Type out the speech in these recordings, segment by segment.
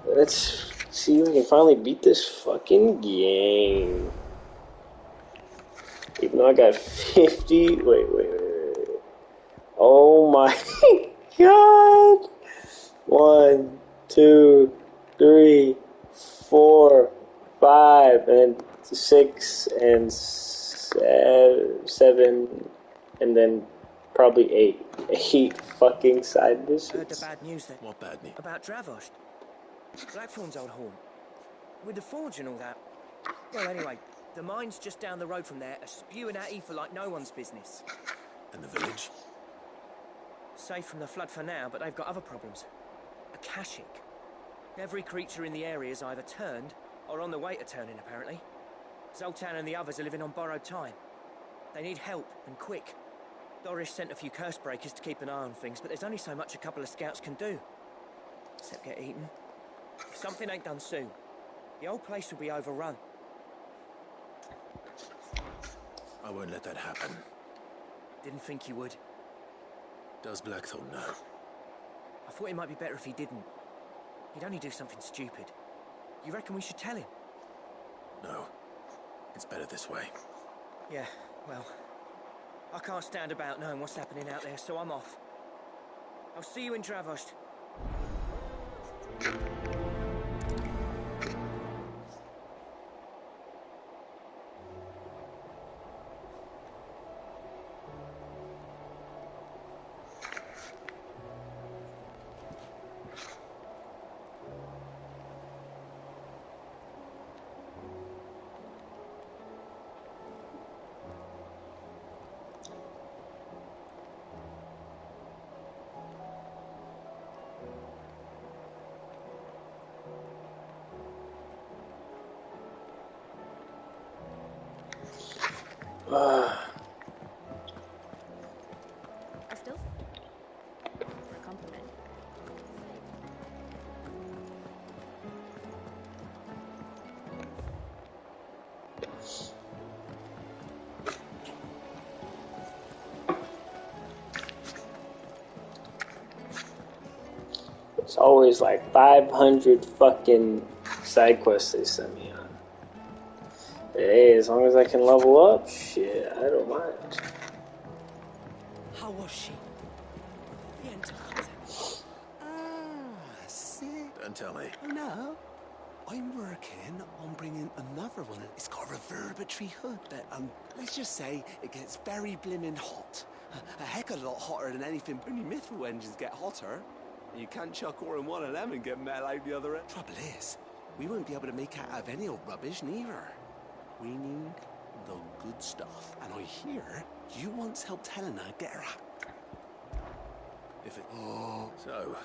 Let's see if we can finally beat this fucking game. Even though I got 50. Wait. Oh my god. 1, 2, 3, 4, 5, and 6, and 7, and then probably 8. 8 fucking side missions. Heard the bad news then? What bad news? About Dravost. Blackthorn's old home. With the forge and all that. Well, anyway, the mines just down the road from there are spewing out ether like no one's business. And the village? Safe from the flood for now, but they've got other problems. Akashic. Every creature in the area is either turned or on the way to turning, apparently. Zoltan and the others are living on borrowed time. They need help, and quick. Dorish sent a few curse breakers to keep an eye on things, but there's only so much a couple of scouts can do. Except get eaten. If something ain't done soon, the old place will be overrun. I won't let that happen. Didn't think you would. Does Blackthorn know? I thought it might be better if he didn't. He'd only do something stupid. You reckon we should tell him? No. It's better this way. Yeah, well, I can't stand about knowing what's happening out there, so I'm off. I'll see you in Dravost. Crystal? For a compliment. It's always like 500 fucking side quests they send me on. But hey, as long as I can level up, shit, I don't mind. How was she? The Enterprise. See? Don't tell me. Oh, no. I'm working on bringing another one. It's got a reverberatory hood that, let's just say it gets very blimmin' hot. A heck of a lot hotter than anything. Only mithril engines get hotter. And you can't chuck ore in one of them and get metal out the other end. Trouble is, we won't be able to make out of any old rubbish neither. We need the good stuff. And I hear you once helped Helena get her out. If it... Oh. So,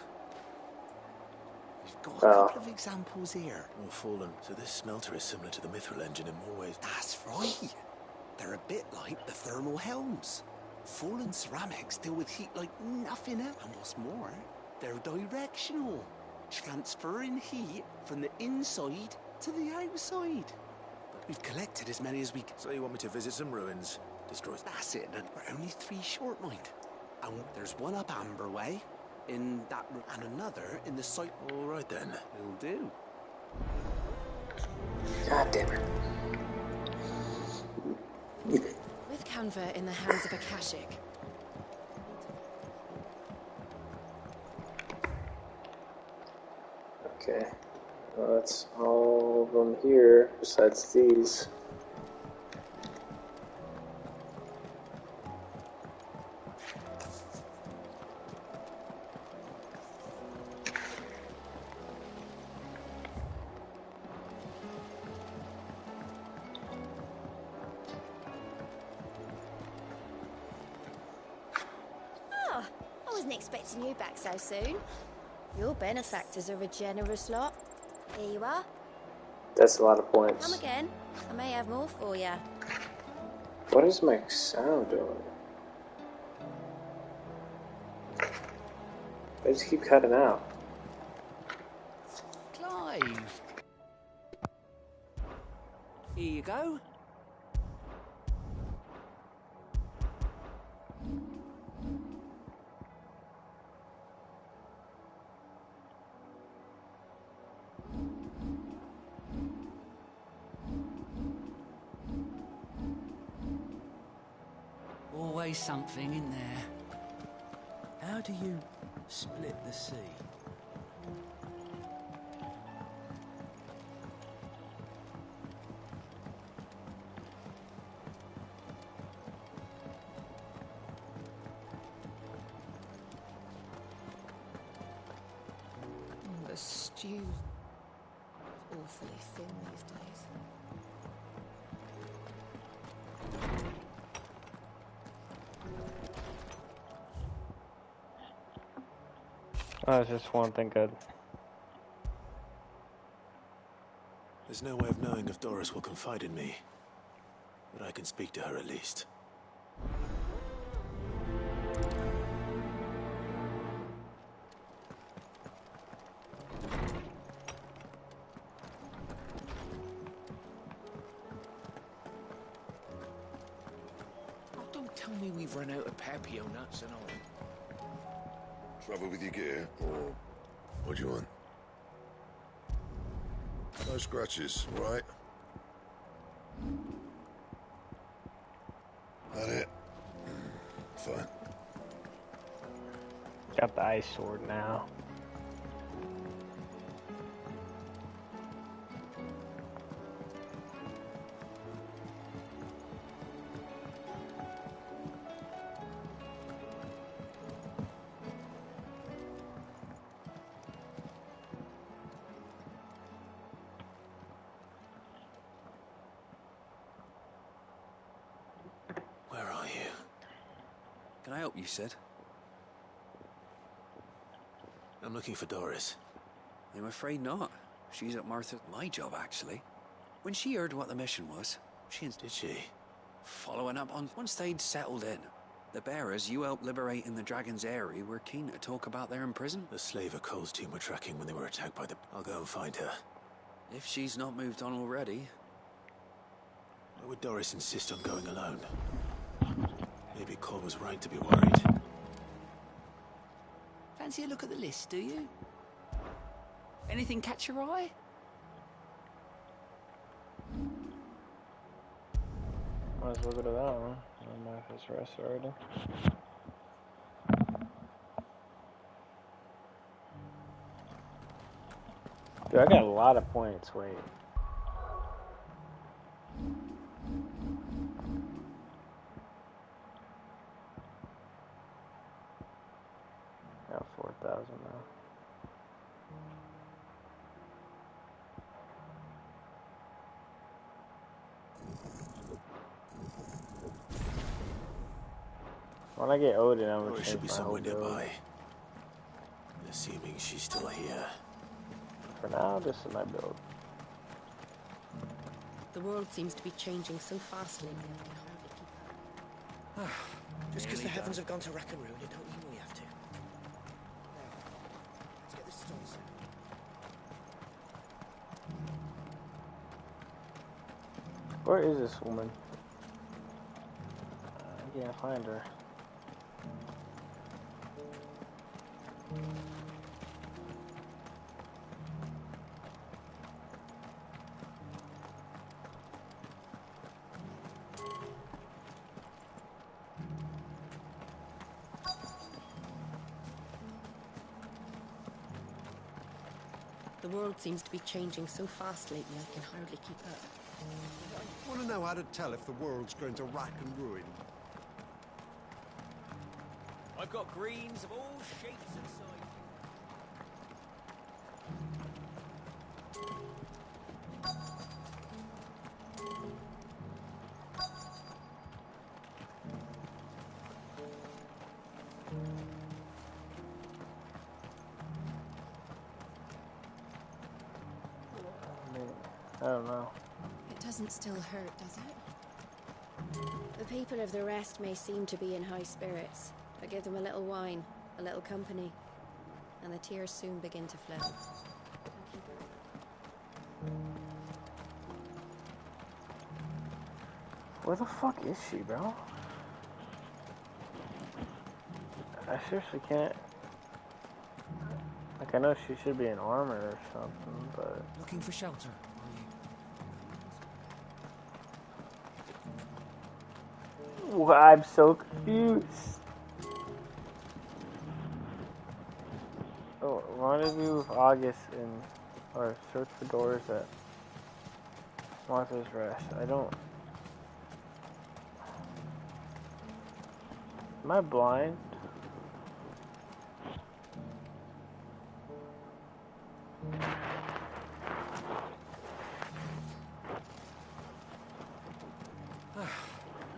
We've got a couple of examples here. more fallen. So this smelter is similar to the mithril engine in more ways. That's right. They're a bit like the thermal helms. Fallen ceramics deal with heat like nothing else. And what's more, they're directional, transferring heat from the inside to the outside. But we've collected as many as we can. So you want me to visit some ruins? Destroy... That's it, and we're only 3 short, mind. And there's one up Amber Way, in that room, and another in the site. All right then. Will do. God damn it. With Canva in the hands of Akashic. Okay. Well, that's all of them here, besides these. Ah, I wasn't expecting you back so soon. Your benefactors are a generous lot. Here you are. That's a lot of Come points. again. I may have more for you. What is my sound doing? I just keep cutting out. Clive. Here you go. always something in there. How do you split the sea? The stew's awfully thin these days. Oh, it's just one thing good. There's no way of knowing if Doris will confide in me, but I can speak to her at least. Oh, don't tell me we've run out of Papio nuts and all. Trouble with your gear, or what do you want? No scratches, all right? That it? Fine. Got the ice sword now. Where are you? Can I help you, Sid? I'm looking for Doris. I'm afraid not. She's at Martha. My job, actually. When she heard what the mission was, Did she? following up on once they'd settled in. The bearers you helped liberate in the Dragon's Eyrie were keen to talk about their imprisonment. The slaver Cole's team were tracking when they were attacked by the... I'll go and find her. If she's not moved on already. Why would Doris insist on going alone? Maybe Cole was right to be worried. Fancy a look at the list, do you? Anything catch your eye? Might as well go to that one. I don't know if it's rest already. Dude, I got a lot of points. Wait. Got 4,000 now. When I get Odin, I'm gonna Doris change should be my whole somewhere build. nearby. Assuming she's still here. For now, this is my build. The world seems to be changing so fast lately, I can hardly keep up. Just because the heavens have gone to rack and ruin, it don't mean we have to. Let's get this started. Where is this woman? I can't find her. The world seems to be changing so fast lately, I can hardly keep up. Want to know how to tell if the world's going to rack and ruin? I've got greens of all shapes and sizes. I don't know. It doesn't still hurt, does it? The people of the rest may seem to be in high spirits, but give them a little wine, a little company, and the tears soon begin to flow. Where the fuck is she, bro? I seriously can't. Like, I know she should be in armor or something, but... Looking for shelter, are you? Well, I'm so confused. Oh, rendezvous with August or search for doors at Martha's Rest. I don't. Am I blind?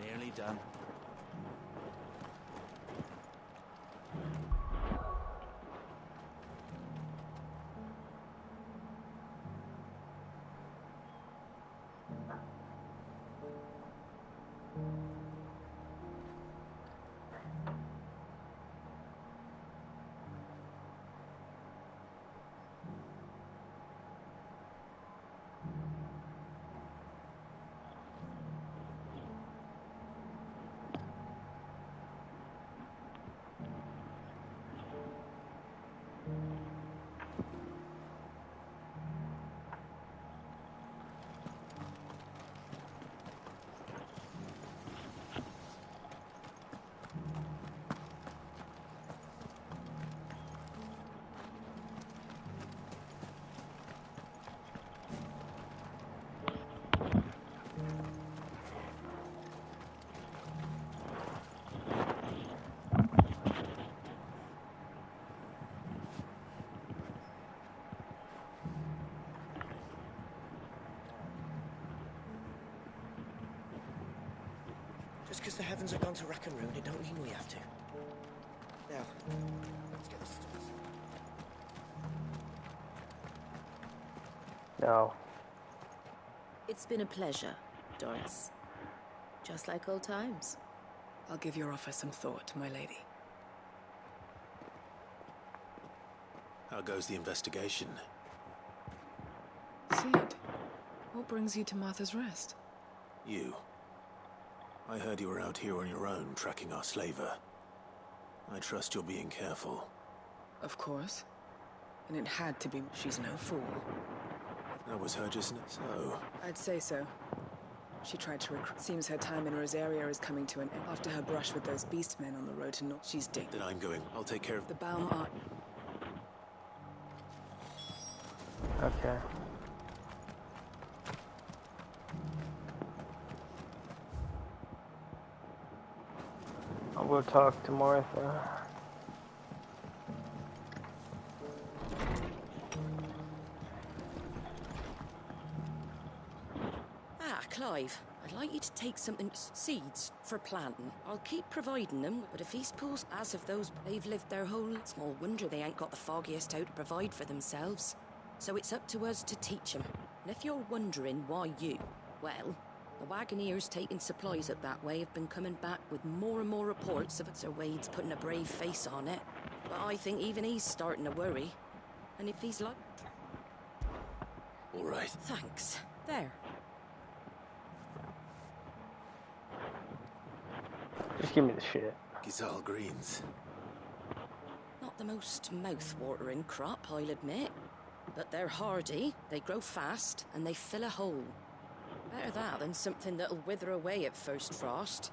Nearly done. Just because the heavens have gone to rack and ruin, it don't mean we have to. Now, let's get this stuff. No. It's been a pleasure, Doris. Just like old times. I'll give your offer some thought, my lady. How goes the investigation? Cid, what brings you to Martha's Rest? You. I heard you were out here on your own, tracking our slaver. I trust you're being careful. Of course. And it had to be. She's no fool. That was her just so. I'd say so. She tried to recruit. Seems her time in Rosaria is coming to an end. After her brush with those beastmen on the road to North, she's dead. Then I'm going. I'll take care of The Baum are... Okay. I'll go talk to Martha. Ah, Clive, I'd like you to take something seeds for planting. I'll keep providing them, but if these pools, as of those, they've lived their whole... Small wonder they ain't got the foggiest how to provide for themselves. So it's up to us to teach them. And if you're wondering why you, well, the Wagoneers taking supplies up that way have been coming back with more and more reports of it. Sir Wade's putting a brave face on it. But I think even he's starting to worry. And if he's like... All right. Thanks. There. Just give me the shit. Giselle greens. Not the most mouth-watering crop, I'll admit. But they're hardy, they grow fast, and they fill a hole. Better that than something that'll wither away at first frost.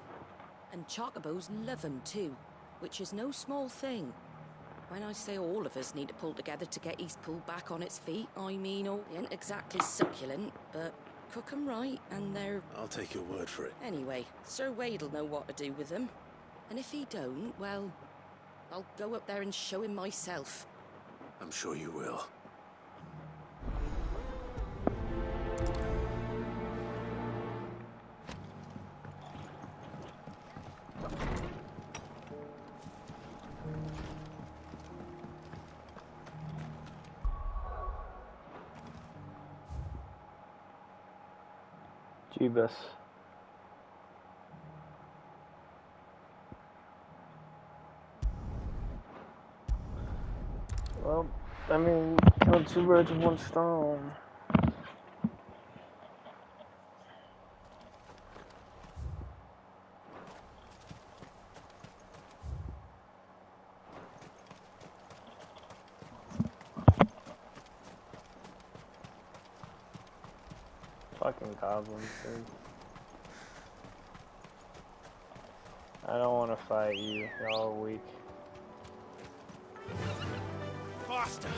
And chocobos love 'em too, which is no small thing. When I say all of us need to pull together to get East Pool back on its feet, I mean all... They ain't exactly succulent, but cook 'em right, and they're... I'll take your word for it. Anyway, Sir Wade'll know what to do with them. And if he don't, well, I'll go up there and show him myself. I'm sure you will. Jeebus. Well, I mean, killed two birds with one stone. Fucking goblins, dude. I don't want to fight you. Y'all are weak. Faster!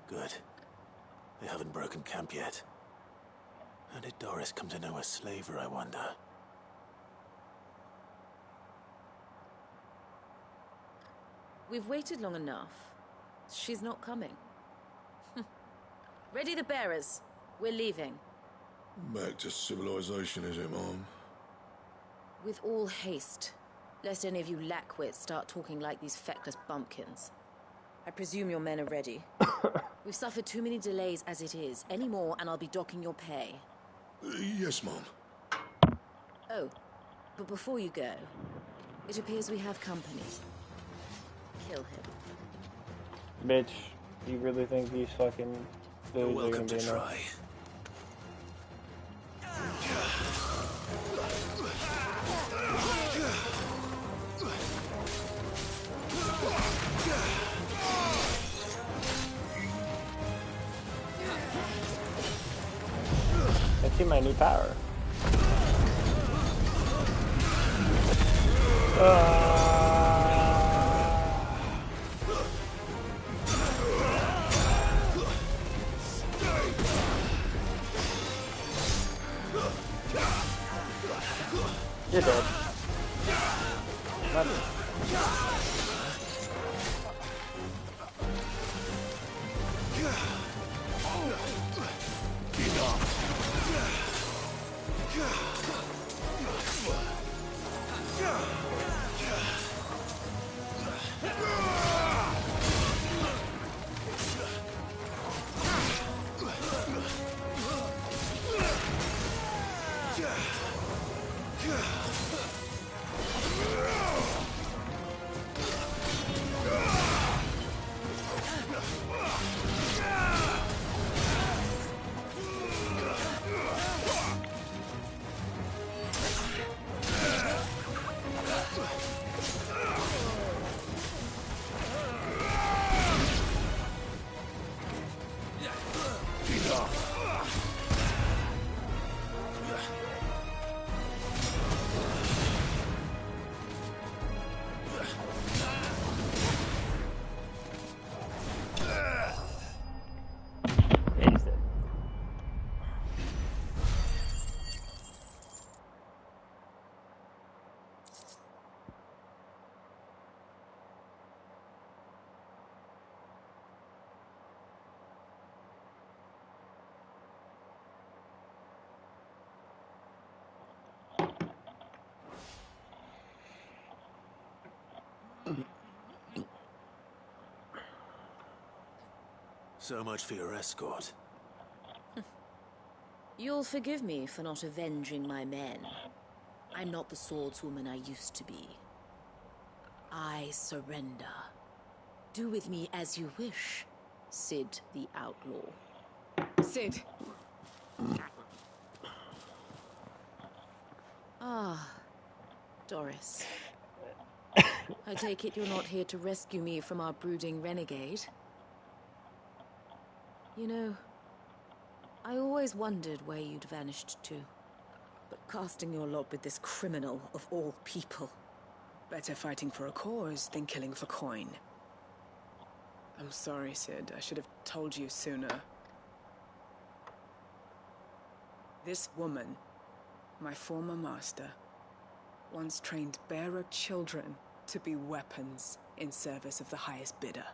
Good. They haven't broken camp yet. How did Doris come to know a slaver, I wonder? We've waited long enough. She's not coming. Ready the bearers. We're leaving. Back to civilization, is it, Mom? With all haste, lest any of you lackwits start talking like these feckless bumpkins. I presume your men are ready. We've suffered too many delays as it is. Any more and I'll be docking your pay. Yes, Mom. Oh, but before you go, it appears we have company. Kill him. Bitch, you really think these fucking You're dudes are welcome gonna be to enough? try. I see my new power. You're dead. So much for your escort. You'll forgive me for not avenging my men. I'm not the swordswoman I used to be. I surrender. Do with me as you wish, Sid the Outlaw. Sid. Ah, Doris. I take it you're not here to rescue me from our brooding renegade? You know, I always wondered where you'd vanished to. But casting your lot with this criminal of all people. Better fighting for a cause than killing for coin. I'm sorry, Sid. I should have told you sooner. This woman, my former master, once trained bearer children to be weapons in service of the highest bidder.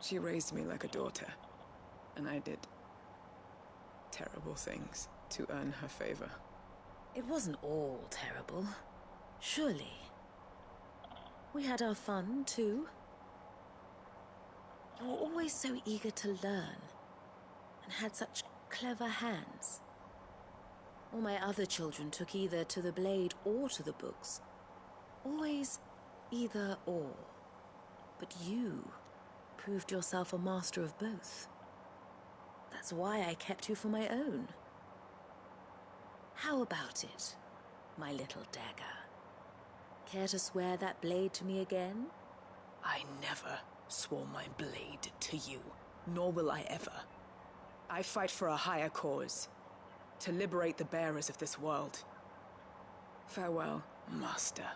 She raised me like a daughter, and I did terrible things to earn her favor. It wasn't all terrible, surely. We had our fun, too. You were always so eager to learn, and had such clever hands. All my other children took either to the blade or to the books. always either or. But you proved yourself a master of both. That's why I kept you for my own. How about it, my little dagger? Care to swear that blade to me again? I never swore my blade to you, nor will I ever. I fight for a higher cause, to liberate the bearers of this world. Farewell, Master.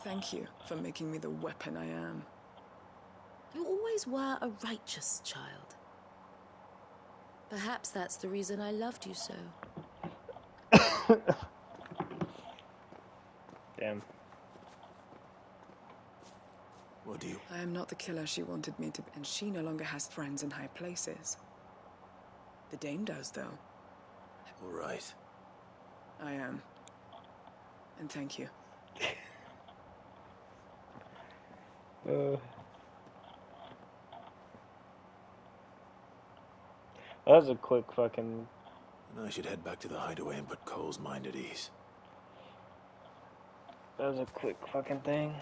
Thank you for making me the weapon I am. You always were a righteous child. Perhaps that's the reason I loved you so. Damn. What do you... I am not the killer she wanted me to be, and she no longer has friends in high places. The Dame does, though. All right. I am. And thank you. That was a quick fucking... And I should head back to the hideaway and put Cole's mind at ease. That was a quick fucking thing.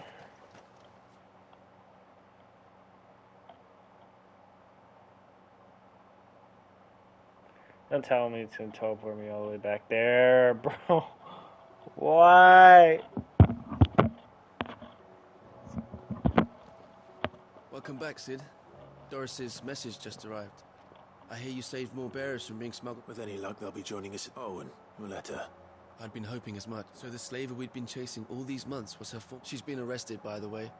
Don't tell me it's gonna teleport me all the way back there, bro. Why? Welcome back, Sid. Doris's message just arrived. I hear you saved more bearers from being smuggled. With any luck, they'll be joining us at Owen. Muleta. I'd been hoping as much. So the slaver we'd been chasing all these months was her fault. She's been arrested, by the way,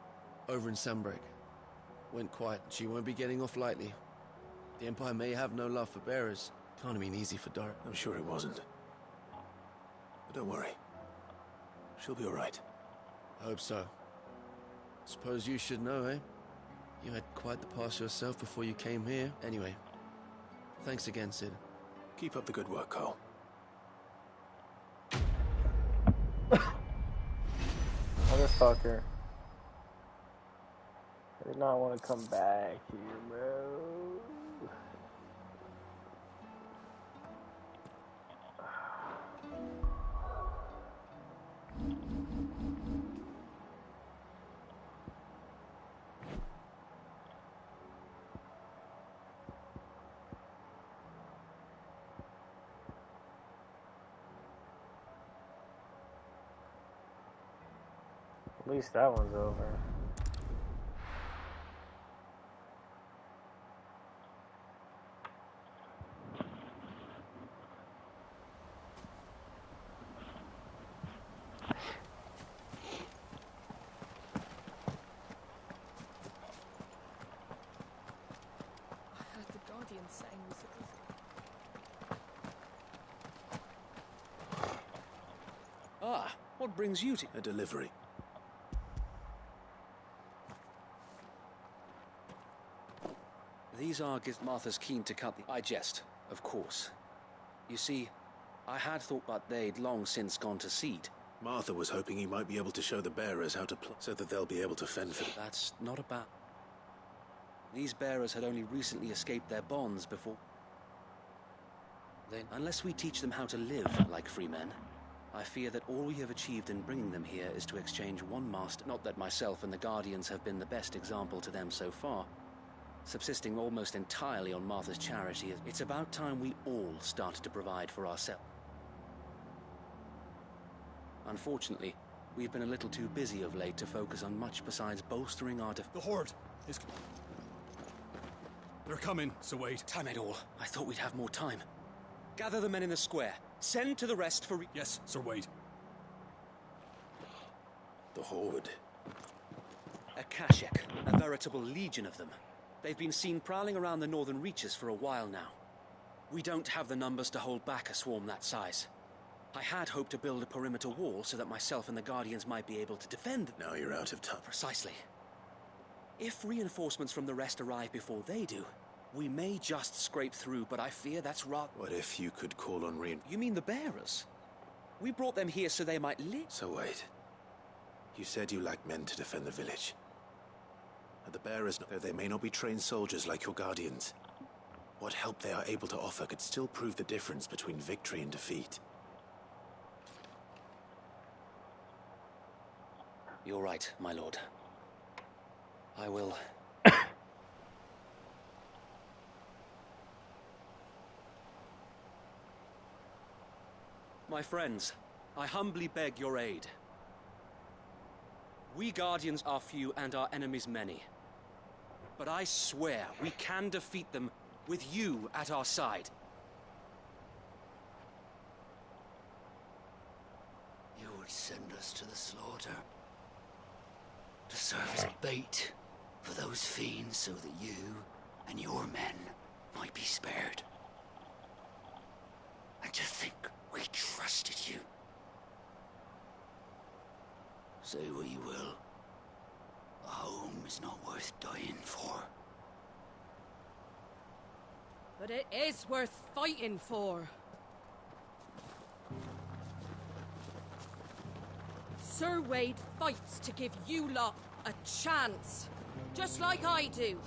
over in Sunbreak. Went quiet. She won't be getting off lightly. The Empire may have no love for bearers. Can't have been easy for Doris. I'm sure it wasn't. But don't worry. She'll be all right. I hope so. Suppose you should know, eh? You had quite the past yourself before you came here. Anyway, thanks again, Sid. Keep up the good work, Cole. Motherfucker. I did not want to come back here, bro. At least that one's over. I heard the Guardian saying we should... Ah, what brings you to... A delivery. These are Martha's keen to cut the... I jest, of course. You see, I had thought but they'd long since gone to seed. Martha was hoping he might be able to show the bearers how to play, so that they'll be able to fend for... That's not about... These bearers had only recently escaped their bonds before... Then, unless we teach them how to live like free men, I fear that all we have achieved in bringing them here is to exchange one master. Not that myself and the Guardians have been the best example to them so far. Subsisting almost entirely on Martha's charity, it's about time we all started to provide for ourselves. Unfortunately, we've been a little too busy of late to focus on much besides bolstering our The Horde is... They're coming, so wait. Time it all. I thought we'd have more time. Gather the men in the square. Send to the rest for... Yes, Sir Wade. The Horde. A Kashek, a veritable legion of them. They've been seen prowling around the northern reaches for a while now. We don't have the numbers to hold back a swarm that size. I had hoped to build a perimeter wall so that myself and the Guardians might be able to defend them. Now you're out of time. Precisely. If reinforcements from the rest arrive before they do, we may just scrape through, but I fear that's rather... What if you could call on You mean the bearers? We brought them here so they might live... So wait. You said you lacked men to defend the village. And the bearers, though they may not be trained soldiers like your Guardians, what help they are able to offer could still prove the difference between victory and defeat. You're right, my lord. I will... My friends, I humbly beg your aid. We Guardians are few and our enemies many. But I swear we can defeat them with you at our side. You would send us to the slaughter. To serve as bait for those fiends so that you and your men might be spared. And to think we trusted you. Say what you will. A home is not worth dying for. But it is worth fighting for. Sir Wade fights to give you lot a chance. Just like I do.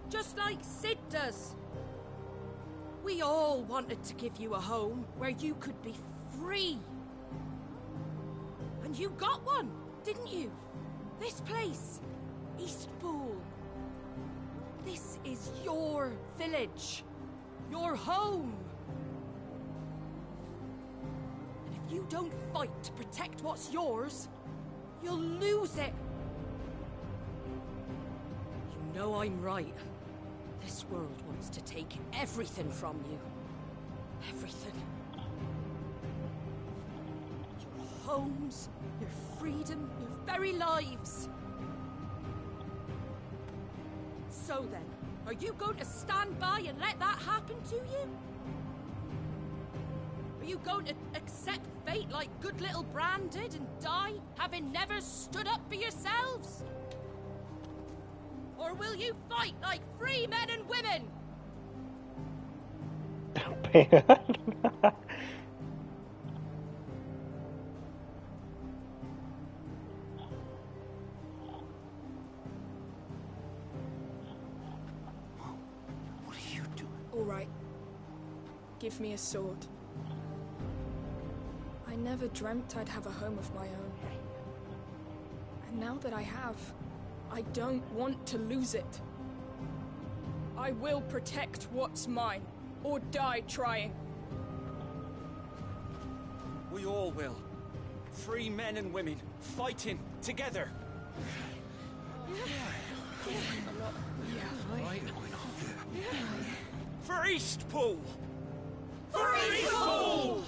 Just like Sid does. We all wanted to give you a home where you could be free. And you got one, didn't you? This place, Eastpool. This is your village. Your home. And if you don't fight to protect what's yours, you'll lose it. You know I'm right. This world wants to take everything from you. Everything. Your homes, your freedom, your very lives. So then, are you going to stand by and let that happen to you? Are you going to accept fate like good little Bran did and die, having never stood up for yourselves? Or will you fight like free men and women? What are you doing? All right. Give me a sword. I never dreamt I'd have a home of my own. And now that I have, I don't want to lose it. I will protect what's mine, or die trying. We all will. Free men and women, fighting together. For Eastpool! For Eastpool!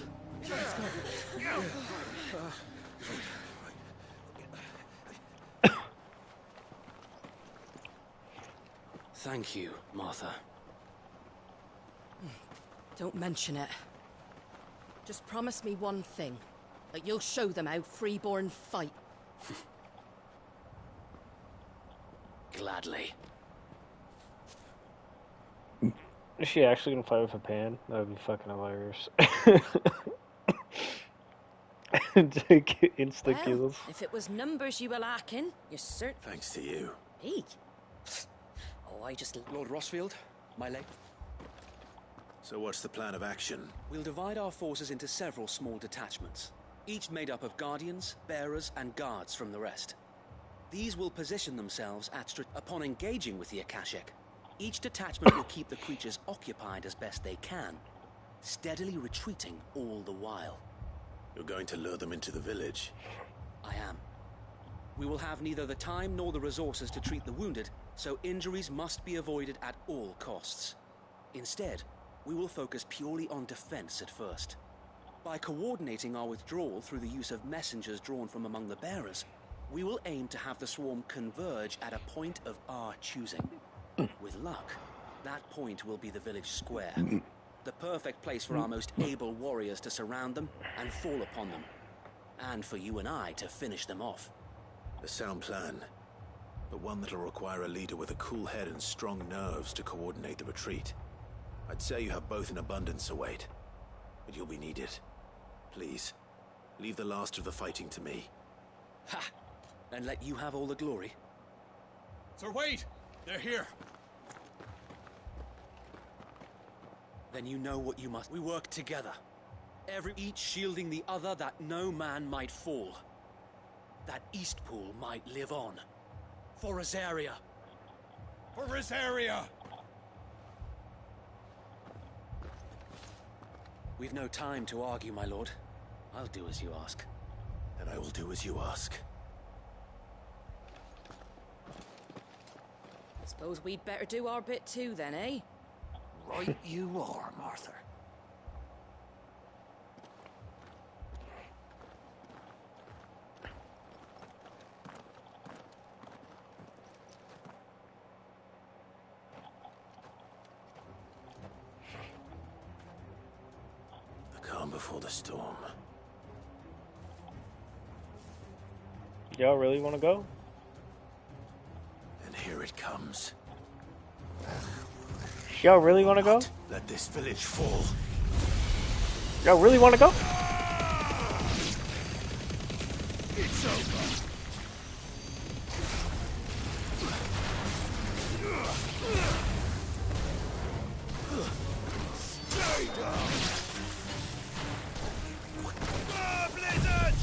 Thank you, Martha. Don't mention it. Just promise me one thing. That you'll show them how freeborn fight. Gladly. Is she actually gonna fight with a pan? That would be fucking hilarious. Take insta kills. If it was numbers you were lacking, you're certain. Thanks to you. Me? Oh, I just... Lord Rosfield, my leg. So what's the plan of action? We'll divide our forces into several small detachments, each made up of guardians, bearers, and guards from the rest. These will position themselves upon engaging with the Akashic. Each detachment will keep the creatures occupied as best they can, steadily retreating all the while. You're going to lure them into the village? I am. We will have neither the time nor the resources to treat the wounded, so injuries must be avoided at all costs. Instead, we will focus purely on defense at first. By coordinating our withdrawal through the use of messengers drawn from among the bearers, we will aim to have the swarm converge at a point of our choosing. With luck, that point will be the village square. The perfect place for our most able warriors to surround them and fall upon them. And for you and I to finish them off. A sound plan, but one that'll require a leader with a cool head and strong nerves to coordinate the retreat. I'd say you have both in abundance, Sir Wade, but you'll be needed. Please, leave the last of the fighting to me. Ha! And let you have all the glory? Sir Wade! They're here! Then you know what you must. We work together. Each shielding the other that no man might fall. that Eastpool might live on. For Rosaria. For Rosaria! We've no time to argue, my lord. I'll do as you ask. And I will do as you ask. Suppose we'd better do our bit too then, eh? Right you are, Martha. The calm before the storm. Y'all really want to go? And here it comes. Y'all really want to go? Let this village fall. Y'all really want to go? It's over. Stay down. Blizzard!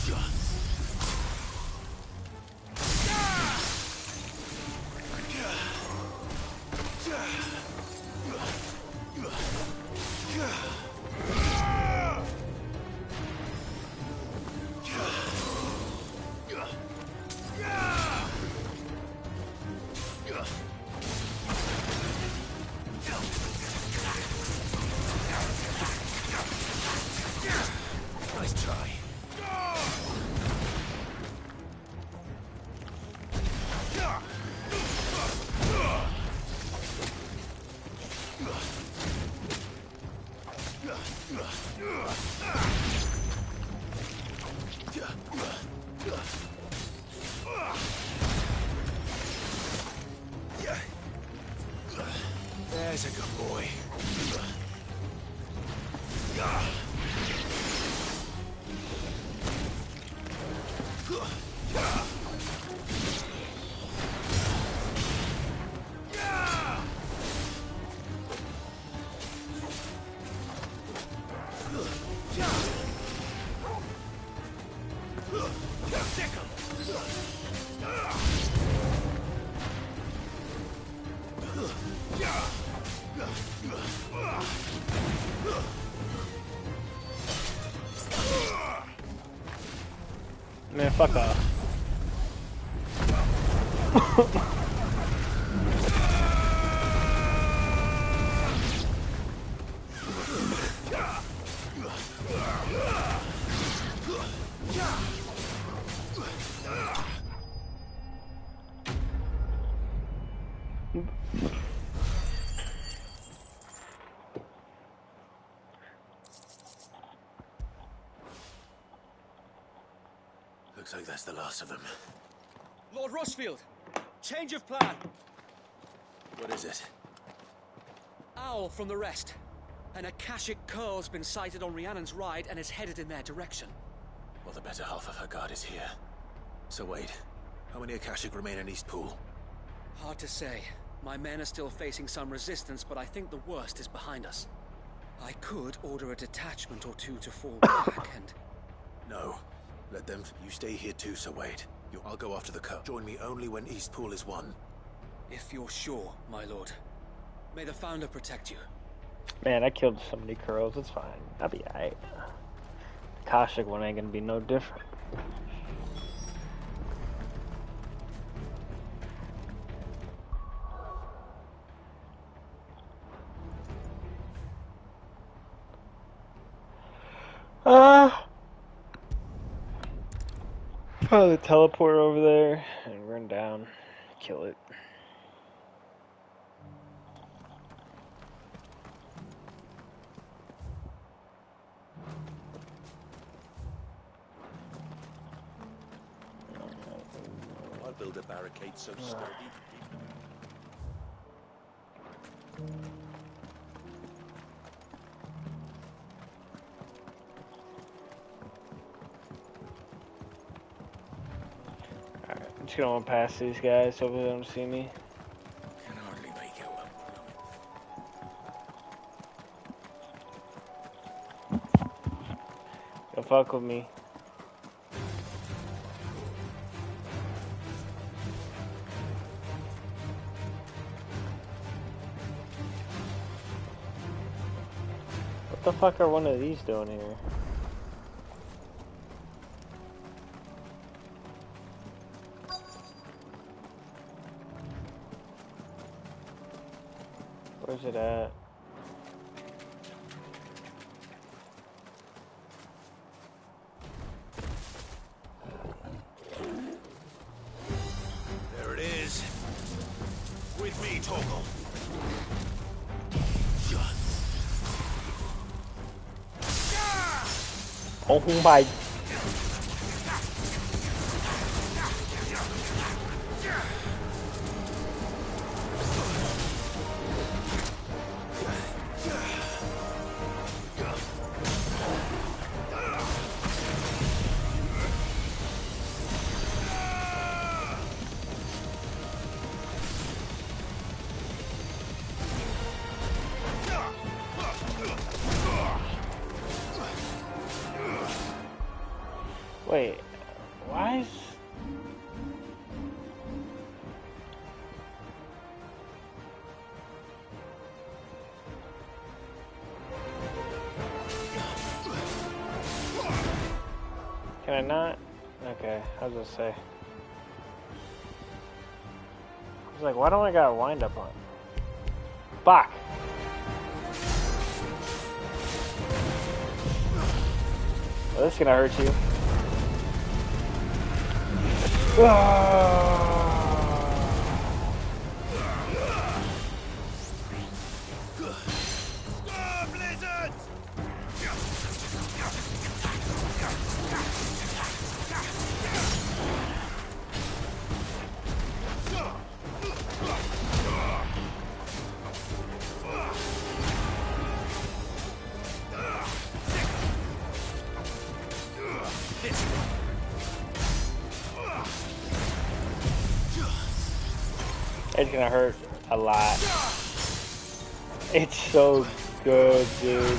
Nice try. There's a good boy. Man, fuck off. Looks like that's the last of them. Lord Rushfield, change of plan. What is it? Owl from the rest. An Akashic Curl's been sighted on Rhiannon's ride and is headed in their direction. Well, the better half of her guard is here. So wait, how many Akashic remain in Eastpool? Hard to say. My men are still facing some resistance, but I think the worst is behind us. I could order a detachment or two to fall back and... No. Let them... You stay here too, Sir Wade. I'll go after the Curl. Join me only when Eastpool is won. If you're sure, my lord. May the Founder protect you. Man, I killed so many Curls, it's fine. I'll be alright. The Akashic one ain't gonna be no different. Probably teleport over there and run down, kill it. I'll build a barricade so sturdy. I'm just gonna pass these guys. Hopefully they don't see me. Can hardly make out. Don't fuck with me. the fuck are one of these doing here? Where's it at? There it is. With me, Torgal. Oh my. Wait, why is... Can I not? Okay, I was gonna say. I was like, why don't I got a wind up on? Fuck! Well, this is gonna hurt you. It's gonna hurt a lot. It's so good, dude.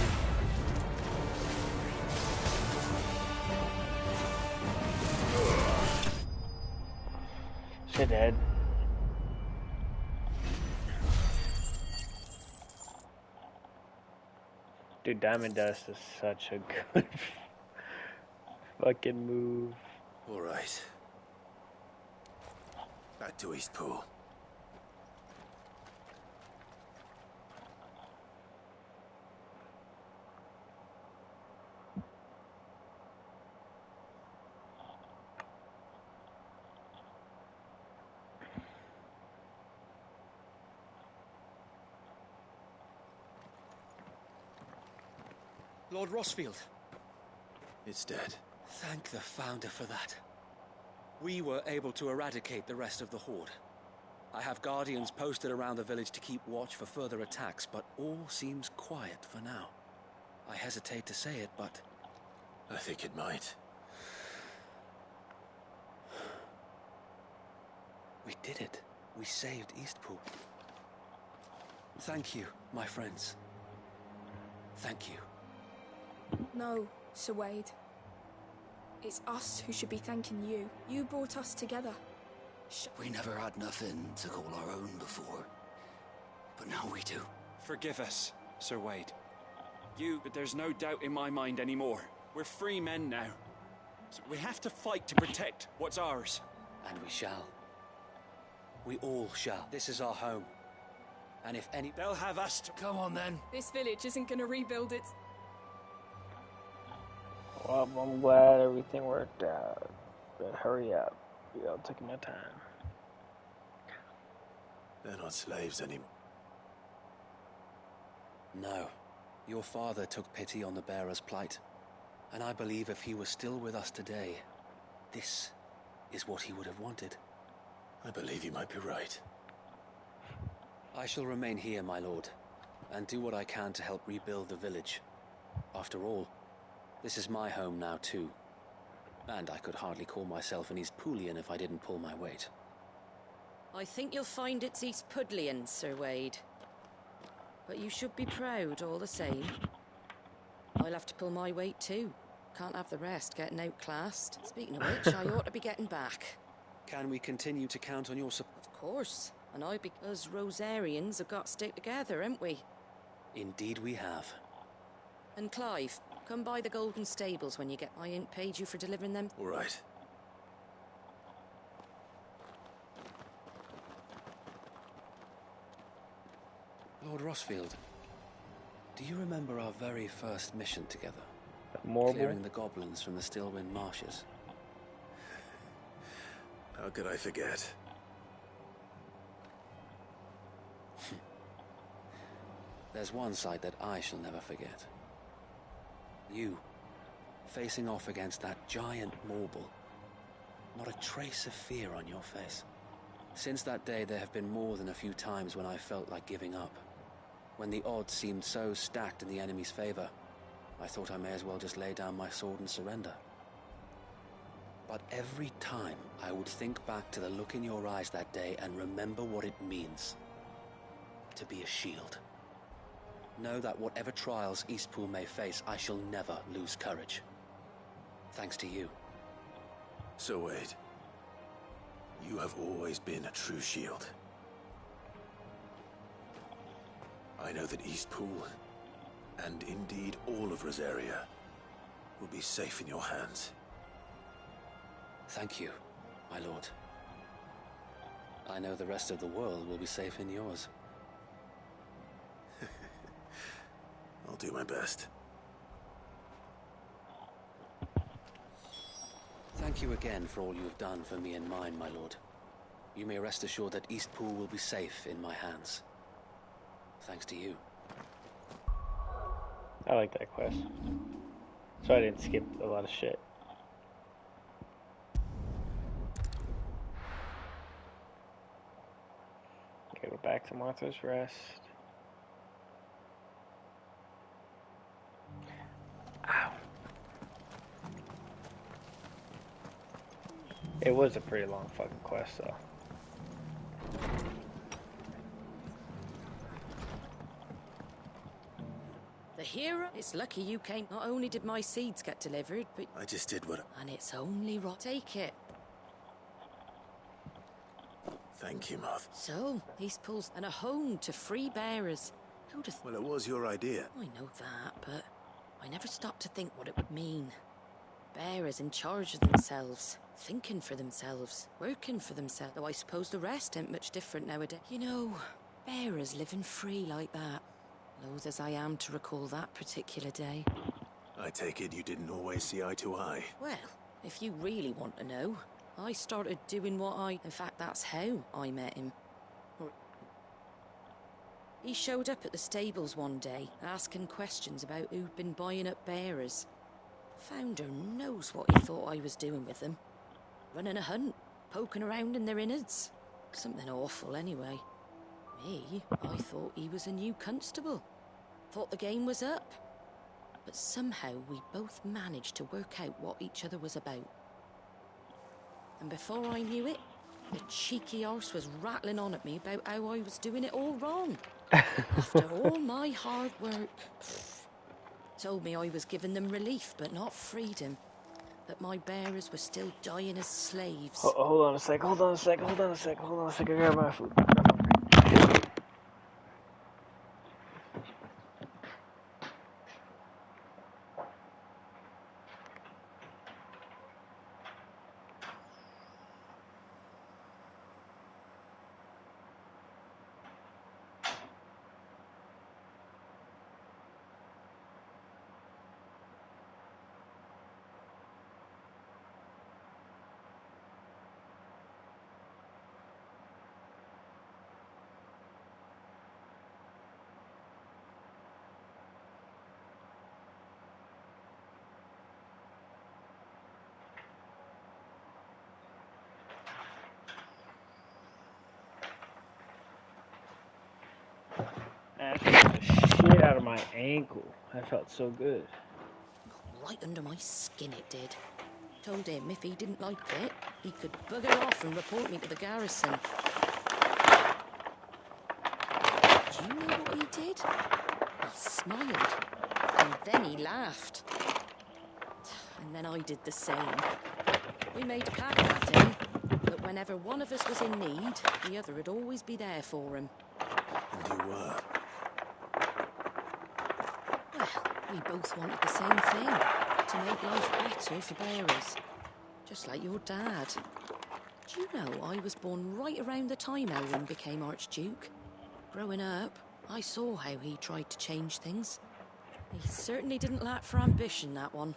Shit, dead. Dude, Diamond Dust is such a good fucking move. All right. Back to Eastpool. Lord Rosfield. It's dead. Thank the Founder for that. We were able to eradicate the rest of the Horde. I have guardians posted around the village to keep watch for further attacks, but all seems quiet for now. I hesitate to say it, but... I think it might. We did it. We saved Eastpool. Thank you, my friends. Thank you. No, Sir Wade. It's us who should be thanking you. You brought us together. We never had nothing to call our own before, but now we do. Forgive us, Sir Wade. But there's no doubt in my mind anymore. We're free men now. So we have to fight to protect what's ours. And we shall. We all shall. This is our home. And if any... They'll have us to... Come on, then. This village isn't gonna rebuild its... Well, I'm glad everything worked out. But hurry up. I'm taking my time. They're not slaves anymore. No. Your father took pity on the bearer's plight. And I believe if he was still with us today, this is what he would have wanted. I believe you might be right. I shall remain here, my lord, and do what I can to help rebuild the village. After all, this is my home now too. And I could hardly call myself an Eastpoolian if I didn't pull my weight. I think you'll find it's Eastpudlian, Sir Wade. But you should be proud all the same. I'll have to pull my weight too. Can't have the rest getting outclassed. Speaking of which, I ought to be getting back. Can we continue to count on your support? Of course. And us Rosarians have got to stick together, haven't we? Indeed we have. And Clive, come by the Golden Stables when you get... I ain't paid you for delivering them. All right. Lord Rossfield, do you remember our very first mission together? Clearing the goblins from the Stillwind Marshes? How could I forget? There's one sight that I shall never forget. You, facing off against that giant Morble. Not a trace of fear on your face. Since that day, there have been more than a few times when I felt like giving up. When the odds seemed so stacked in the enemy's favor, I thought I may as well just lay down my sword and surrender. But every time, I would think back to the look in your eyes that day and remember what it means to be a shield. Know that whatever trials Eastpool may face, I shall never lose courage. Thanks to you. So Wade, you have always been a true shield. I know that Eastpool, and indeed all of Rosaria, will be safe in your hands. Thank you, my lord. I know the rest of the world will be safe in yours. I'll do my best. Thank you again for all you have done for me and mine, my lord. You may rest assured that Eastpool will be safe in my hands. Thanks to you. I like that quest. So I didn't skip a lot of shit. Okay, we're back to Martha's Rest. Ow. It was a pretty long fucking quest, though. The hero? It's lucky you came. Not only did my seeds get delivered, but... I just did what... And it's only right. Take it. Thank you, Moth. So, Eastpool's and a home to free bearers. Who'd have... Well, it was your idea. I know that, but I never stopped to think what it would mean. Bearers in charge of themselves, thinking for themselves, working for themselves. Though I suppose the rest ain't much different nowadays. You know, bearers living free like that. Loath as I am to recall that particular day. I take it you didn't always see eye to eye. Well, if you really want to know, I started doing what I... In fact, that's how I met him. He showed up at the stables one day, asking questions about who'd been buying up bearers. Founder knows what he thought I was doing with them. Running a hunt, poking around in their innards. Something awful, anyway. Me, I thought he was a new constable. Thought the game was up. But somehow we both managed to work out what each other was about. And before I knew it, the cheeky arse was rattling on at me about how I was doing it all wrong. After all my hard work. Told me I was giving them relief, but not freedom. That my bearers were still dying as slaves. Hold on a sec, hold on a sec, hold on a sec, hold on a sec, I grab my food. I took the shit out of my ankle. I felt so good. Right under my skin it did. Told him if he didn't like it, he could bugger off and report me to the garrison. Do you know what he did? He smiled. And then he laughed. And then I did the same. We made a pact that day, that whenever one of us was in need, the other would always be there for him. And you were? Well, We both wanted the same thing, to make life better for bearers. Just like your dad. Do you know I was born right around the time Elwyn became Archduke? Growing up, I saw how he tried to change things. He certainly didn't lack for ambition, that one.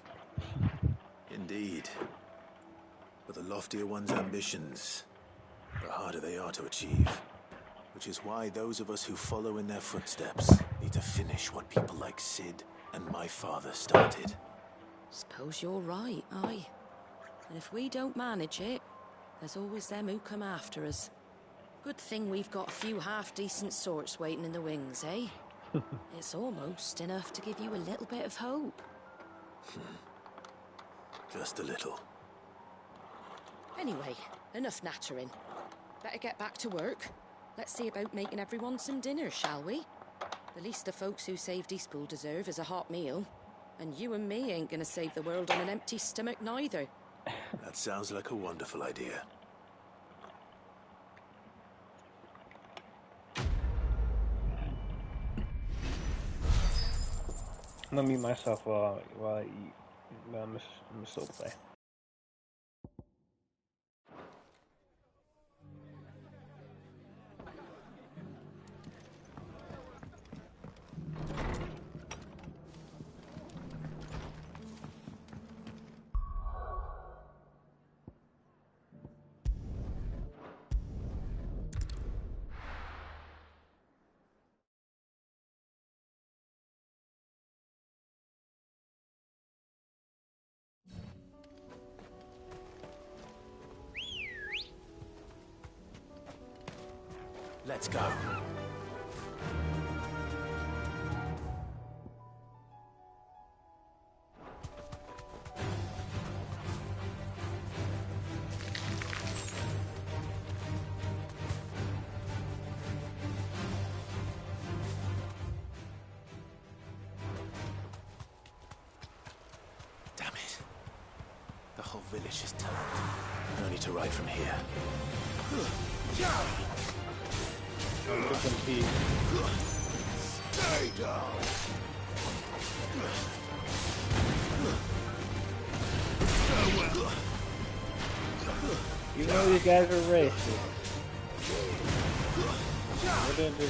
Indeed. But the loftier one's ambitions, the harder they are to achieve. Which is why those of us who follow in their footsteps need to finish what people like Cid and my father started. Suppose you're right, aye. And if we don't manage it, there's always them who come after us. Good thing we've got a few half-decent sorts waiting in the wings, eh? It's almost enough to give you a little bit of hope. Just a little. Anyway, enough nattering. Better get back to work. Let's see about making everyone some dinner, shall we? The least the folks who saved Eastpool deserve is a hot meal. And you and me ain't gonna save the world on an empty stomach neither. That sounds like a wonderful idea. I'm gonna mute myself while I eat. I'm gonna still play. Let's go. Damn it. The whole village is turned. No need to ride from here. Stay down. You know these guys are racist. What did they do?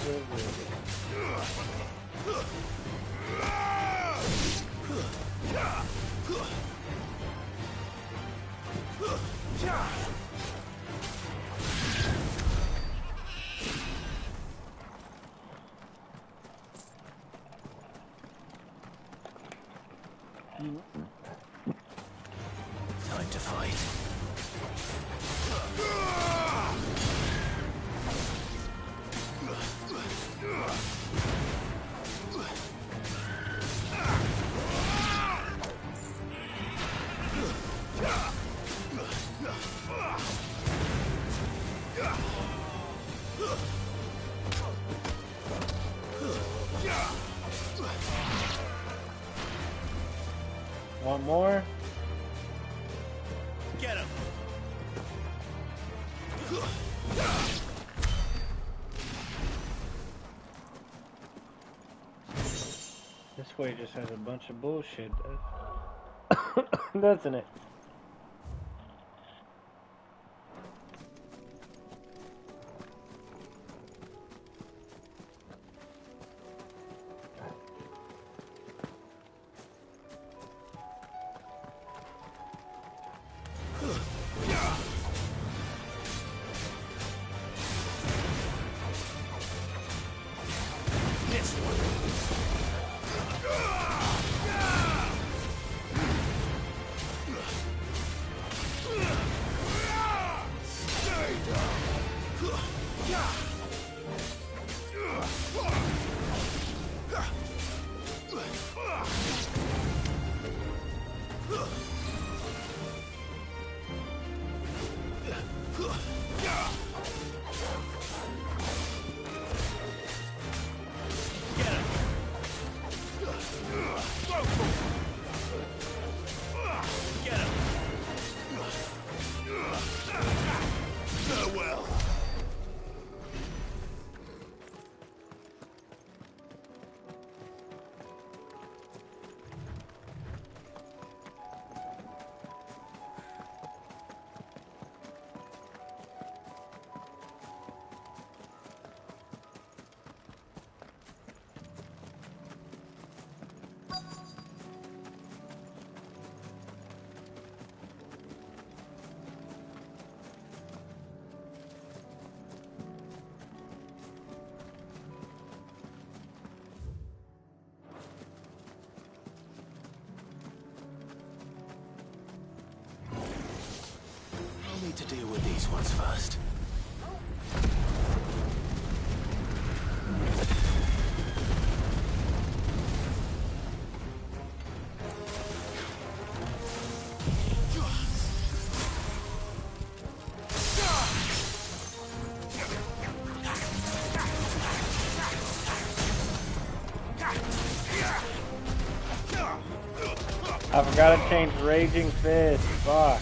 Time to fight. Want more? Get him. This way just has a bunch of bullshit, doesn't it? need to deal with these ones first. I forgot to change Raging Fist. Fuck.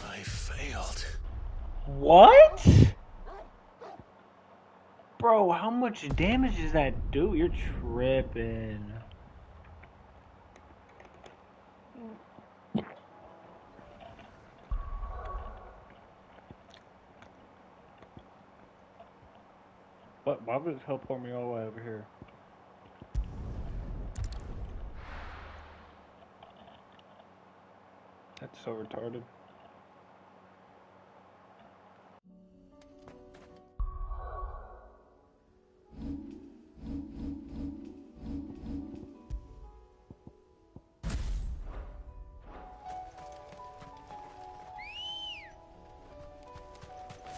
I failed. What? Bro, how much damage does that do? You're tripping. What? Why would it teleport me all the way over here? That's so retarded.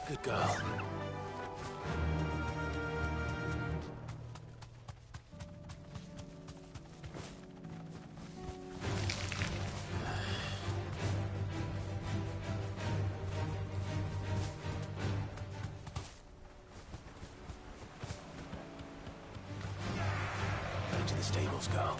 Good girl. Back to the stables, girl.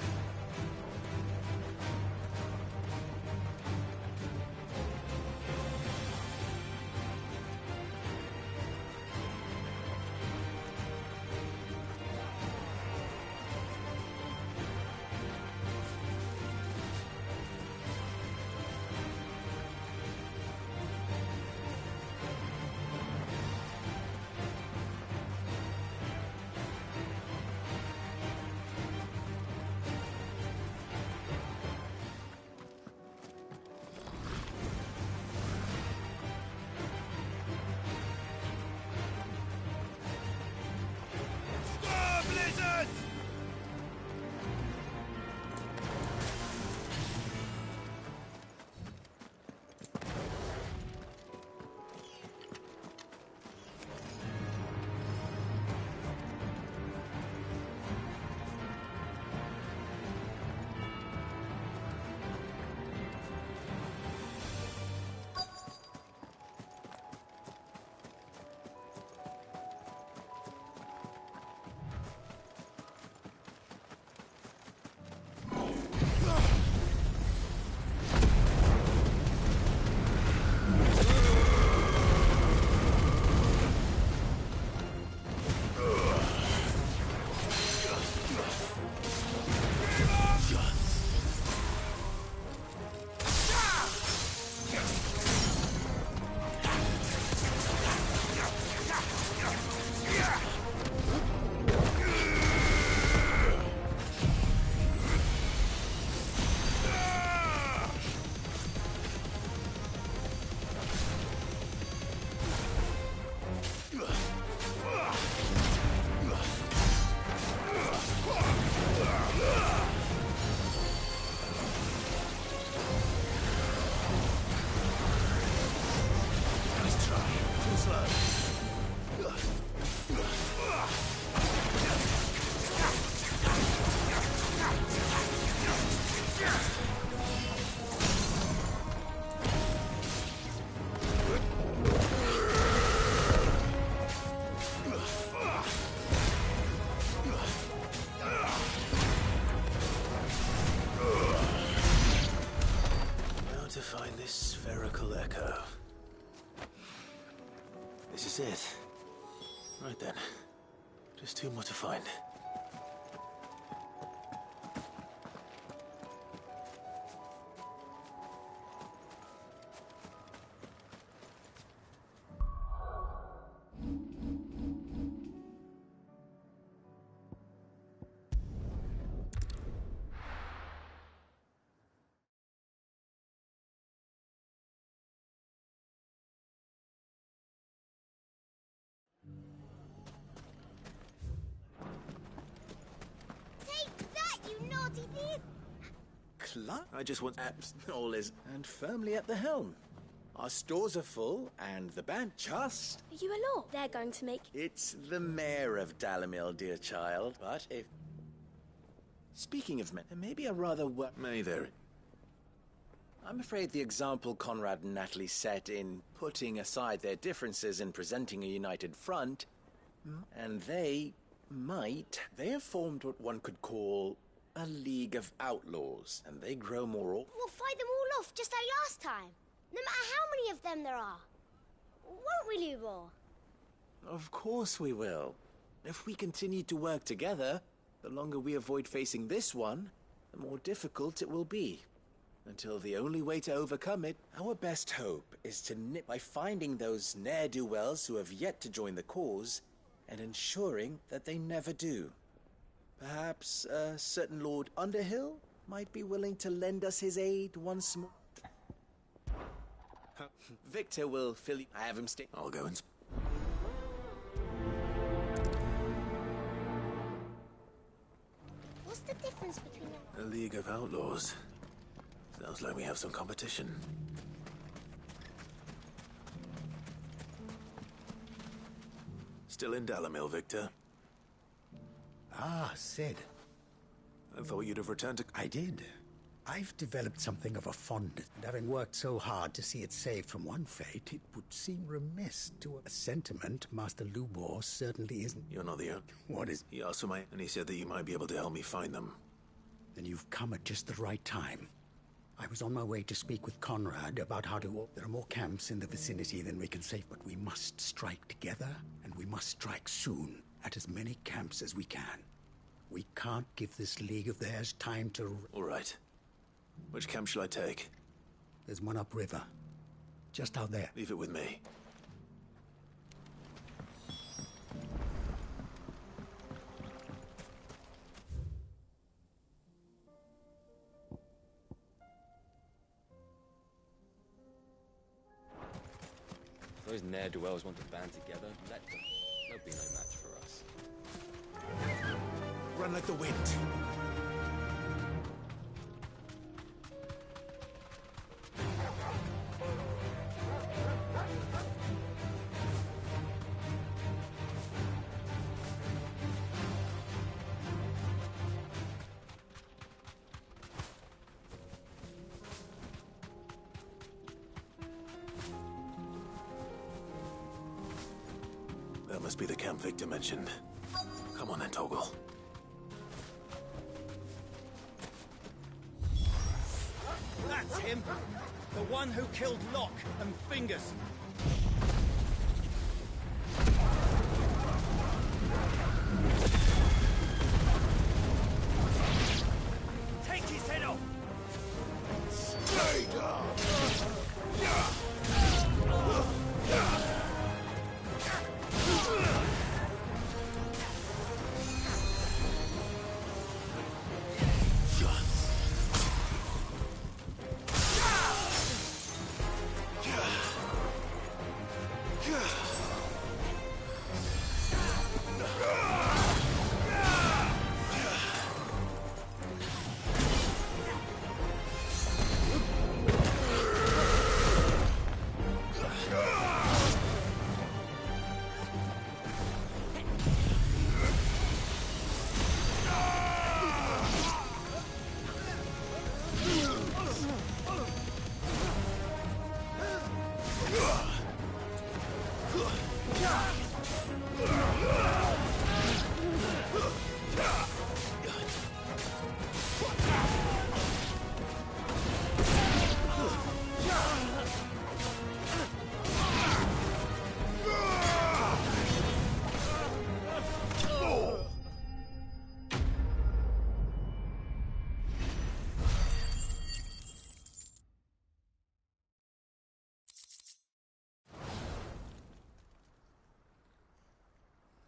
This is it. Right then. Just two more to find. party, please? Clark? I just want apps. All is and firmly at the helm. Our stores are full, and the band just... Are you a lord? They're going to make... It's the mayor of Dalimil, dear child. But if... Speaking of men, maybe a rather... May there... I'm afraid the example Conrad and Natalie set in putting aside their differences and presenting a united front, and they have formed what one could call a League of Outlaws, and they grow more... We'll fight them all off, just like last time. No matter how many of them there are. Won't we, Lubor? Of course we will. If we continue to work together, the longer we avoid facing this one, the more difficult it will be. Until the only way to overcome it, our best hope is to nip by finding those ne'er-do-wells who have yet to join the cause, and ensuring that they never do. Perhaps a certain Lord Underhill might be willing to lend us his aid once more. Victor will fill you. I have him stay. I'll go and... What's the difference between them? A League of Outlaws. Sounds like we have some competition. Still in Dalimil, Victor? Ah, Sid. I thought you'd have returned to... I did. I've developed something of a fondness, and having worked so hard to see it saved from one fate, it would seem remiss to a sentiment Master Lubor certainly isn't... You're not the... What is... He asked for my... and he said that you might be able to help me find them. Then you've come at just the right time. I was on my way to speak with Conrad about how to... There are more camps in the vicinity than we can save, but we must strike together, and we must strike soon, at as many camps as we can. We can't give this league of theirs time to... All right. Which camp shall I take? There's one upriver. Just out there. Leave it with me. If those ne'er-do-wells want to band together, let them. They'll be no match for us. Run like the wind. That must be the camp Victor mentioned. Come on then, Toggle. That's him! The one who killed Locke and Fingers! Take his head off! Stay down!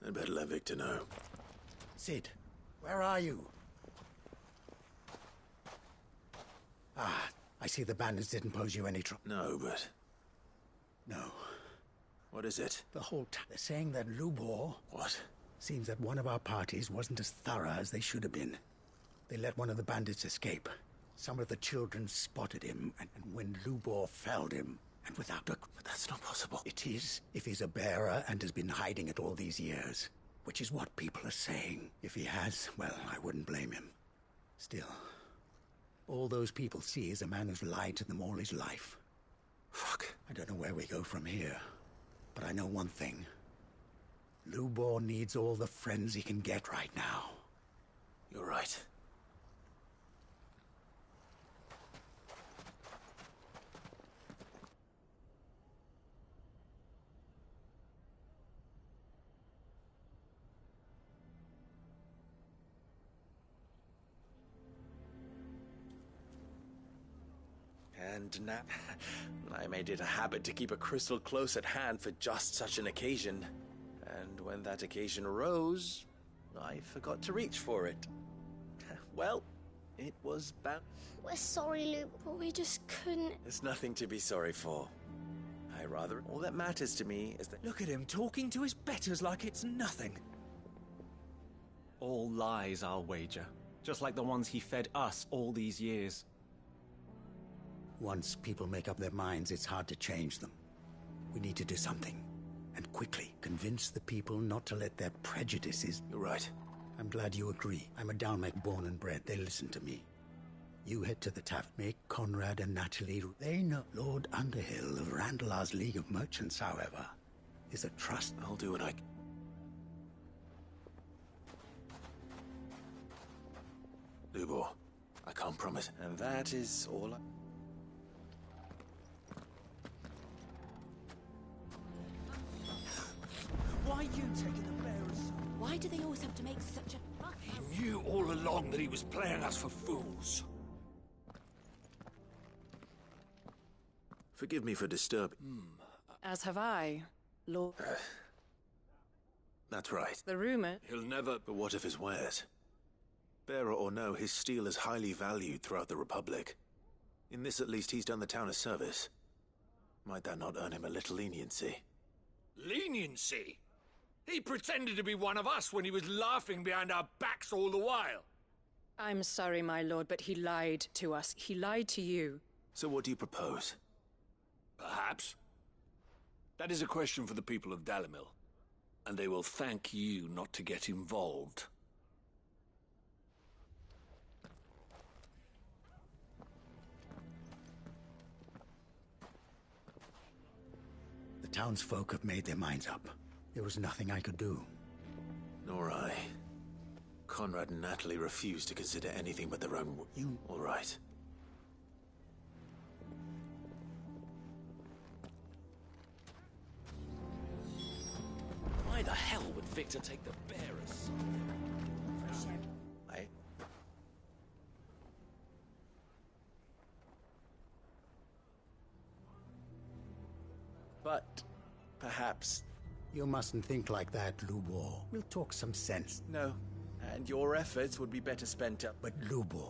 I'd better let Victor know. Sid, where are you? Ah, I see the bandits didn't pose you any trouble. No, but... No. What is it? The whole time. They're saying that Lubor... What? Seems that one of our parties wasn't as thorough as they should have been. They let one of the bandits escape. Some of the children spotted him, and when Lubor felled him, and without a... But that's not possible. It is, if he's a bearer and has been hiding it all these years. Which is what people are saying. If he has, well, I wouldn't blame him. Still, all those people see is a man who's lied to them all his life. Fuck. I don't know where we go from here, but I know one thing. Lubor needs all the friends he can get right now. You're right. And now, I made it a habit to keep a crystal close at hand for just such an occasion. And when that occasion arose, I forgot to reach for it. Well, it was bad. We're sorry, Luke, but we just couldn't. There's nothing to be sorry for. All that matters to me is that... Look at him talking to his betters like it's nothing. All lies, I'll wager. Just like the ones he fed us all these years. Once people make up their minds, it's hard to change them. We need to do something. And quickly. Convince the people not to let their prejudices... You're right. I'm glad you agree. I'm a Dalmek born and bred. They listen to me. You head to the Taft. Make Conrad and Natalie... They know Lord Underhill of Randalar's League of Merchants, however, is a trust... I'll do what I... Lubor, I can't promise. And that is all I... Why are you taking the bearers? Why do they always have to make such a fuss? He knew all along that he was playing us for fools. Forgive me for disturbing. As have I, Lord. That's right. The rumor... He'll never... But what of his wares? Bearer or no, his steel is highly valued throughout the Republic. In this, at least, he's done the town a service. Might that not earn him a little leniency? Leniency? He pretended to be one of us when he was laughing behind our backs all the while. I'm sorry, my lord, but he lied to us. He lied to you. So what do you propose? Perhaps. That is a question for the people of Dalimil. And they will thank you not to get involved. The townsfolk have made their minds up. There was nothing I could do. Nor I. Conrad and Natalie refused to consider anything but their own... You... All right. Why the hell would Victor take the bearers? But perhaps... You mustn't think like that, Lubor. We'll talk some sense. No. And your efforts would be better spent up. But Lubor...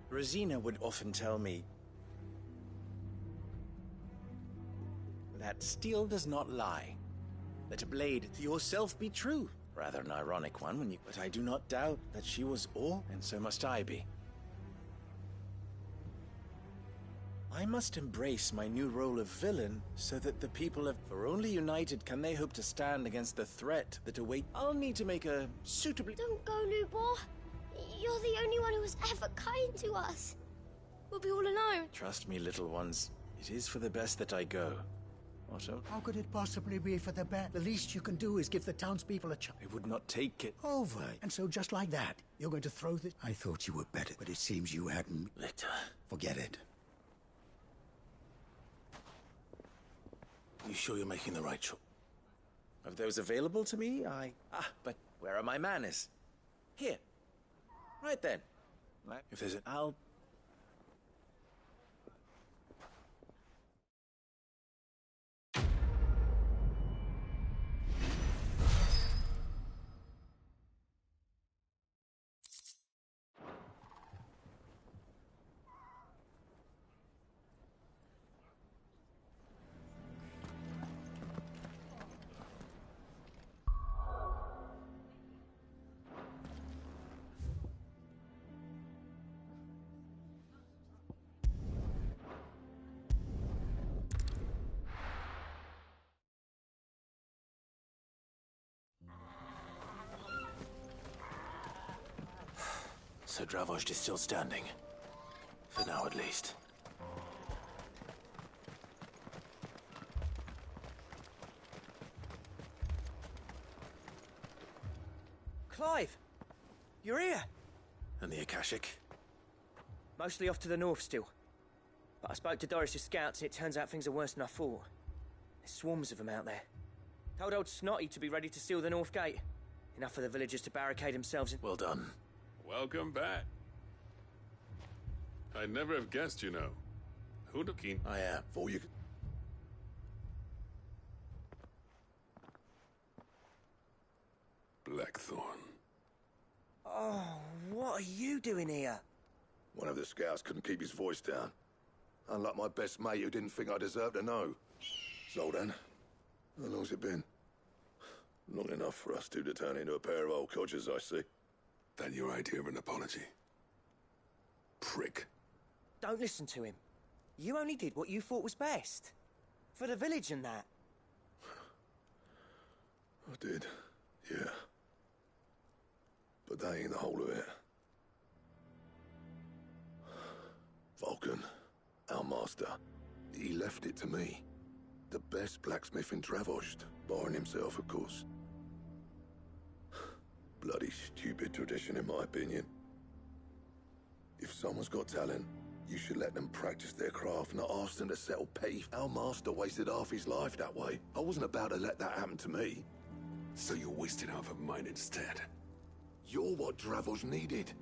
Rosina would often tell me that steel does not lie. Let a blade yourself be true. Rather an ironic one when you... But I do not doubt that she was all, and so must I be. I must embrace my new role of villain so that the people of... For only united can they hope to stand against the threat that await... I'll need to make a suitably... Don't go, Lubor. You're the only one who was ever kind to us. We'll be all alone. Trust me, little ones. It is for the best that I go. Otto? How could it possibly be for the best? The least you can do is give the townspeople a chance. I would not take it. Over. And so just like that, you're going to throw this... I thought you were better, but it seems you hadn't... Victor. Forget it. You sure you're making the right choice? Of those available to me, but where are my manners? Here. Right then. If there's an... I'll... So Dravost is still standing. For now, at least. Clive! You're here! And the Akashic? Mostly off to the north still. But I spoke to Doris' scouts and it turns out things are worse than I thought. There's swarms of them out there. Told old Snotty to be ready to seal the north gate. Enough for the villagers to barricade themselves in. Well done. Welcome back. I'd never have guessed, you know. Who'd have keen? I am. For you. Blackthorn. Oh, what are you doing here? One of the scouts couldn't keep his voice down. Unlike my best mate who didn't think I deserved to know. Zoltan, how long's it been? Long enough for us two to turn into a pair of old codgers, I see. That your idea of an apology? Prick. Don't listen to him. You only did what you thought was best. For the village and that. I did, yeah. But that ain't the whole of it. Vulcan, our master, he left it to me. The best blacksmith in Dravost, barring himself, of course. Bloody stupid tradition, in my opinion. If someone's got talent, you should let them practice their craft, not ask them to settle petty. Our master wasted half his life that way. I wasn't about to let that happen to me. So you wasted half of mine instead. You're what Dravost needed.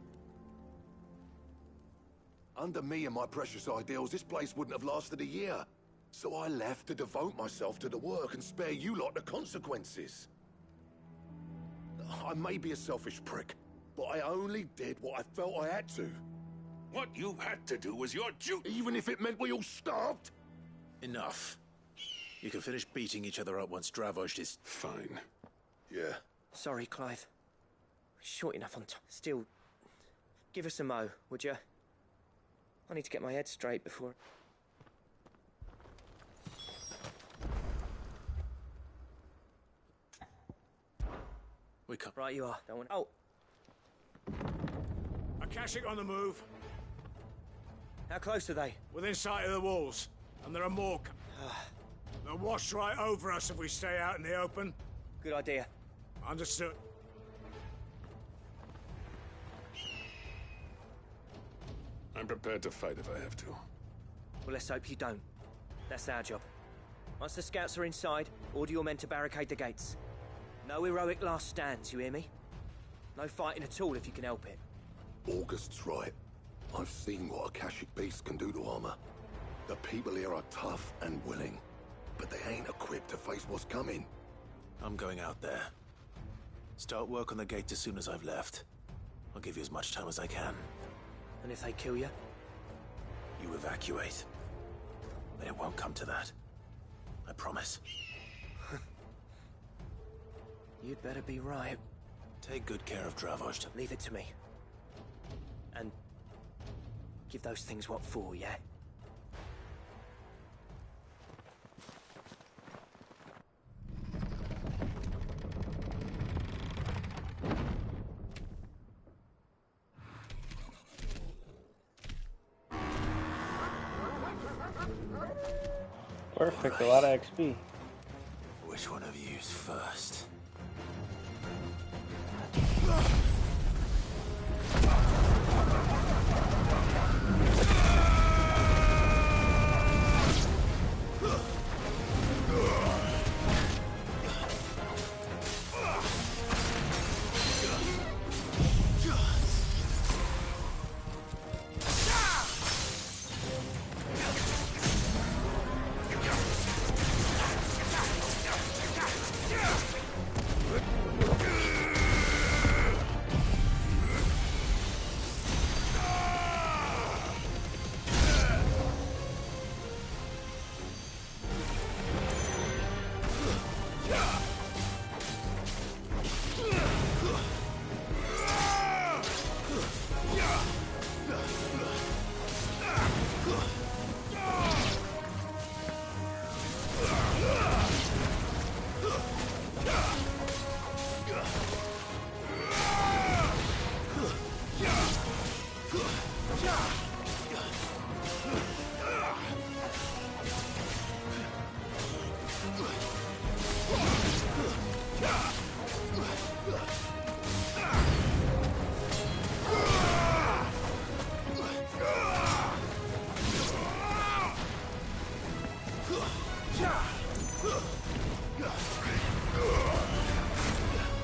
Under me and my precious ideals, this place wouldn't have lasted a year. So I left to devote myself to the work and spare you lot the consequences. I may be a selfish prick, but I only did what I felt I had to. What you had to do was your duty. Even if it meant we all starved? Enough. You can finish beating each other up once Dravost is... Fine. Yeah. Sorry, Clive. Short enough on time. Still, give us a mo, would you? I need to get my head straight before... We can't... Right you are. Don't want... Oh! Akashic on the move. How close are they? Within sight of the walls. And there are more. They'll wash right over us if we stay out in the open. Good idea. Understood. I'm prepared to fight if I have to. Well, let's hope you don't. That's our job. Once the scouts are inside, order your men to barricade the gates. No heroic last stands, you hear me? No fighting at all if you can help it. August's right. I've seen what Akashic beasts can do to armor. The people here are tough and willing, but they ain't equipped to face what's coming. I'm going out there. Start work on the gate as soon as I've left. I'll give you as much time as I can. And if they kill you? You evacuate. But it won't come to that. I promise. You'd better be right. Take good care of Dravost. Leave it to me. And give those things what for, yeah? Perfect, a lot of XP. Which one of you's first?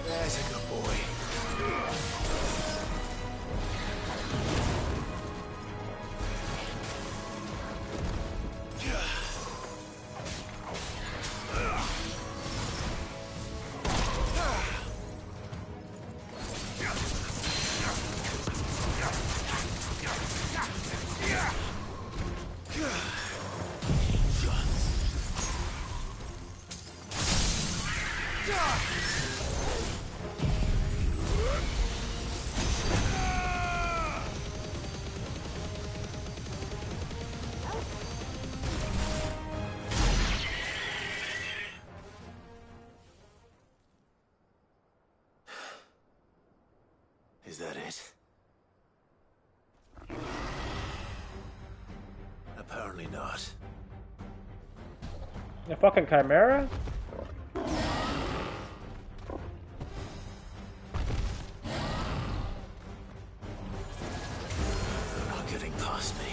There's a good boy. Is that it? Apparently not. The fucking Chimera? They're not getting past me.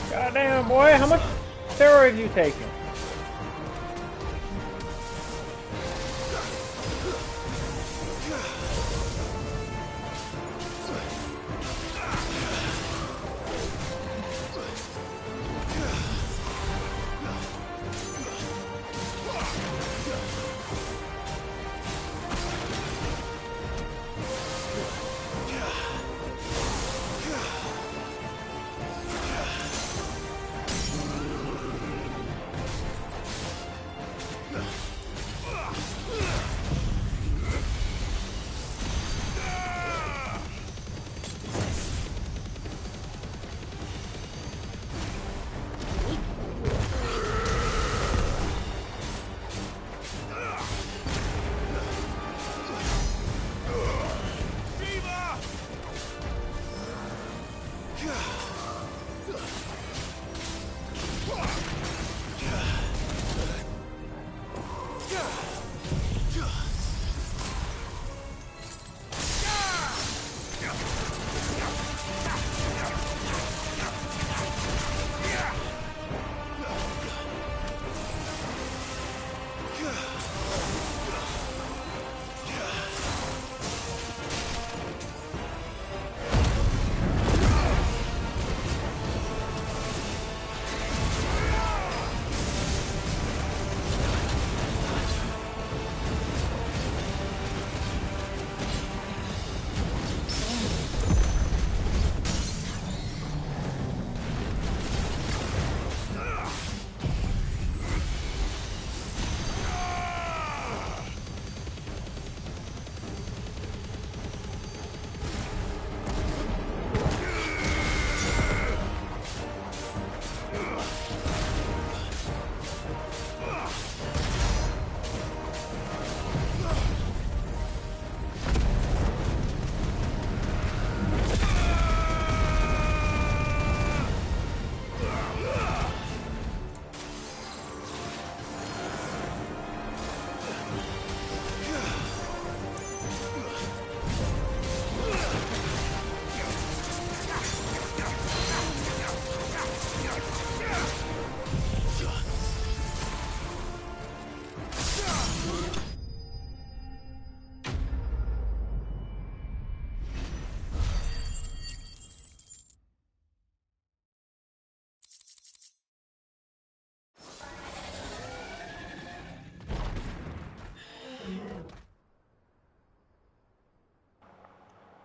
Goddamn, boy, how much steroids you taking?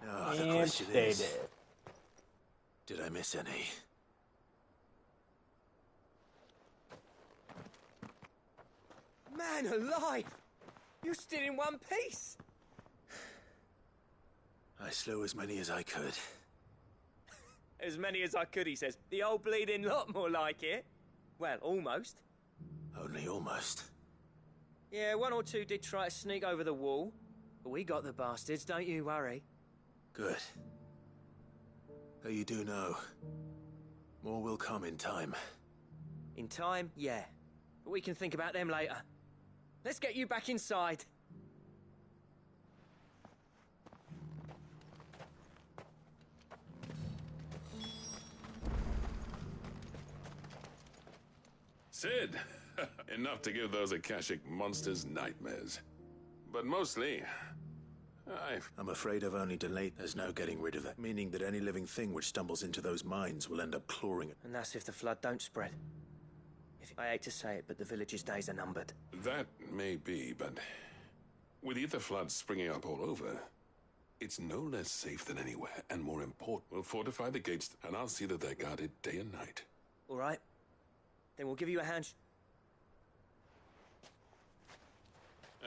Now, the question is, did I miss any? Man alive! You're still in one piece! I slew as many as I could. As many as I could, he says. The old bleeding lot, more like it. Well, almost. Only almost. Yeah, one or two did try to sneak over the wall. But we got the bastards, don't you worry. Good. Though you do know, more will come in time. In time, yeah. But we can think about them later. Let's get you back inside. Cid! Enough to give those Akashic monsters nightmares. But mostly, I'm afraid I've only delayed. There's no getting rid of it, meaning that any living thing which stumbles into those mines will end up clawing it. And that's if the flood don't spread. I hate to say it, but the village's days are numbered. That may be, but with ether floods springing up all over, it's no less safe than anywhere, and more important, we'll fortify the gates, and I'll see that they're guarded day and night. All right. Then we'll give you a hand.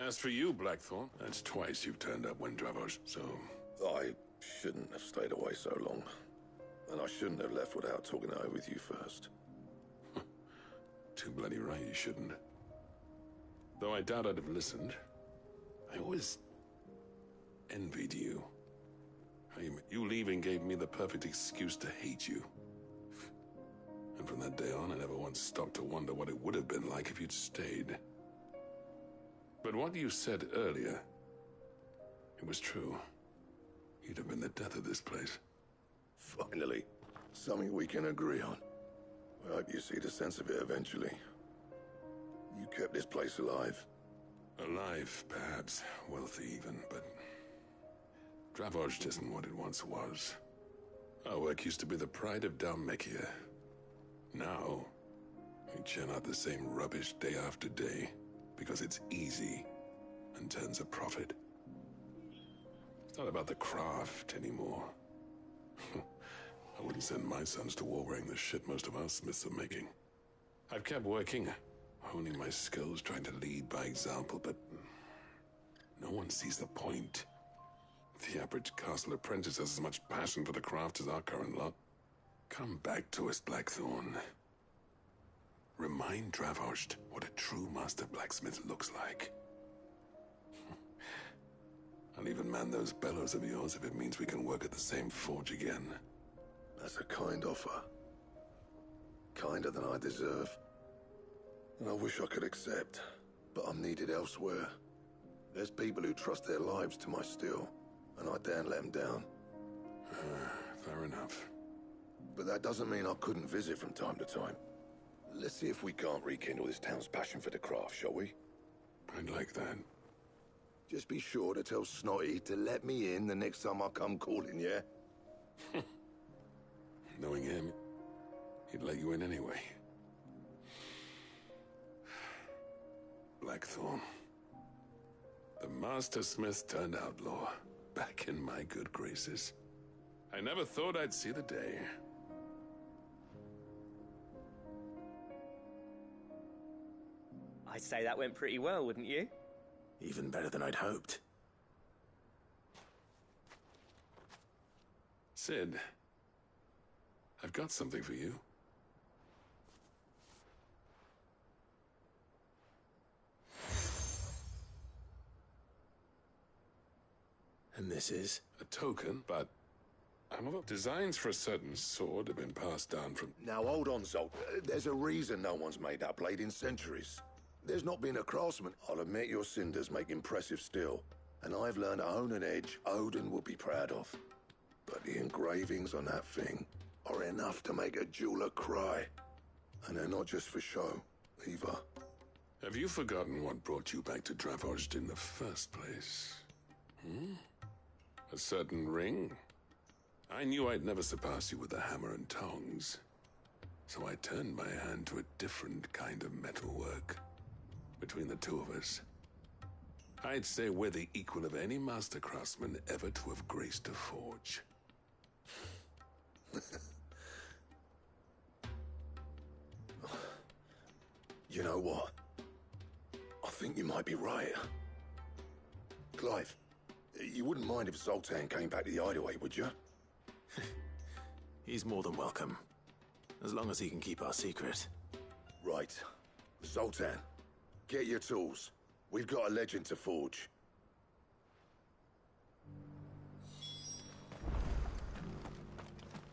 As for you, Blackthorn, that's twice you've turned up when Dravos, so... I shouldn't have stayed away so long. And I shouldn't have left without talking it over with you first. Too bloody right you shouldn't. Though I doubt I'd have listened. I always envied you. You leaving gave me the perfect excuse to hate you. And from that day on, I never once stopped to wonder what it would have been like if you'd stayed. But what you said earlier, it was true. You'd have been the death of this place. Finally, something we can agree on. I hope you see the sense of it eventually. You kept this place alive. Alive, perhaps. Wealthy even, but... Dravos isn't what it once was. Our work used to be the pride of Dhalmekia. Now, we churn out the same rubbish day after day, because it's easy and turns a profit. It's not about the craft anymore. I wouldn't send my sons to war wearing the shit most of our smiths are making. I've kept working, honing my skills, trying to lead by example, but no one sees the point. The average castle apprentice has as much passion for the craft as our current lot. Come back to us, Blackthorn. Remind Dravos what a true master blacksmith looks like. I'll even man those bellows of yours if it means we can work at the same forge again. That's a kind offer. Kinder than I deserve. And I wish I could accept, but I'm needed elsewhere. There's people who trust their lives to my steel, and I daren't let them down. Fair enough. But that doesn't mean I couldn't visit from time to time. Let's see if we can't rekindle this town's passion for the craft, shall we? I'd like that. Just be sure to tell Snotty to let me in the next time I come calling, yeah? Knowing him, he'd let you in anyway. Blackthorn. The Master Smith turned outlaw, back in my good graces. I never thought I'd see the day. I'd say that went pretty well, wouldn't you? Even better than I'd hoped. Cid, I've got something for you. And this is? A token, but designs for a certain sword have been passed down from... Now hold on, Zolt. There's a reason no one's made that blade in centuries. There's not been a craftsman. I'll admit your cinders make impressive steel, and I've learned to own an edge Odin will be proud of. But the engravings on that thing are enough to make a jeweler cry. And they're not just for show, either. Have you forgotten what brought you back to Dravos in the first place? A certain ring? I knew I'd never surpass you with the hammer and tongs. So I turned my hand to a different kind of metalwork. Between the two of us, I'd say we're the equal of any master craftsman ever to have graced a forge. You know what? I think you might be right. Clive, you wouldn't mind if Zoltan came back to the Hideaway, would you? He's more than welcome. As long as he can keep our secret. Right. Zoltan, get your tools. We've got a legend to forge.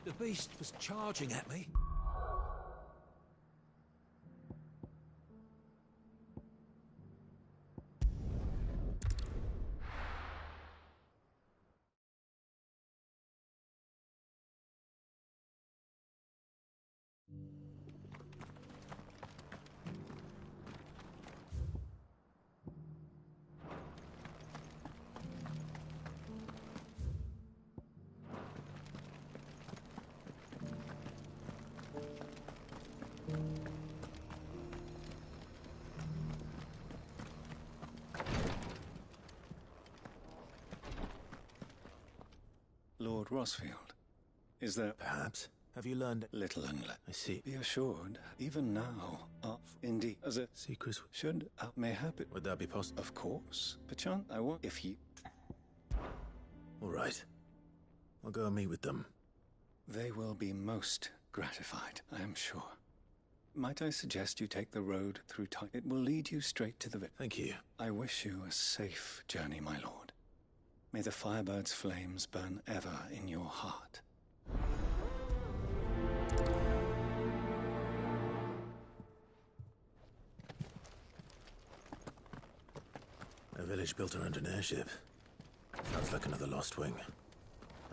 The beast was charging at me. Lord Rosfield, is there... Perhaps. Have you learned... Little and I see. Be assured, even now, indeed, as a... Secrets... Should, mayhap it... Would that be possible? Of course. Perchance, I want... If you... All right. I'll go and meet with them. They will be most gratified, I am sure. Might I suggest you take the road through time? It will lead you straight to the... Thank you. I wish you a safe journey, my lord. May the Firebird's flames burn ever in your heart. A village built around an airship. Sounds like another Lost Wing.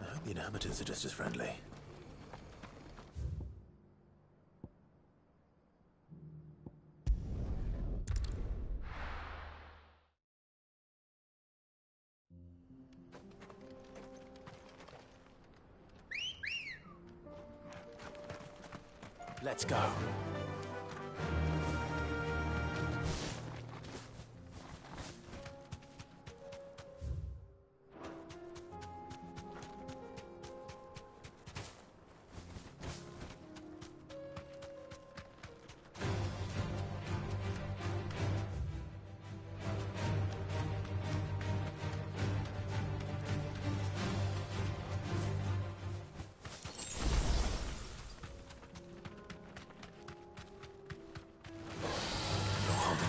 I hope the inhabitants are just as friendly. Let's go.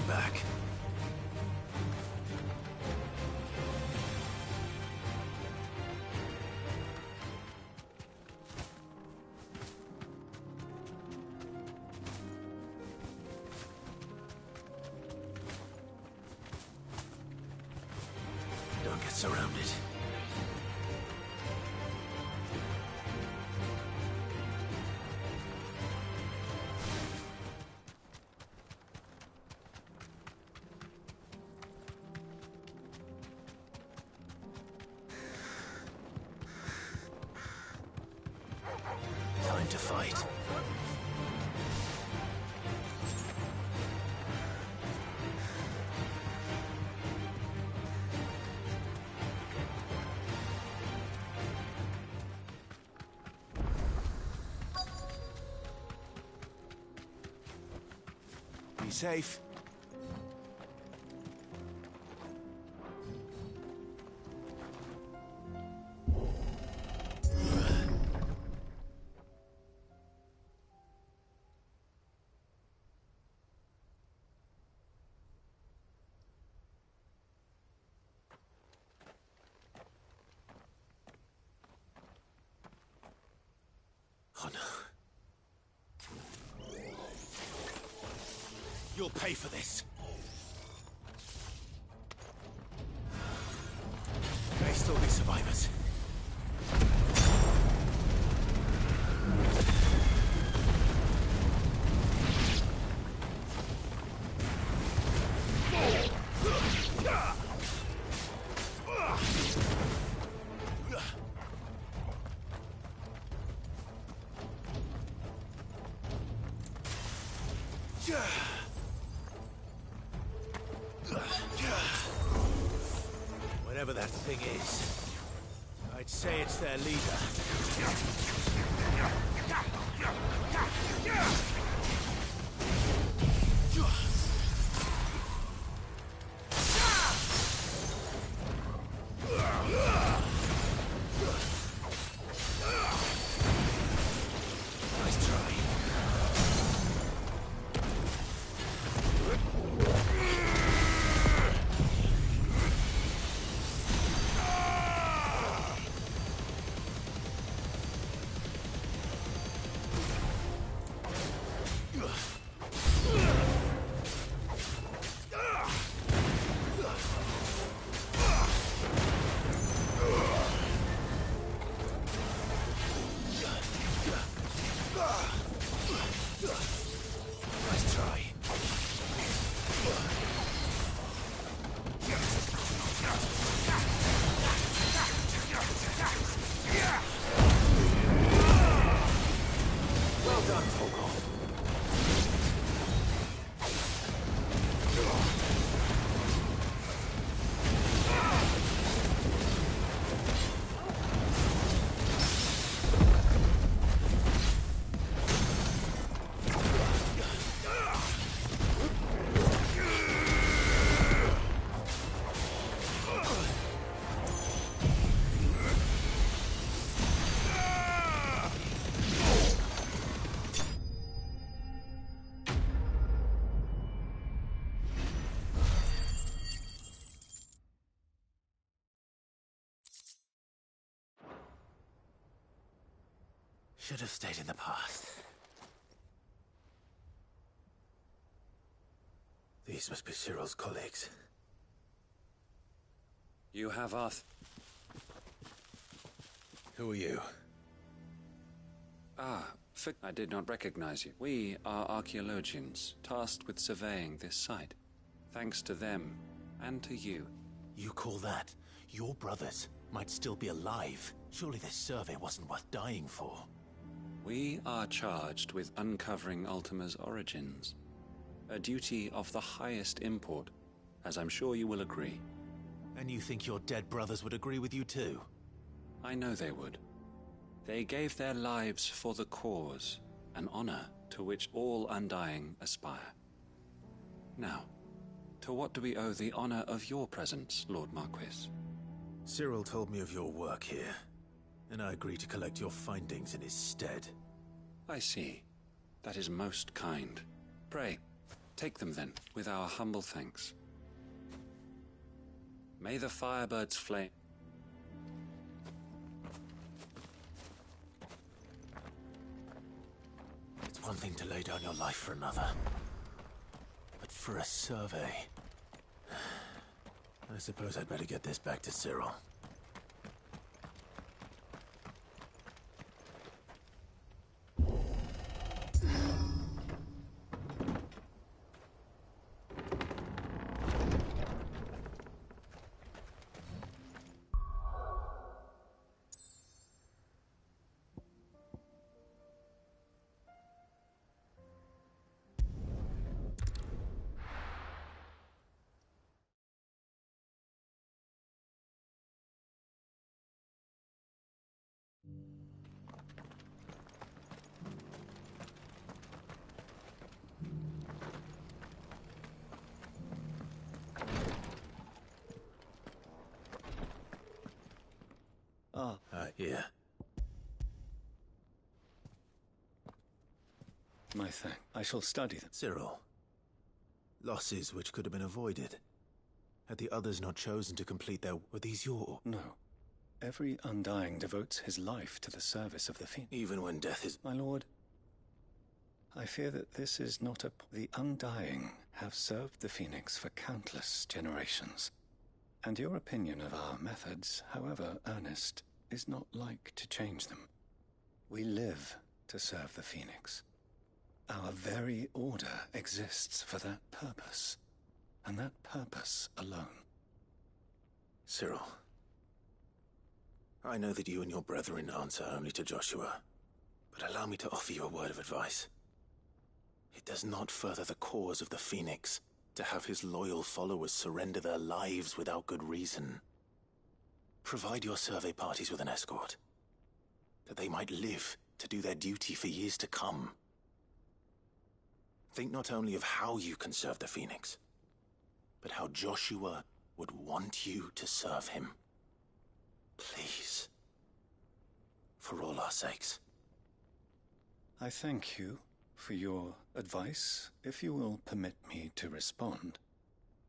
Back. Don't get surrounded. Time to fight. Be safe. Oh no. You'll pay for this. May still be survivors. Whatever that thing is, I'd say it's their leader. Nice try. Should have stayed in the past. These must be Cyril's colleagues. You have Arth. Who are you? I did not recognize you. We are archaeologians, tasked with surveying this site. Thanks to them, and to you. You call that? Your brothers might still be alive. Surely this survey wasn't worth dying for. We are charged with uncovering Ultima's origins. A duty of the highest import, as I'm sure you will agree. And you think your dead brothers would agree with you too? I know they would. They gave their lives for the cause, an honor to which all Undying aspire. Now, to what do we owe the honor of your presence, Lord Marquis? Cyril told me of your work here, and I agreed to collect your findings in his stead. I see. That is most kind. Pray, take them then, with our humble thanks. May the Firebird's flame... It's one thing to lay down your life for another, but for a survey... I suppose I'd better get this back to Cyril. Here. My thanks. I shall study them. Cyril. Losses which could have been avoided. Had the others not chosen to complete their... Were these your... No. Every Undying devotes his life to the service of the Phoenix. Even when death is... My lord, I fear that this is not a... The Undying have served the Phoenix for countless generations. And your opinion of our methods, however earnest, is not like to change them. We live to serve the Phoenix. Our very order exists for that purpose, and that purpose alone. Cyril, I know that you and your brethren answer only to Joshua, but allow me to offer you a word of advice. It does not further the cause of the Phoenix to have his loyal followers surrender their lives without good reason. Provide your survey parties with an escort, that they might live to do their duty for years to come. Think not only of how you can serve the Phoenix, but how Joshua would want you to serve him. Please. For all our sakes. I thank you for your advice, if you will permit me to respond.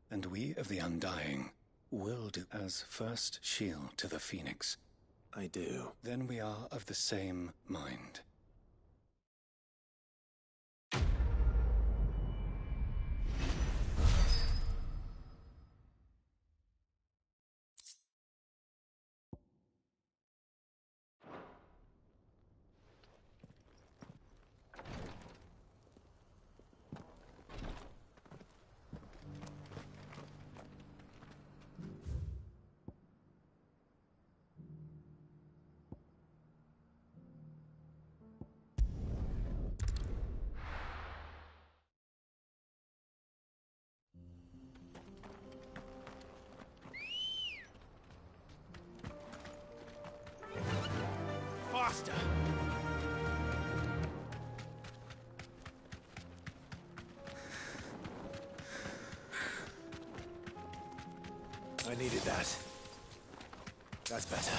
And we of the Undying will do as first shield to the Phoenix. I do. Then we are of the same mind. Faster! I needed that. That's better.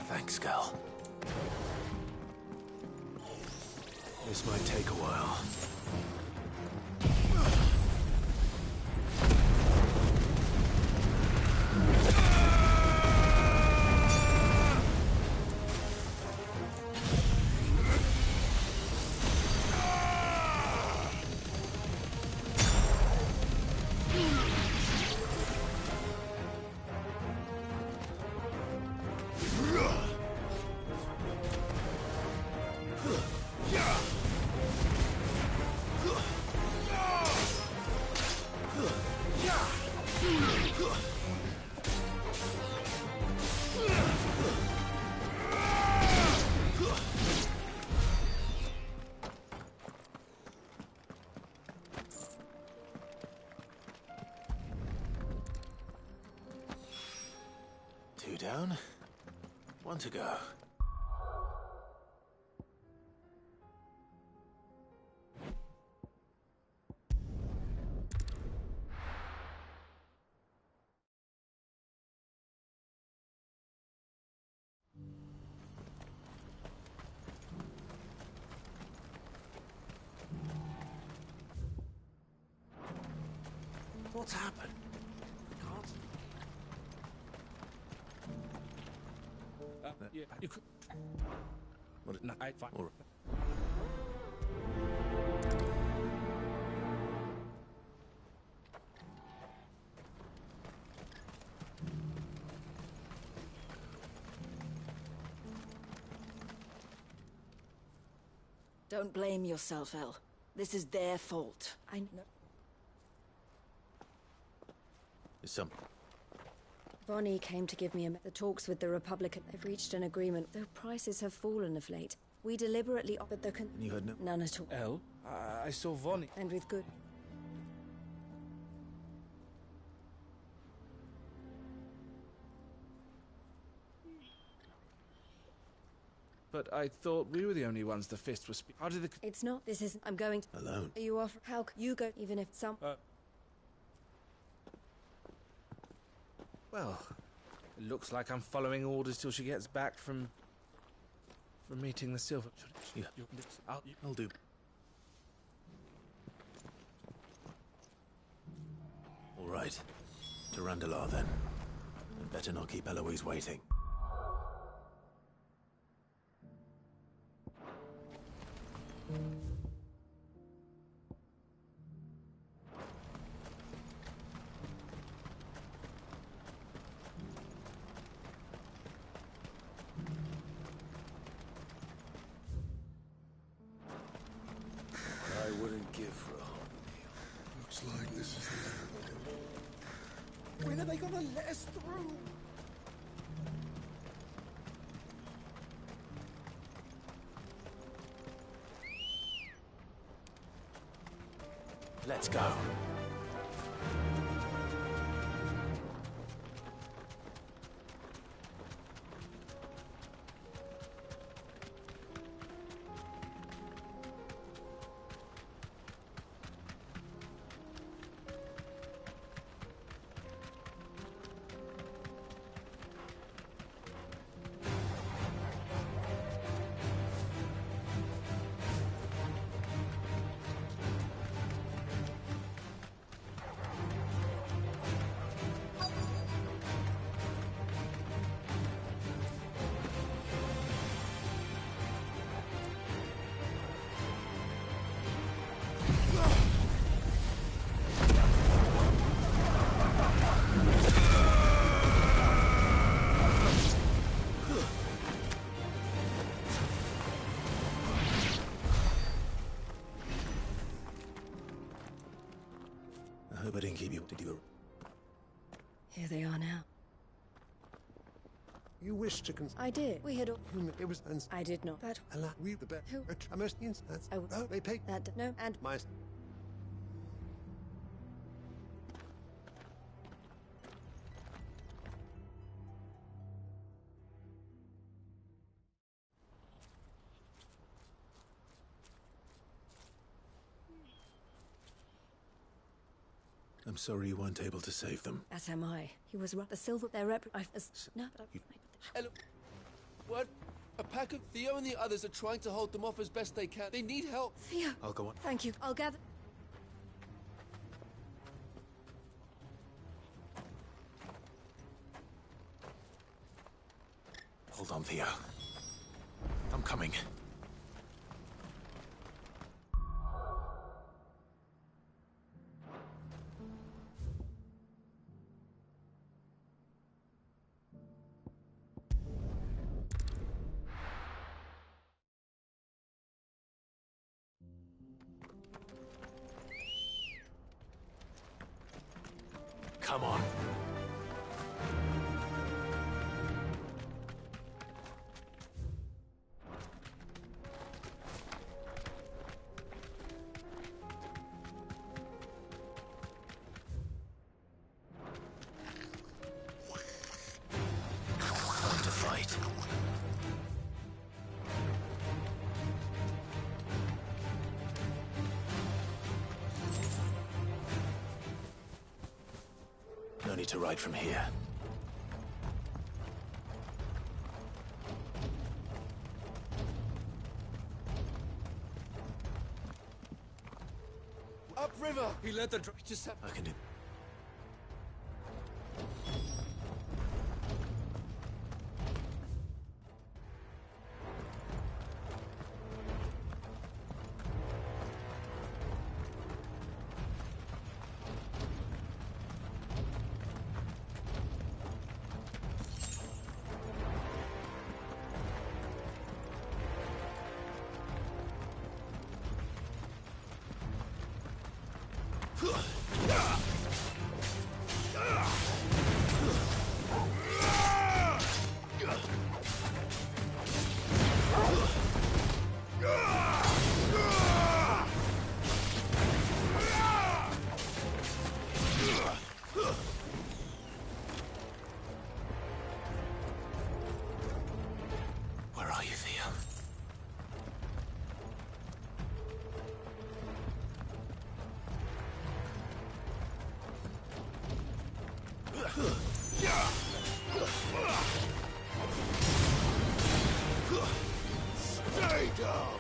Thanks, Gal. This might take a while. Two down, one to go. What's happened? Yeah, you could. What? No, fine. All right. Don't blame yourself, El. This is their fault. I know. Is some... Vonnie came to give me the talks with the Republican. They've reached an agreement, though prices have fallen of late. We deliberately offered the And you heard no... None at all. El, I saw Vonnie. And with good... But I thought we were the only ones the Fist was... How did the... It's not. This isn't... I'm going to... Alone. Are you off? How you go, even if some... Well, it looks like I'm following orders till she gets back from meeting the Silver... Yeah, I'll do. All right. To Randalar, then. And better not keep Eloise waiting. I wouldn't give for a hot meal. Looks like this is the end of it. When are they gonna let us through? Let's go. I hope I didn't keep you. Did you? Here they are now. You wish to I did. We had all... It was... I did not. But... Allah, we the best. Who? I must that's... Oh. Oh, they pay... That... No, and... My... I'm sorry you weren't able to save them. As am I. He was right. The silver... Their rep... No, but Hello. What? A pack of... Theo and the others are trying to hold them off as best they can. They need help. Theo! I'll go on. Thank you. I'll gather... Hold on, Theo. I'm coming. Come on. Time to fight. No need to ride from here. Upriver! He led the just I can do. Where are you, Theo? Stay down!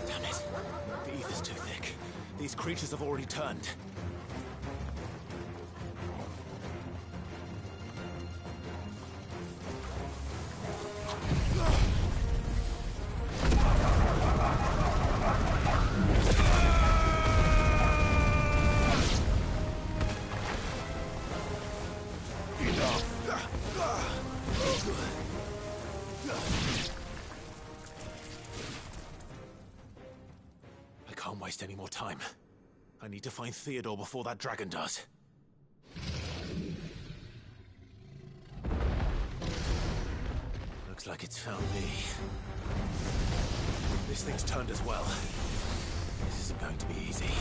Damn it. The ether's too thick. These creatures have already turned. I can't waste any more time. I need to find Theodore before that dragon does. Looks like it's found me. This thing's turned as well. This isn't going to be easy.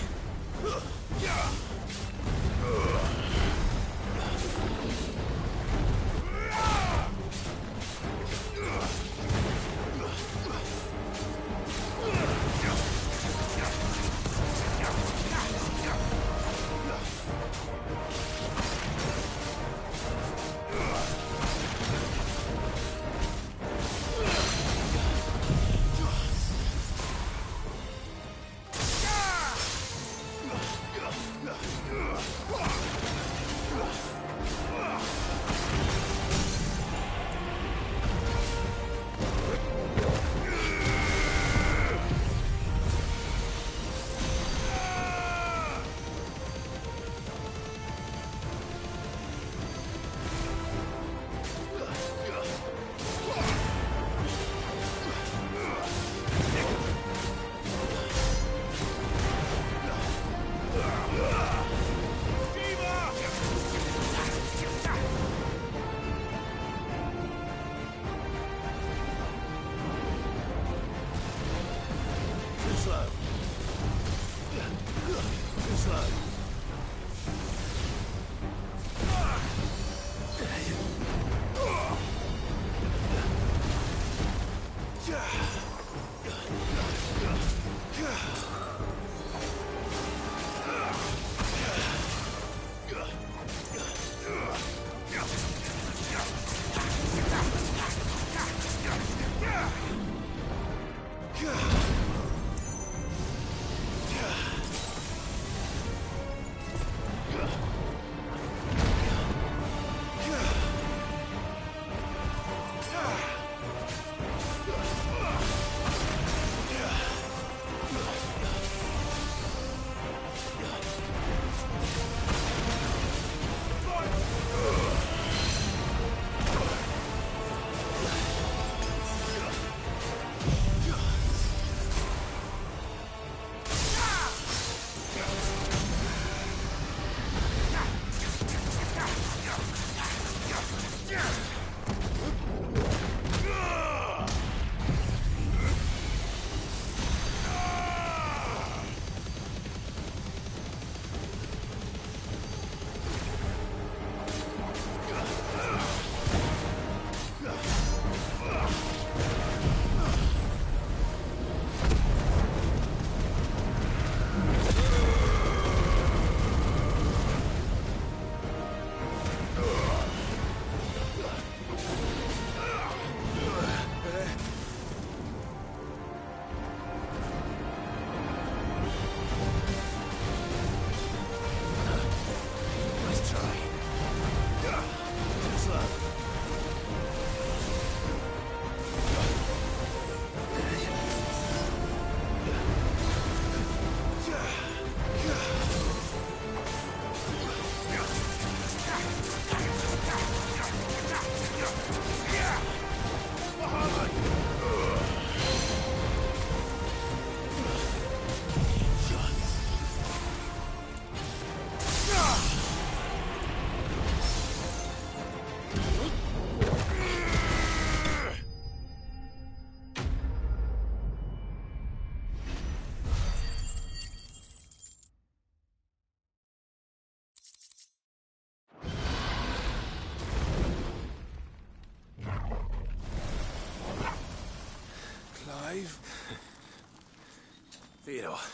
Oh,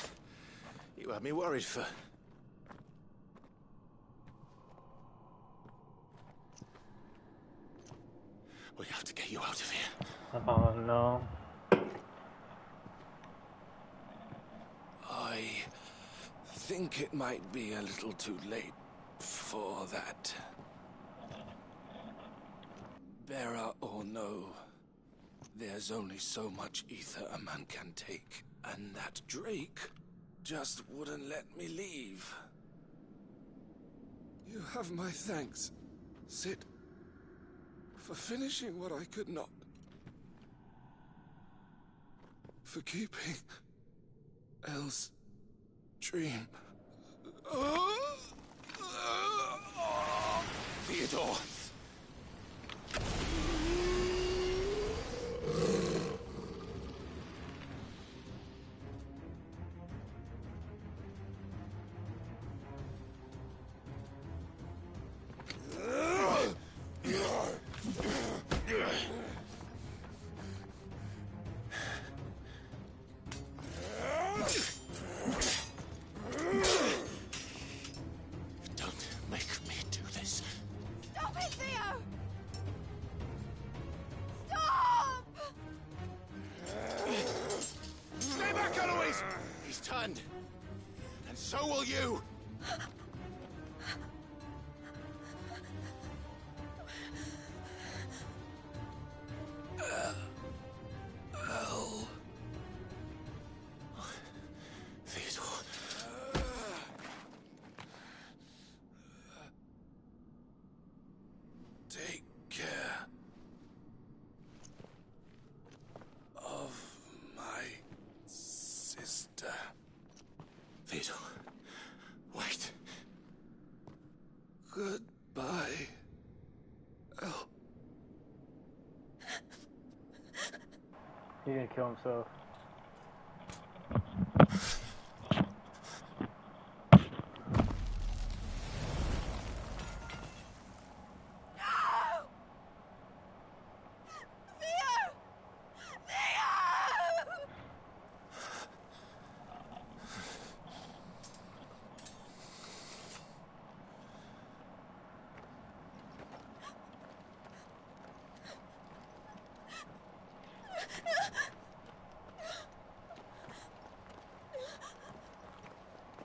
you had me worried for... We have to get you out of here. Oh no. I think it might be a little too late for that. Bearer or no, there's only so much ether a man can take, and that Drake just wouldn't let me leave. You have my thanks, Cid, for finishing what I could not. For keeping Elle's dream. Theodore! And so will you! Elle. Theodore. Take care of my sister. Theodore, wait. Goodbye, Elle. He didn't kill himself.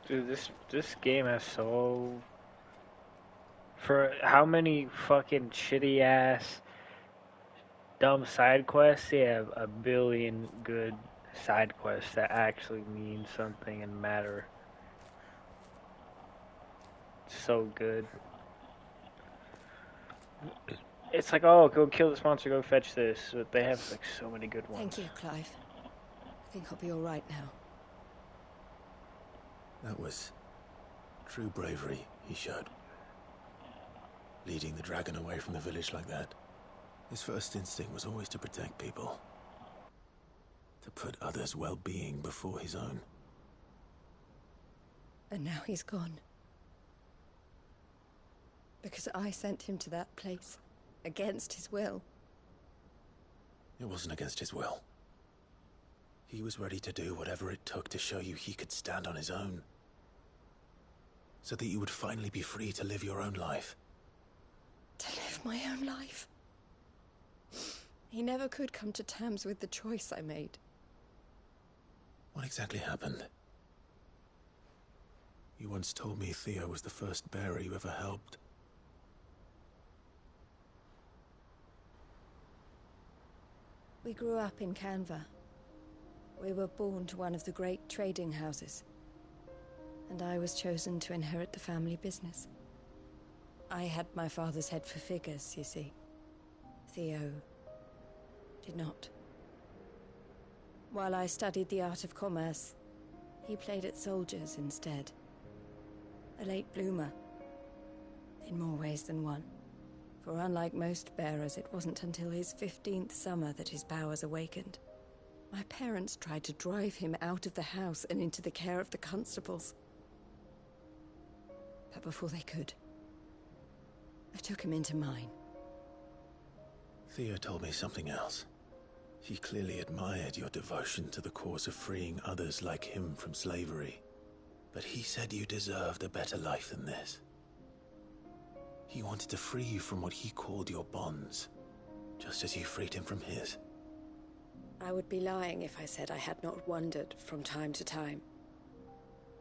Dude, this game has so... For how many fucking shitty ass dumb side quests, they have a billion good side quests that actually mean something and matter. So good. It's like, oh, go kill this monster, go fetch this. But they have like so many good ones. Thank you, Clive. I think I'll be all right now. That was true bravery he showed. Leading the dragon away from the village like that. His first instinct was always to protect people. To put others' well-being before his own. And now he's gone. Because I sent him to that place. Against his will. It wasn't against his will. He was ready to do whatever it took to show you he could stand on his own. So that you would finally be free to live your own life. To live my own life? He never could come to terms with the choice I made. What exactly happened? You once told me Theo was the first bearer you ever helped. We grew up in Canva. We were born to one of the great trading houses. And I was chosen to inherit the family business. I had my father's head for figures, you see. Theo did not. While I studied the art of commerce, he played at soldiers instead. A late bloomer. In more ways than one. For unlike most bearers, it wasn't until his 15th summer that his powers awakened. My parents tried to drive him out of the house and into the care of the constables. But before they could, I took him into mine. Theo told me something else. He clearly admired your devotion to the cause of freeing others like him from slavery. But he said you deserved a better life than this. He wanted to free you from what he called your bonds, just as you freed him from his. I would be lying if I said I had not wondered from time to time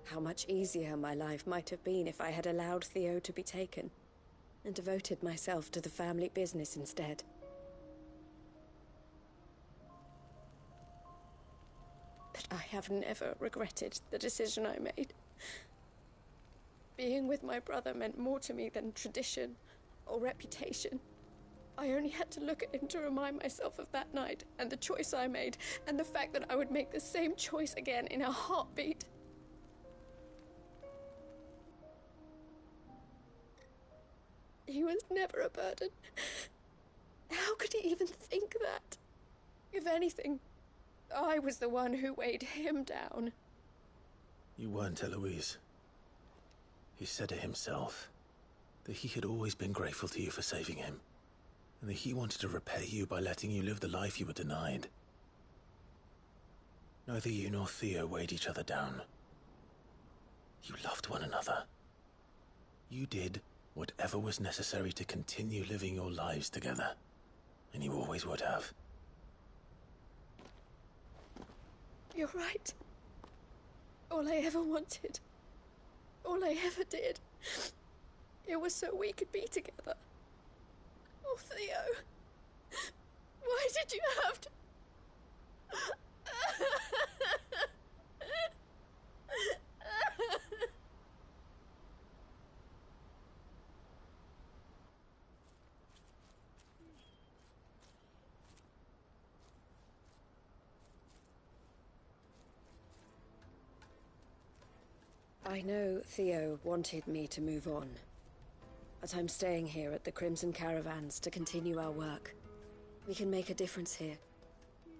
how much easier my life might have been if I had allowed Theo to be taken and devoted myself to the family business instead. But I have never regretted the decision I made. Being with my brother meant more to me than tradition or reputation. I only had to look at him to remind myself of that night and the choice I made, and the fact that I would make the same choice again in a heartbeat. He was never a burden. How could he even think that? If anything, I was the one who weighed him down. You weren't, Eloise. He said it himself, that he had always been grateful to you for saving him, and that he wanted to repay you by letting you live the life you were denied. Neither you nor Theo weighed each other down. You loved one another. You did whatever was necessary to continue living your lives together, and you always would have. You're right. All I ever wanted, all I ever did, it was so we could be together. Oh, Theo, why did you have to... I know Theo wanted me to move on, but I'm staying here at the Crimson Caravans to continue our work. We can make a difference here.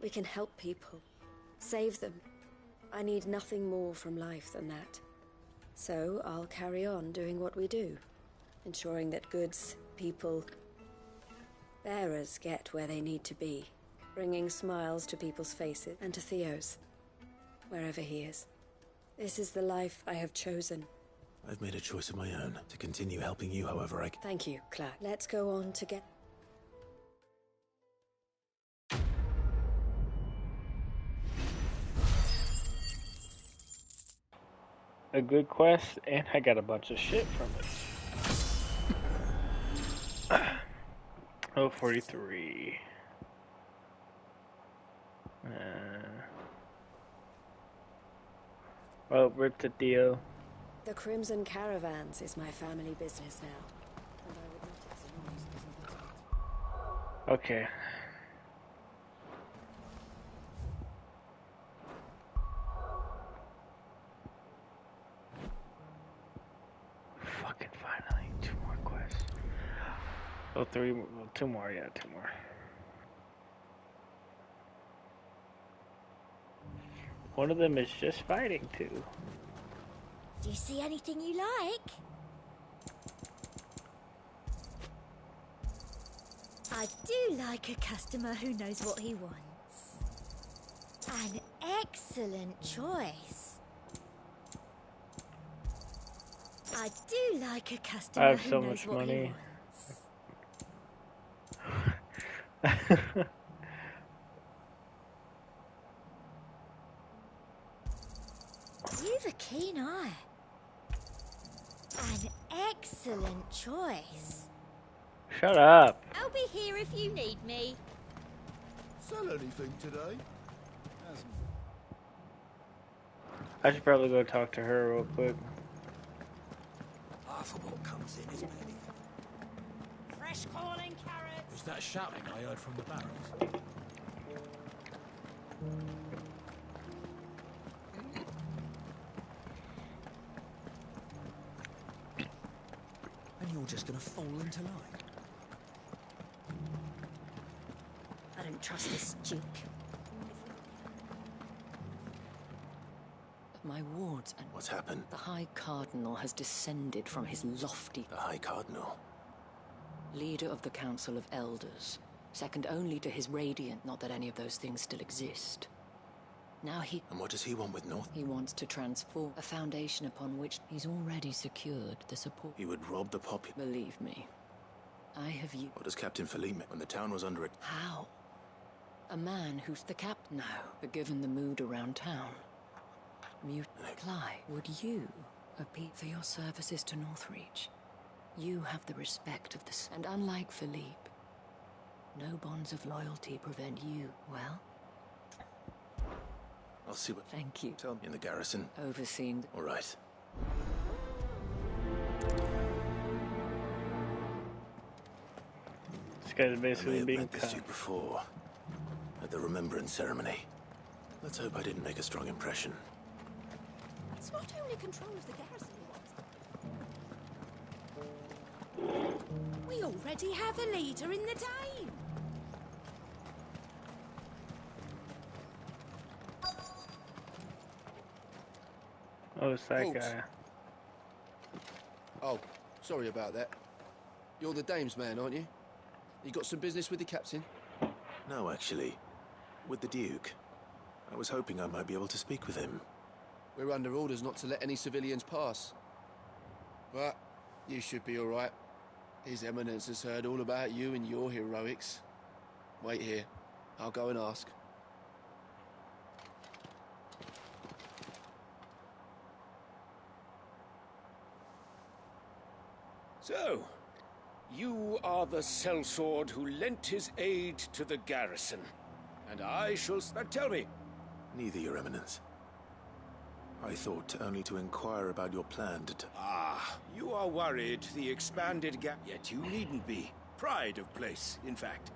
We can help people, save them. I need nothing more from life than that. So I'll carry on doing what we do, ensuring that goods, people, bearers get where they need to be, bringing smiles to people's faces and to Theo's, wherever he is. This is the life I have chosen. I've made a choice of my own, to continue helping you however I can. Thank you, Claire. Let's go on to get... A good quest, and I got a bunch of shit from it. 043. Well, rip to Theo. The Crimson Caravans is my family business now. And I would not excuse... Okay. Fucking finally, 2 more quests. Oh, 3, 2 more, yeah, 2 more. One of them is just fighting too. Do you see anything you like? I do like a customer who knows what he wants. An excellent choice. I do like a customer who knows what he wants. You've a keen eye. An excellent choice. Shut up. I'll be here if you need me. Sell anything today? I should probably go talk to her real quick. Half of what comes in is barely. Fresh corn and carrots. Was that shouting I heard from the barracks? And you're just gonna fall into line. I don't trust this Duke. My wards and... What's happened? The High Cardinal has descended from his lofty... The High Cardinal? Leader of the Council of Elders, second only to his Radiant, not that any of those things still exist. Now And what does he want with North? He wants to transform a foundation upon which he's already secured the support. He would rob the populace. Believe me, I have you. What does Captain Philippe when the town was under it? How? A man who's the captain now, but given the mood around town. Clive, would you appeal for your services to Northreach? You have the respect of the... And unlike Philippe, no bonds of loyalty prevent you, well... I'll see what... Thank you. Tell me in the garrison. Overseeing... All right. This guy's basically being met this dude before. At the Remembrance ceremony. Let's hope I didn't make a strong impression. It's not only control of the garrison he wants. We already have a leader in the town. Oh, it's that Folks. guy. Oh, sorry about that. You're the dame's man, aren't you? You got some business with the captain? No, actually. With the Duke. I was hoping I might be able to speak with him. We're under orders not to let any civilians pass. But you should be all right. His Eminence has heard all about you and your heroics. Wait here. I'll go and ask. So, you are the sellsword who lent his aid to the garrison. And I shall... tell me. Neither, Your Eminence. I thought only to inquire about your plan to... Ah, you are worried the expanded gap... Yet you needn't be. Pride of place, in fact.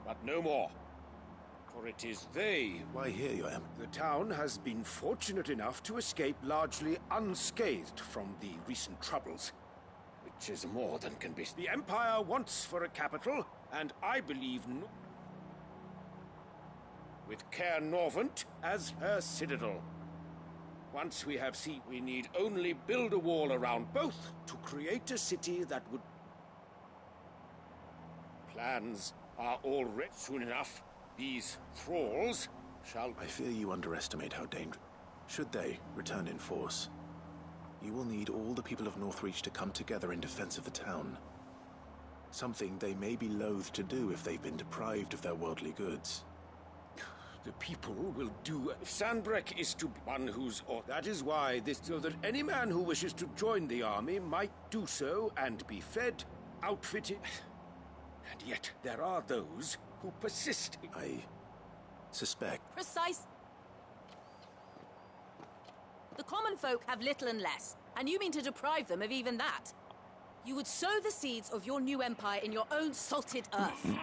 But no more. For it is they... Why here, Your Em? The town has been fortunate enough to escape largely unscathed from the recent troubles. Which is more than can be... The Empire wants for a capital, and I believe... with Caer Norvent as her citadel. Once we have seen, we need only build a wall around both to create a city that would... Plans are already soon enough. These thralls shall... I fear you underestimate how dangerous... Should they return in force, you will need all the people of Northreach to come together in defense of the town. Something they may be loath to do if they've been deprived of their worldly goods. The people will do... If Sanbreque is to be one who's... Or that is why this... So that any man who wishes to join the army might do so and be fed, outfitted... And yet there are those who persist... I suspect... Precise. The common folk have little and less, and you mean to deprive them of even that. You would sow the seeds of your new empire in your own salted earth.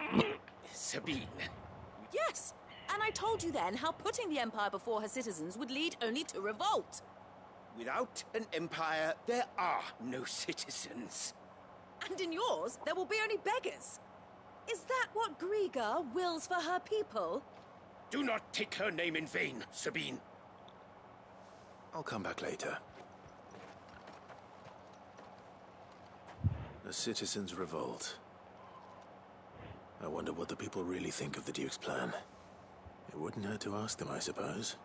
Sabine. Yes, and I told you then how putting the empire before her citizens would lead only to revolt. Without an empire, there are no citizens. And in yours, there will be only beggars. Is that what Griga wills for her people? Do not take her name in vain, Sabine. I'll come back later. The citizens revolt. I wonder what the people really think of the Duke's plan. It wouldn't hurt to ask them, I suppose.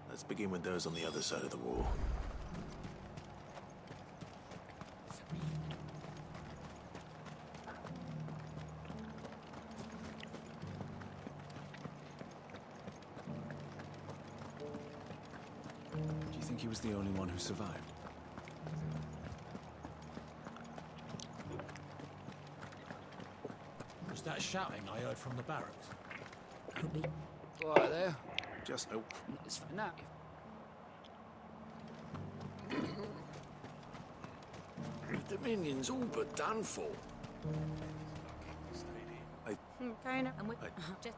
Let's begin with those on the other side of the wall. Do you think he was the only one who survived? Was that shouting I heard from the barracks? Could be. Right there. Just... Oh. It's for now. The Dominion's all but done for. Going up. And we just...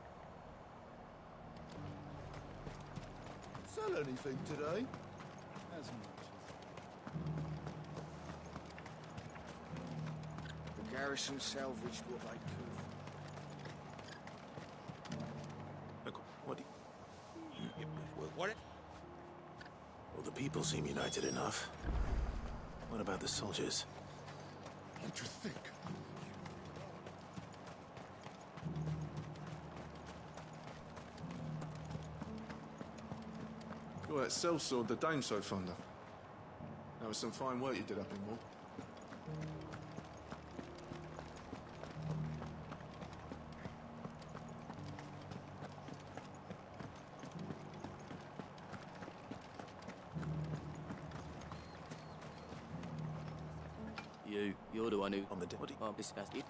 Sell anything today? As the garrison salvaged what they could. Look, what do you... What? Well, the people seem united enough. What about the soldiers? What do you think? Saw that sellsword the dame's so fond of. That was some fine work you did up in Wall. You're the one who... On the body. Discussed it.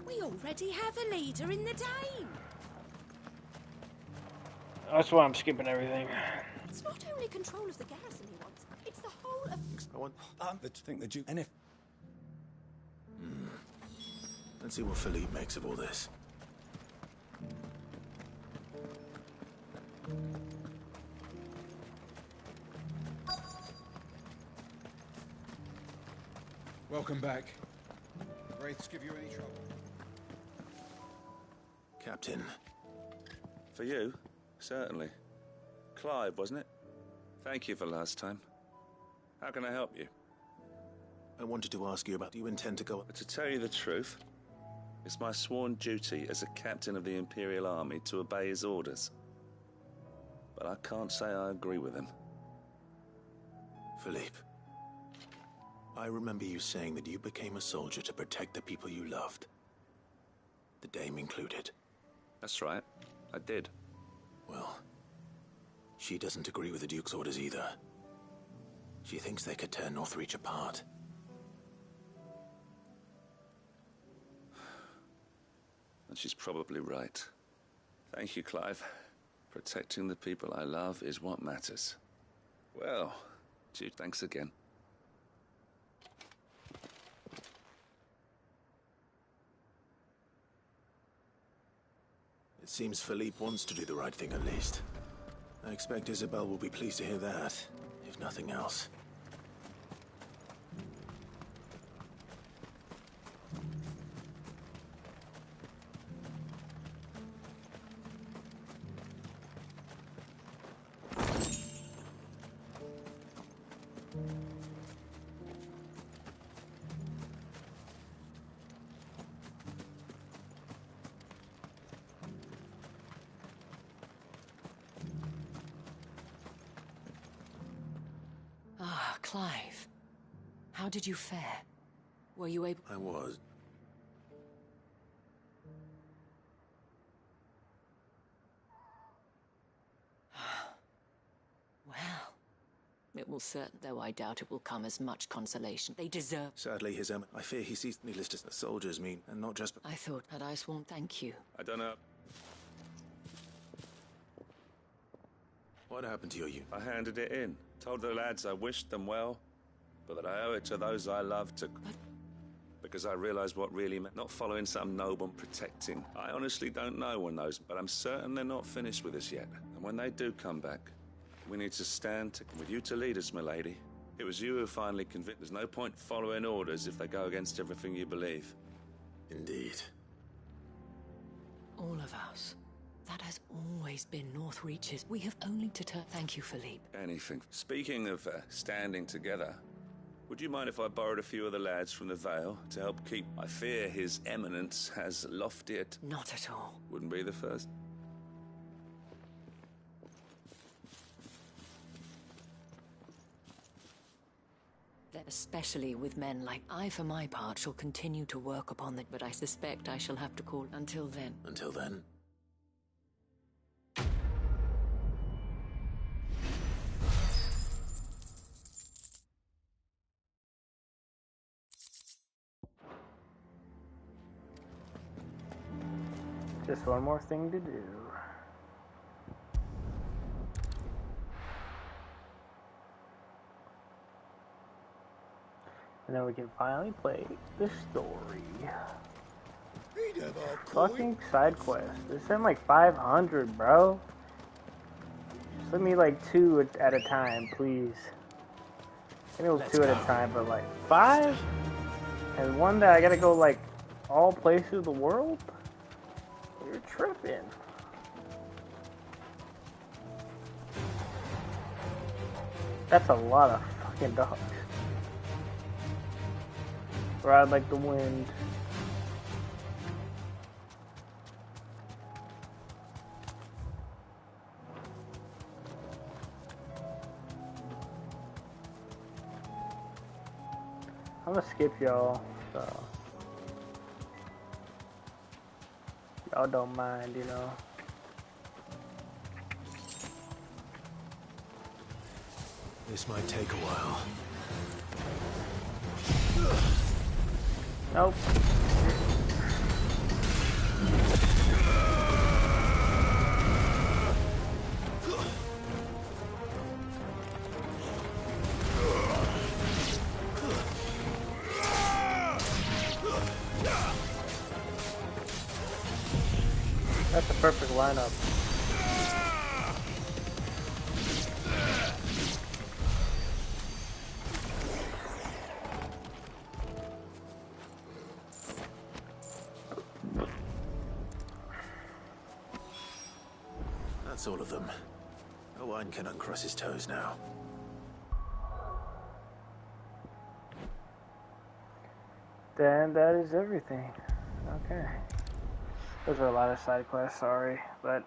We already have a leader in the Dame. That's why I'm skipping everything. It's not only control of the garrison he wants, it's the whole of... I want... Let's think the Duke... And if... Let's see what Philippe makes of all this. Welcome back. Wraiths give you any trouble? Captain. For you? Certainly. Clive, wasn't it? Thank you for last time. How can I help you? I wanted to ask you about... Do you intend to go... But to tell you the truth, it's my sworn duty as a captain of the Imperial Army to obey his orders. But I can't say I agree with him. Philippe. I remember you saying that you became a soldier to protect the people you loved. The Dame included. That's right. I did. Well, she doesn't agree with the Duke's orders either. She thinks they could tear Northreach apart. And she's probably right. Thank you, Clive. Protecting the people I love is what matters. Well, Duke, thanks again. It seems Philippe wants to do the right thing at least. I expect Isabel will be pleased to hear that, if nothing else. Clive, how did you fare? Were you able... I was. Well, it will certain, though I doubt it will come as much consolation. They deserve... Sadly, I fear he sees me listed as soldiers mean, and not just... I thought, had I sworn thank you? I don't know. What happened to your unit? I handed it in. Told the lads I wished them well, but that I owe it to those I love to... Because I realized what really meant not following some noble protecting. I honestly don't know when those... But I'm certain they're not finished with us yet. And when they do come back, we need to stand with you to lead us, milady. It was you who finally convinced... There's no point following orders if they go against everything you believe. Indeed. All of us. That has always been Northreach's. We have only to turn... Thank you, Philippe. Anything. Speaking of standing together, would you mind if I borrowed a few of the lads from the Vale to help keep... I fear His Eminence has lofted it. Not at all. Wouldn't be the first. Then especially with men like I, for my part, shall continue to work upon the... But I suspect I shall have to call... Until then. Until then? Just one more thing to do. And then we can finally play the story. Fucking side quest. This is like 500, bro. Just let me like 2 at a time, please. I know Let's 2 at a go. time, but like 5? And one that I gotta go like all places of the world? You're tripping. That's a lot of fucking dogs. Ride like the wind. I'm gonna skip y'all, so y'all don't mind, you know. This might take a while. Nope. That's a perfect lineup. That's all of them. Owain can uncross his toes now. Then that is everything. Okay. Those are a lot of side quests, sorry. But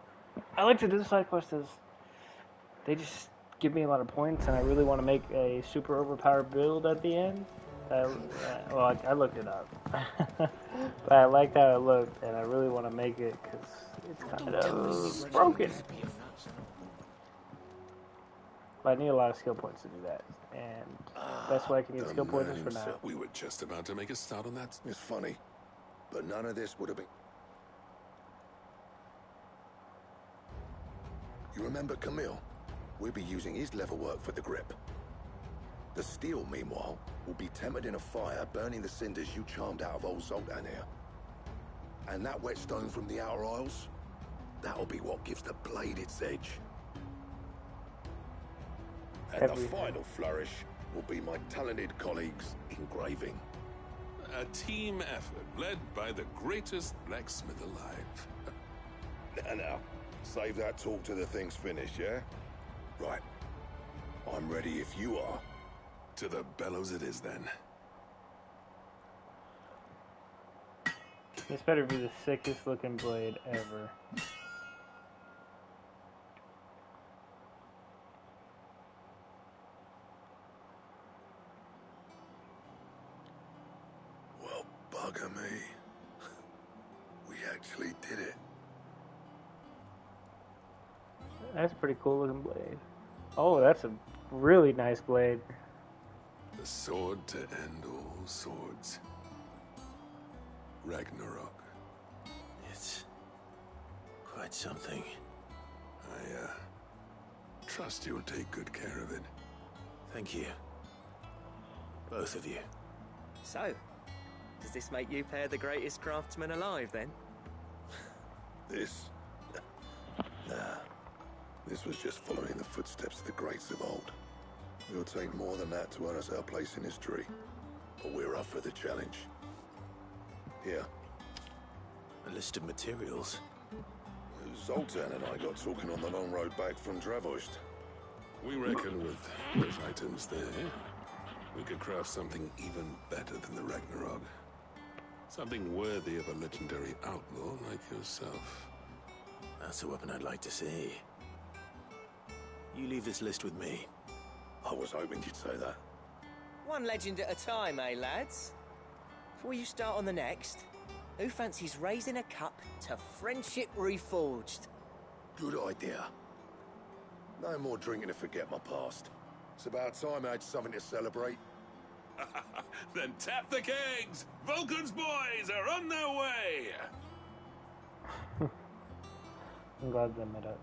I like to do the side quests as they just give me a lot of points, and I really want to make a super overpowered build at the end. Well, I looked it up. But I liked how it looked, and I really want to make it because it's kind of broken. But I need a lot of skill points to do that. And best way I can get skill points is for now. We were just about to make a start on that. It's funny, but none of this would have been... You remember Camille? We'll be using his level work for the grip. The steel, meanwhile, will be tempered in a fire, burning the cinders you charmed out of old Zoltan here. And that whetstone from the Outer Isles, that'll be what gives the blade its edge. And the final flourish will be my talented colleagues' engraving. A team effort led by the greatest blacksmith alive. Now, save that talk till the thing's finished, yeah? Right. I'm ready if you are. To the bellows it is, then. This better be the sickest looking blade ever. Well, bugger me. We actually did it. That's a pretty cool looking blade. Oh, that's a really nice blade. The sword to end all swords. Ragnarok. It's quite something. I trust you'll take good care of it. Thank you. Both of you. So, does this make you pair the greatest craftsman alive, then? This? Nah. This was just following the footsteps of the greats of old. It'll take more than that to earn us our place in history. But we're up for the challenge. Here. A list of materials. Zoltan and I got talking on the long road back from Dravost. We reckon with those items there, we could craft something even better than the Ragnarok. Something worthy of a legendary outlaw like yourself. That's a weapon I'd like to see. You leave this list with me. I was hoping you'd say that. One legend at a time, eh, lads? Before you start on the next, who fancies raising a cup to Friendship Reforged? Good idea. No more drinking to forget my past. It's about time I had something to celebrate. Then tap the kegs! Vulcan's boys are on their way! I'm glad they met up.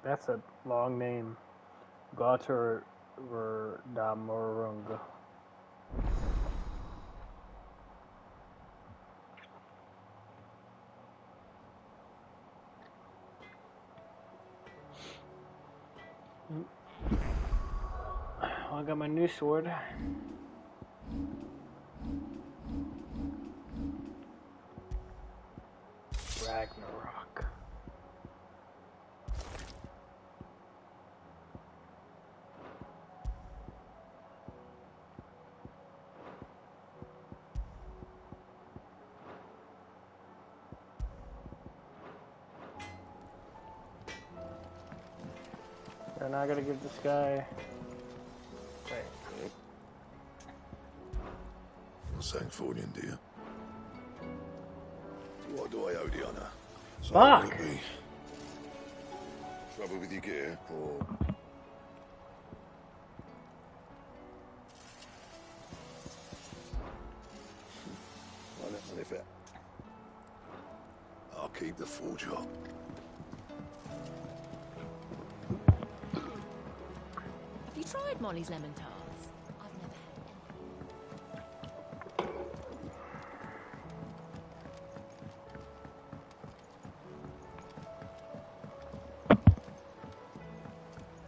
That's a long name. Gauter Damorung. I got my new sword. Ragnarok. And I gotta give this guy. Wait. Sanctfordian, dear. What do I owe the honor? So Fuck! would it be trouble with your gear, or if it, I'll keep the forge up. Have you tried Molly's lemon tarts? I've never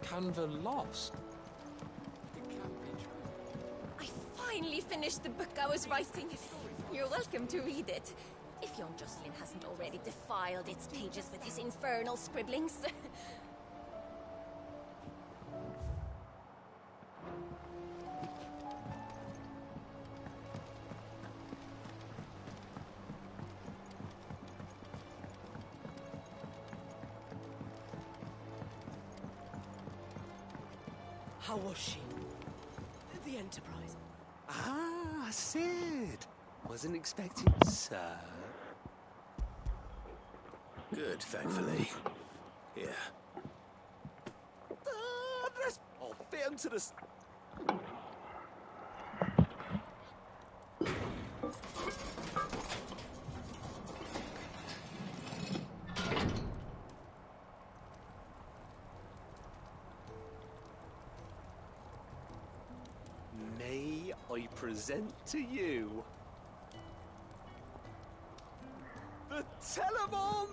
had Canva lost. I finally finished the book I was writing. You're welcome to read it. If young Jocelyn hasn't already defiled its pages with his infernal scribblings. How was she? The Enterprise. Ah, Sid. Wasn't expecting so. Good, thankfully. Here. I'll fit him to the... May I present to you the Telemon?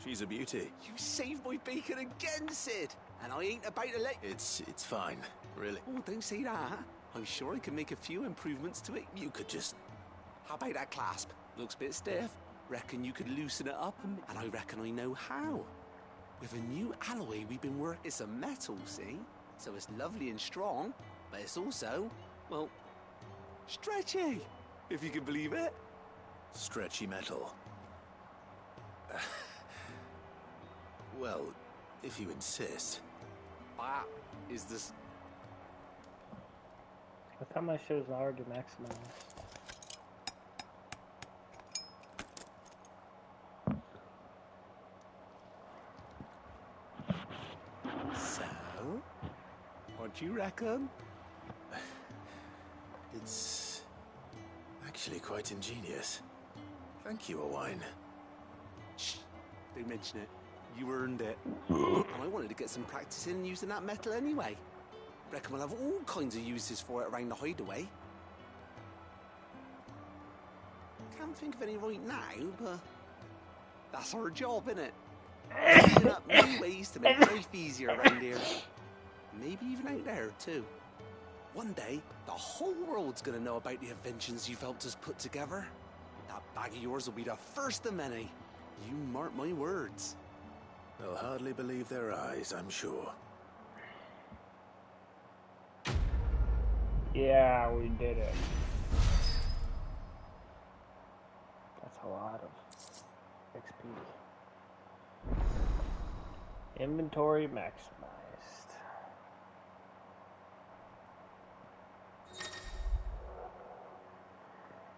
She's a beauty. You saved my bacon again, Sid, and I ain't about to let... It's fine, really. Oh, don't say that. I'm sure I can make a few improvements to it. You could just... How about that clasp? Looks a bit stiff. Reckon you could loosen it up, and I reckon I know how. With a new alloy we've been working... It's a metal, see? So it's lovely and strong, but it's also, well, stretchy, if you can believe it. Stretchy metal. Well, if you insist. That is this... I thought my shit was hard to maximize. So, what do you reckon? It's actually quite ingenious. Thank you, Owain. Shh, don't mention it. You earned it. And I wanted to get some practice in using that metal anyway. Reckon we'll have all kinds of uses for it around the hideaway. Can't think of any right now, but that's our job, innit? Finding up new ways to make life easier around here. Maybe even out there, too. One day, the whole world's gonna know about the inventions you've helped us put together. That bag of yours will be the first of many. You mark my words. They'll hardly believe their eyes, I'm sure. Yeah, we did it. That's a lot of XP. Inventory maximized.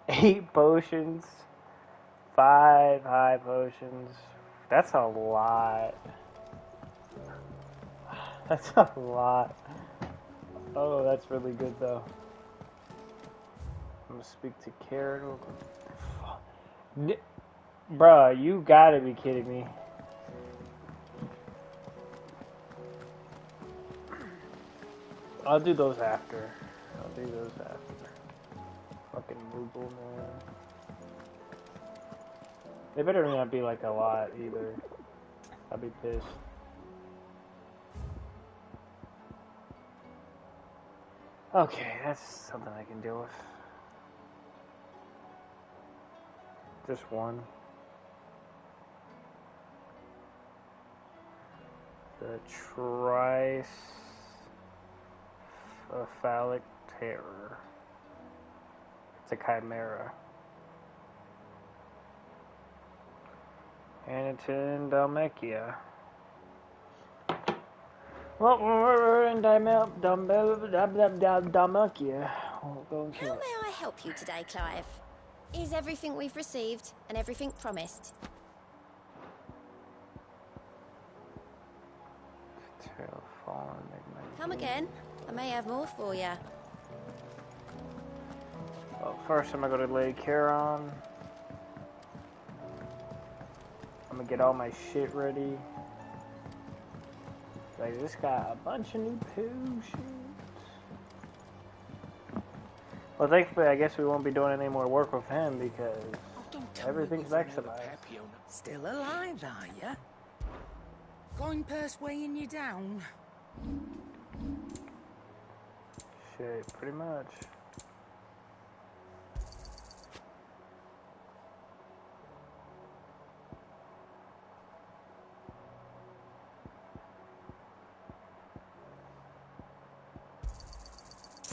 Eight potions, 5 high potions. That's a lot. That's a lot. Oh, that's really good though. I'm gonna speak to Karen. Bruh, you gotta be kidding me. I'll do those after. Fucking Moogle, man. They better not be like a lot either. I'd be pissed. Okay, that's something I can deal with. Just one. The tricephalic terror. It's a chimera. And it's in Dhalmekia. Well, we're in Dhalmekia. We'll go and kill How it. may I help you today, Clive? Is everything we've received and everything promised? Come again. I may have more for you. Well, first I'm gonna go to Lake Huron. I'm gonna get all my shit ready. Like, this got a bunch of new potions. Well, thankfully, I guess we won't be doing any more work with him because everything's maximized. Still alive, are ya? Going purse weighing you down? Shit, pretty much.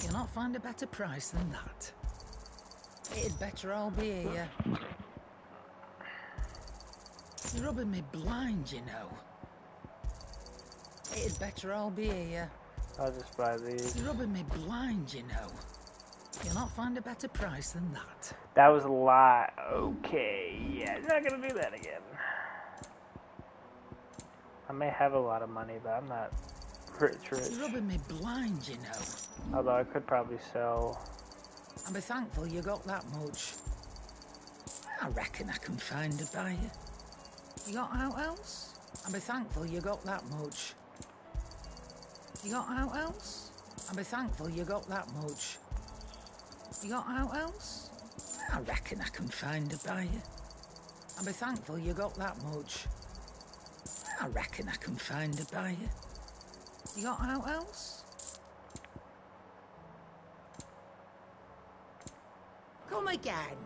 You'll not find a better price than that. It'd better all be here. You're rubbing me blind, you know. It'd better all be here. I'll just buy these. You're rubbing me blind, you know. You'll not find a better price than that. That was a lie. Okay, yeah, not gonna do that again. I may have a lot of money, but I'm not rich. You're rubbing me blind, you know. Although I could probably sell. I'll be thankful you got that much. I reckon I can find a buyer. You got out else? I'll be thankful you got that much. You got out else? I'll be thankful you got that much. You got out else? I reckon I can find a buyer. I'll be thankful you got that much. I reckon I can find a buyer. You got out else? Come again.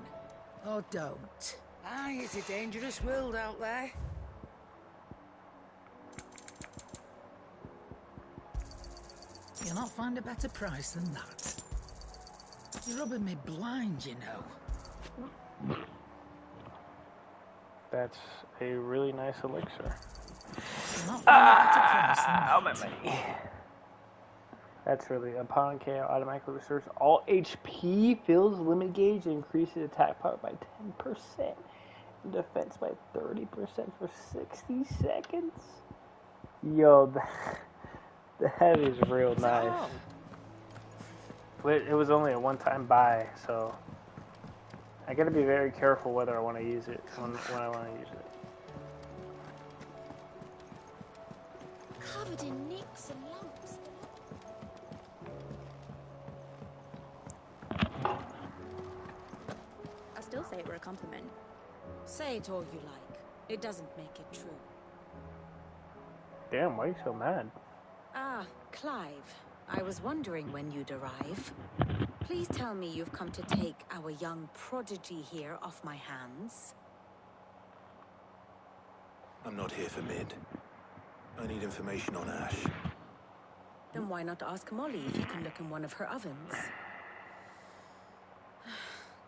Or don't. Aye, it's a dangerous world out there. You'll not find a better price than that. You're rubbing me blind, you know. That's a really nice elixir. You'll not find a better price than that. Oh, my money. That's really, upon KO, automatically restores all HP, fills limit gauge, and increases attack power by 10%, and defense by 30% for 60 seconds. Yo, that is real nice. It was only a one-time buy, so I gotta be very careful whether I want to use it when I want to use it. Covered in nicks and lumps. I still say it were a compliment. Say it all you like. It doesn't make it true. Damn, why are you so mad? Ah, Clive. I was wondering when you'd arrive. Please tell me you've come to take our young prodigy here off my hands. I'm not here for Mid. I need information on Ash. Then why not ask Molly if you can look in one of her ovens?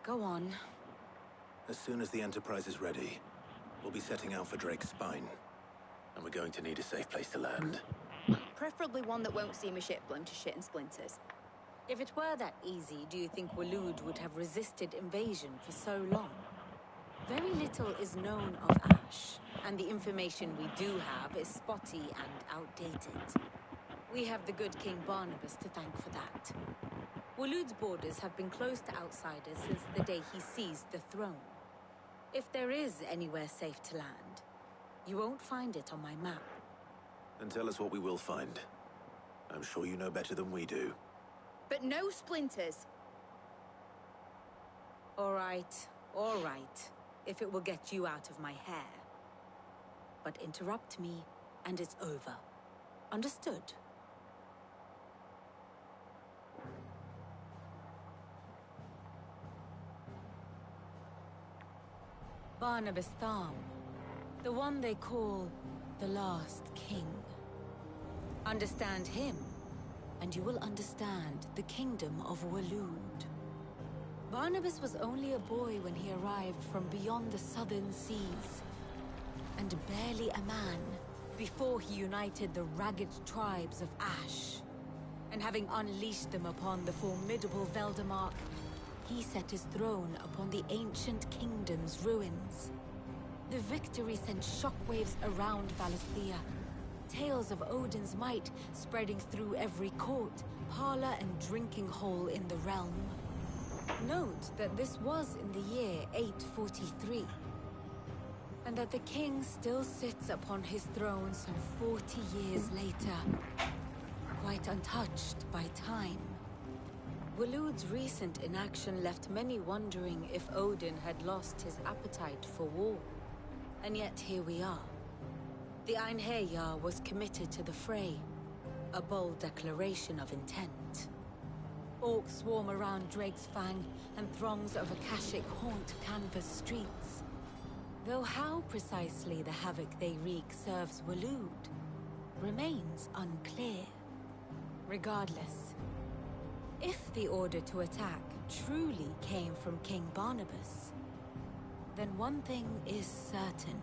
Go on. As soon as the Enterprise is ready, we'll be setting out for Drake's Spine. And we're going to need a safe place to land. Preferably one that won't seem a ship blown to shit and splinters. If it were that easy, do you think Waloed would have resisted invasion for so long? Very little is known of Ash, and the information we do have is spotty and outdated. We have the good King Barnabas to thank for that. Waloed's borders have been closed to outsiders since the day he seized the throne. If there is anywhere safe to land, you won't find it on my map. And tell us what we will find. I'm sure you know better than we do. But no splinters. All right. If it will get you out of my hair. But interrupt me, and it's over. Understood? Barnabas Tharm, the one they call the Last King. Understand him, and you will understand the kingdom of Waloed. Barnabas was only a boy when he arrived from beyond the southern seas, and barely a man before he united the ragged tribes of Ash. And having unleashed them upon the formidable Veldemark, he set his throne upon the ancient kingdom's ruins. The victory sent shockwaves around Valisthea, tales of Odin's might spreading through every court, parlor, and drinking hole in the realm. Note that this was in the year 843, and that the king still sits upon his throne some 40 years later, quite untouched by time. Waloed's recent inaction left many wondering if Odin had lost his appetite for war. And yet here we are. The Einherjar was committed to the fray, a bold declaration of intent. Orcs swarm around Drake's Fang, and throngs of Akashic haunt Canvas streets. Though how precisely the havoc they wreak serves Waloed remains unclear. Regardless, if the order to attack truly came from King Barnabas, then one thing is certain.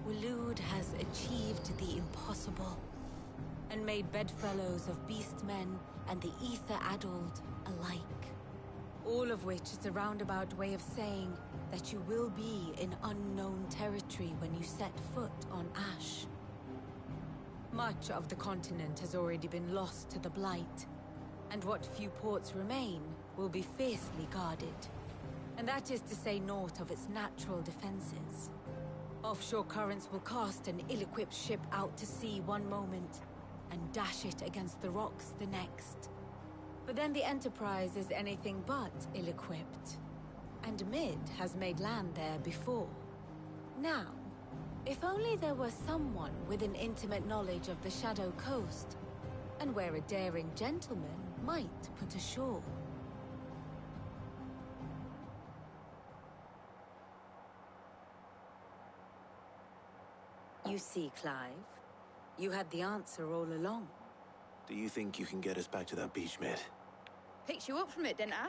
Waloed has achieved the impossible, and made bedfellows of beastmen and the ether-addled alike. All of which is a roundabout way of saying that you will be in unknown territory when you set foot on Ash. Much of the continent has already been lost to the Blight, and what few ports remain will be fiercely guarded. And that is to say naught of its natural defenses. Offshore currents will cast an ill-equipped ship out to sea one moment, and dash it against the rocks the next. But then the Enterprise is anything but ill-equipped, and Mid has made land there before. Now, if only there were someone with an intimate knowledge of the Shadow Coast, and where a daring gentleman might put ashore. You see, Clive, you had the answer all along. Do you think you can get us back to that beach, Mid? Picked you up from it, didn't I?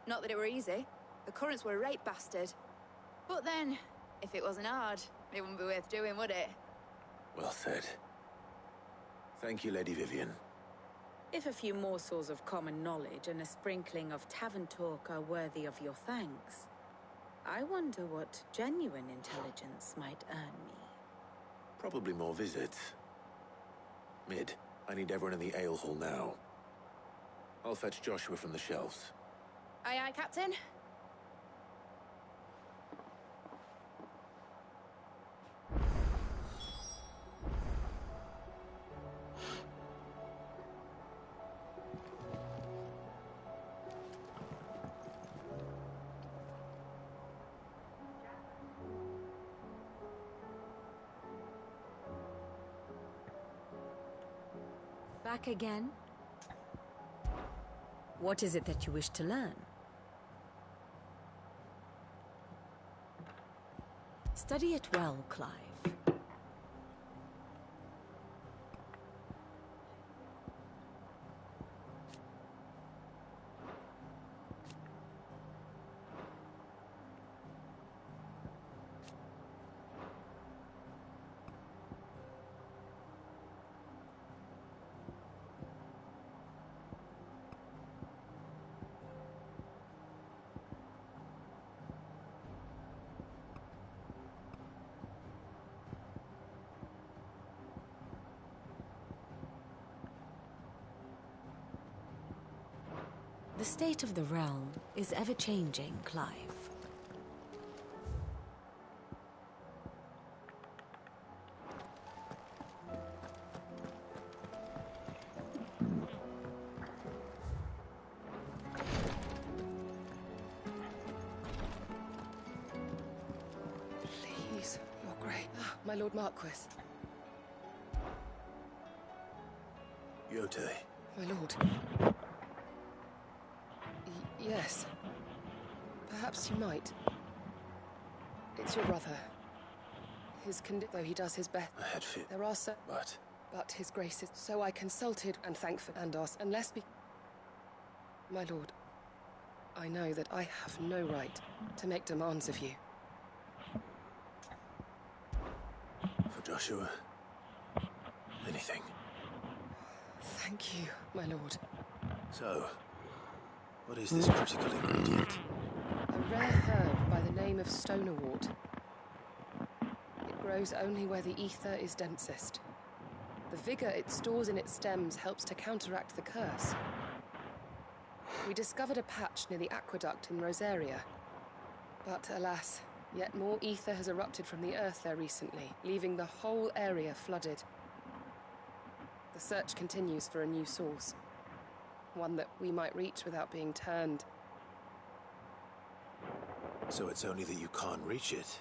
Not that it were easy. The currents were a right bastard. But then, if it wasn't hard, it wouldn't be worth doing, would it? Well said. Thank you, Lady Vivian. If a few morsels of common knowledge and a sprinkling of tavern talk are worthy of your thanks, I wonder what genuine intelligence might earn me. Probably more visits. Mid, I need everyone in the ale hall now. I'll fetch Joshua from the shelves. Aye, aye, Captain. Back again? What is it that you wish to learn? Study it well, Clive. The state of the realm is ever-changing, Clive. Please, Your Grace. My Lord Marquis. Yote. My lord. Yes. Perhaps you might. It's your brother. Though he does his best. I had fear. There are so... But His grace is... So I consulted and thankful and asked, unless we... My lord, I know that I have no right to make demands of you. for Joshua, anything. Thank you, my lord. So, what is this critical ingredient? A rare herb by the name of stonerwort. It grows only where the ether is densest. The vigor it stores in its stems helps to counteract the curse. We discovered a patch near the aqueduct in Rosaria. But alas, yet more ether has erupted from the earth there recently, leaving the whole area flooded. The search continues for a new source. One that we might reach without being turned. So it's only that you can't reach it?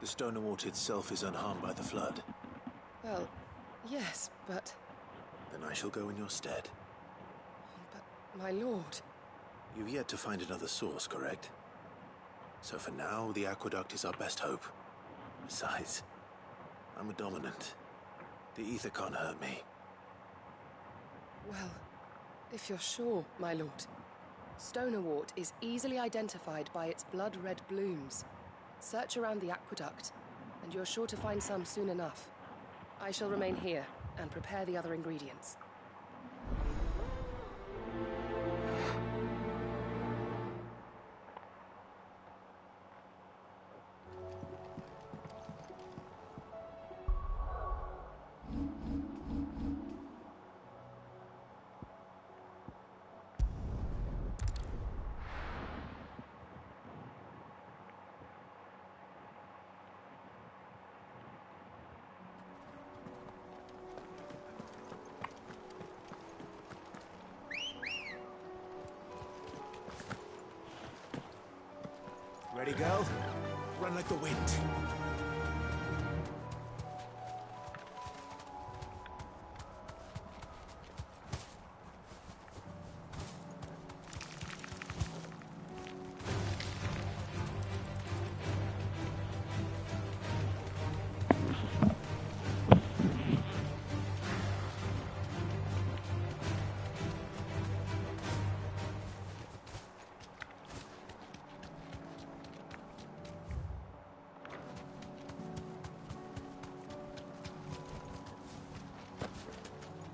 The stonerwort itself is unharmed by the flood? Well, yes, but... Then I shall go in your stead. But, my lord... You've yet to find another source, correct? So for now, the aqueduct is our best hope. Besides, I'm a dominant. The ether can't hurt me. Well, if you're sure, my lord. Stonerwort is easily identified by its blood-red blooms. Search around the aqueduct, and you're sure to find some soon enough. I shall remain here and prepare the other ingredients. Ready, girl? Run like the wind.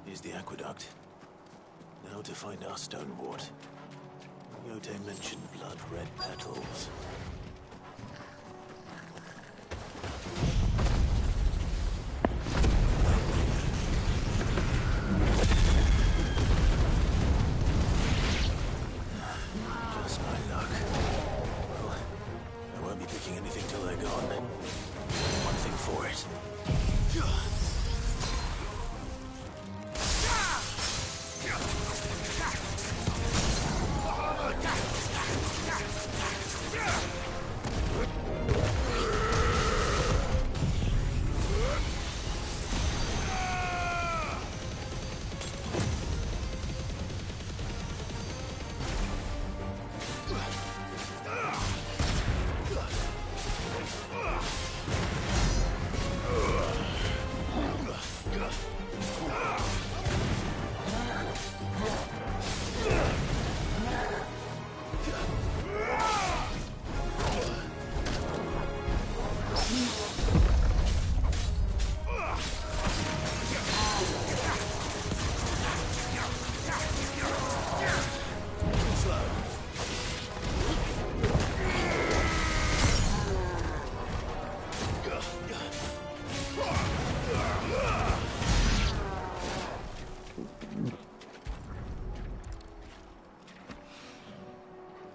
Here's the aqueduct. Now to find our stonewort. Yote mentioned blood-red petals. Just my luck. Well, I won't be picking anything till they're gone. One thing for it.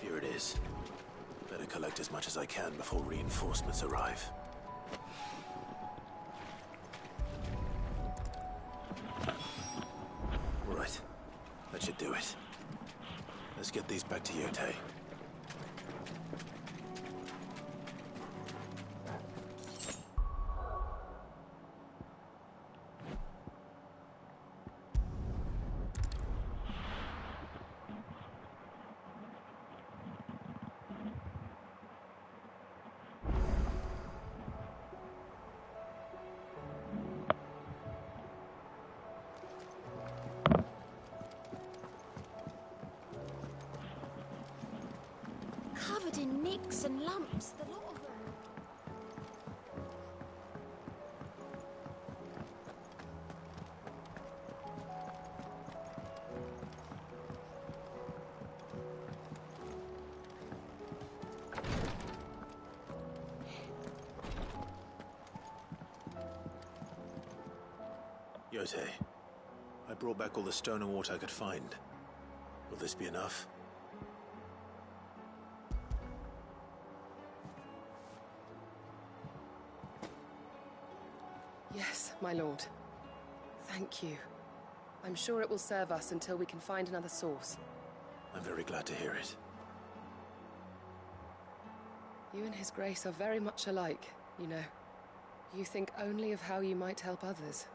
Here it is. Better collect as much as I can before reinforcements arrive. Right. That should do it. Let's get these back to Yote. covered in nicks and lumps, the lot of them. Yote, I brought back all the stone and water I could find. Will this be enough? Yes, my lord. Thank you. I'm sure it will serve us until we can find another source. I'm very glad to hear it. You and His Grace are very much alike, you know. You think only of how you might help others,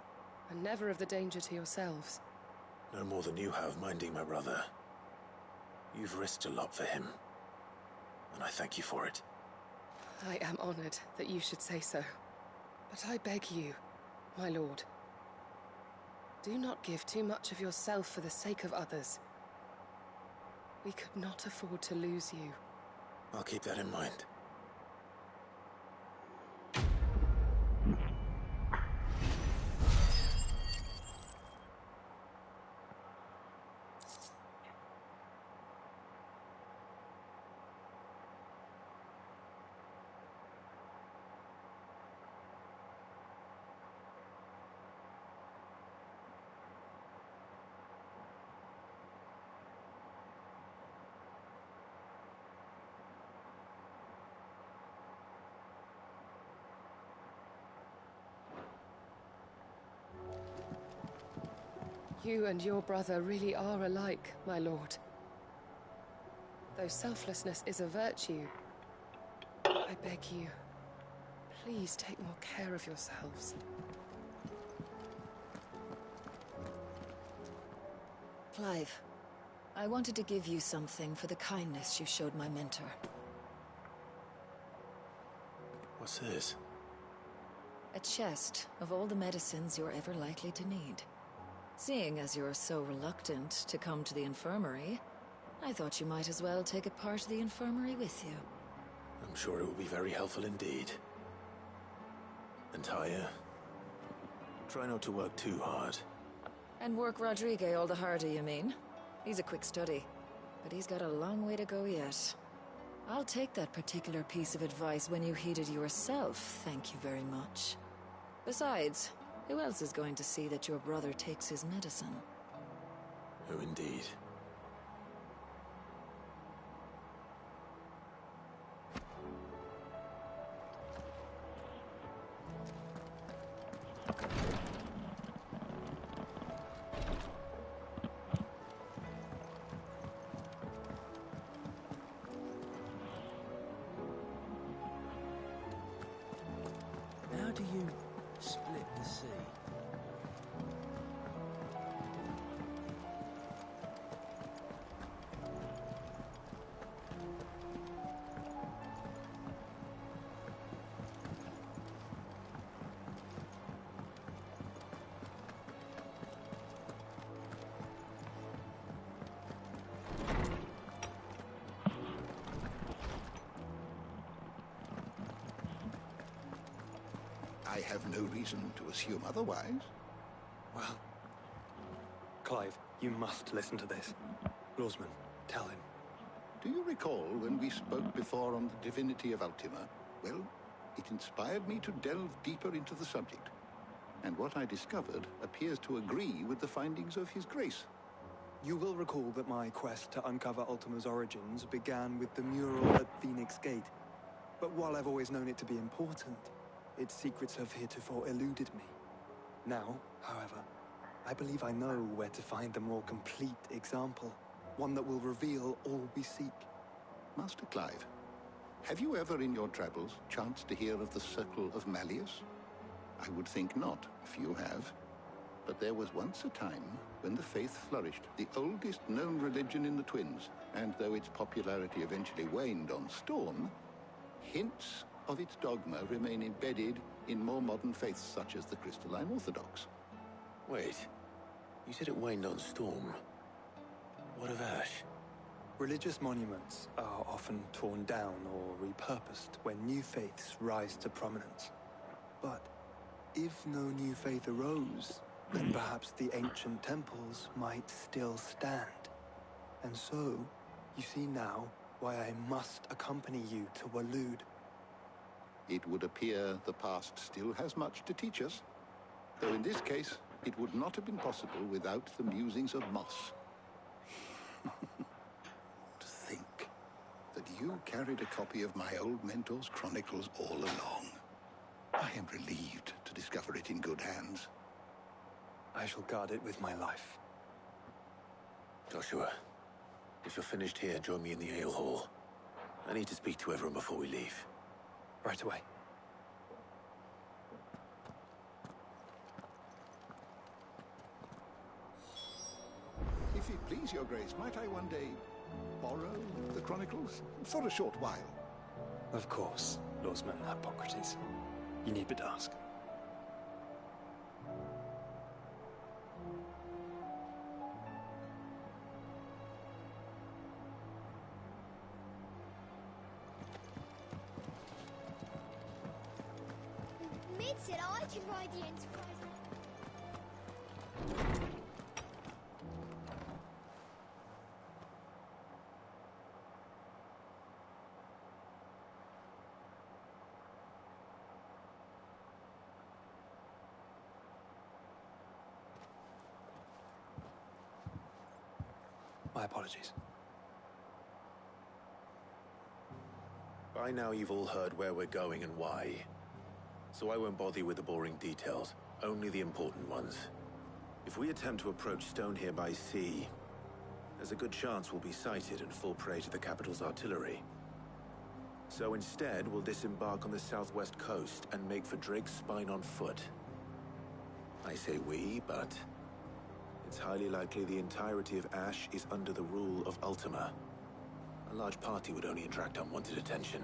and never of the danger to yourselves. No more than you have minding my brother. You've risked a lot for him, and I thank you for it. I am honored that you should say so. But I beg you, my lord, do not give too much of yourself for the sake of others. We could not afford to lose you. I'll keep that in mind. You and your brother really are alike, my lord. Though selflessness is a virtue, I beg you, please take more care of yourselves. Clive, I wanted to give you something for the kindness you showed my mentor. What's this? A chest of all the medicines you're ever likely to need. Seeing as you're so reluctant to come to the infirmary, I thought you might as well take a part of the infirmary with you. I'm sure it will be very helpful indeed. And Taya, try not to work too hard. And work Rodrigue all the harder, you mean? He's a quick study, but he's got a long way to go yet. I'll take that particular piece of advice when you heed it yourself, thank you very much. Besides, who else is going to see that your brother takes his medicine? Oh, indeed. How do you split the sea? I have no reason to assume otherwise. Well, Clive, you must listen to this. Lawsman, tell him. Do you recall when we spoke before on the divinity of Ultima? Well, it inspired me to delve deeper into the subject. And what I discovered appears to agree with the findings of His Grace. You will recall that my quest to uncover Ultima's origins began with the mural at Phoenix Gate. But while I've always known it to be important, its secrets have heretofore eluded me. Now, however, I believe I know where to find the more complete example. One that will reveal all we seek. Master Clive, have you ever in your travels chanced to hear of the Circle of Malleus? I would think not, if you have. But there was once a time when the faith flourished, the oldest known religion in the Twins, and though its popularity eventually waned on Storm, hints of its dogma remain embedded in more modern faiths such as the Crystalline Orthodox. Wait, you said it waned on Storm. What of Ash? Religious monuments are often torn down or repurposed when new faiths rise to prominence. But if no new faith arose, then perhaps the ancient temples might still stand. And so, you see now why I must accompany you to Waloed. It would appear the past still has much to teach us, though in this case, it would not have been possible without the musings of Moss. To think that you carried a copy of my old mentor's chronicles all along. I am relieved to discover it in good hands. I shall guard it with my life. Joshua, if you're finished here, join me in the ale hall. I need to speak to everyone before we leave. Right away. If it please your grace, might I one day borrow the chronicles? For a short while. Of course, Lordsman Hippocrates. You need but ask. Mid said I can ride the Enterprise. My apologies. By now you've all heard where we're going and why. So I won't bother you with the boring details, only the important ones. If we attempt to approach Stone here by sea, there's a good chance we'll be sighted and fall prey to the capital's artillery. So instead, we'll disembark on the southwest coast and make for Drake's Spine on foot. I say we, but it's highly likely the entirety of Ash is under the rule of Ultima. A large party would only attract unwanted attention,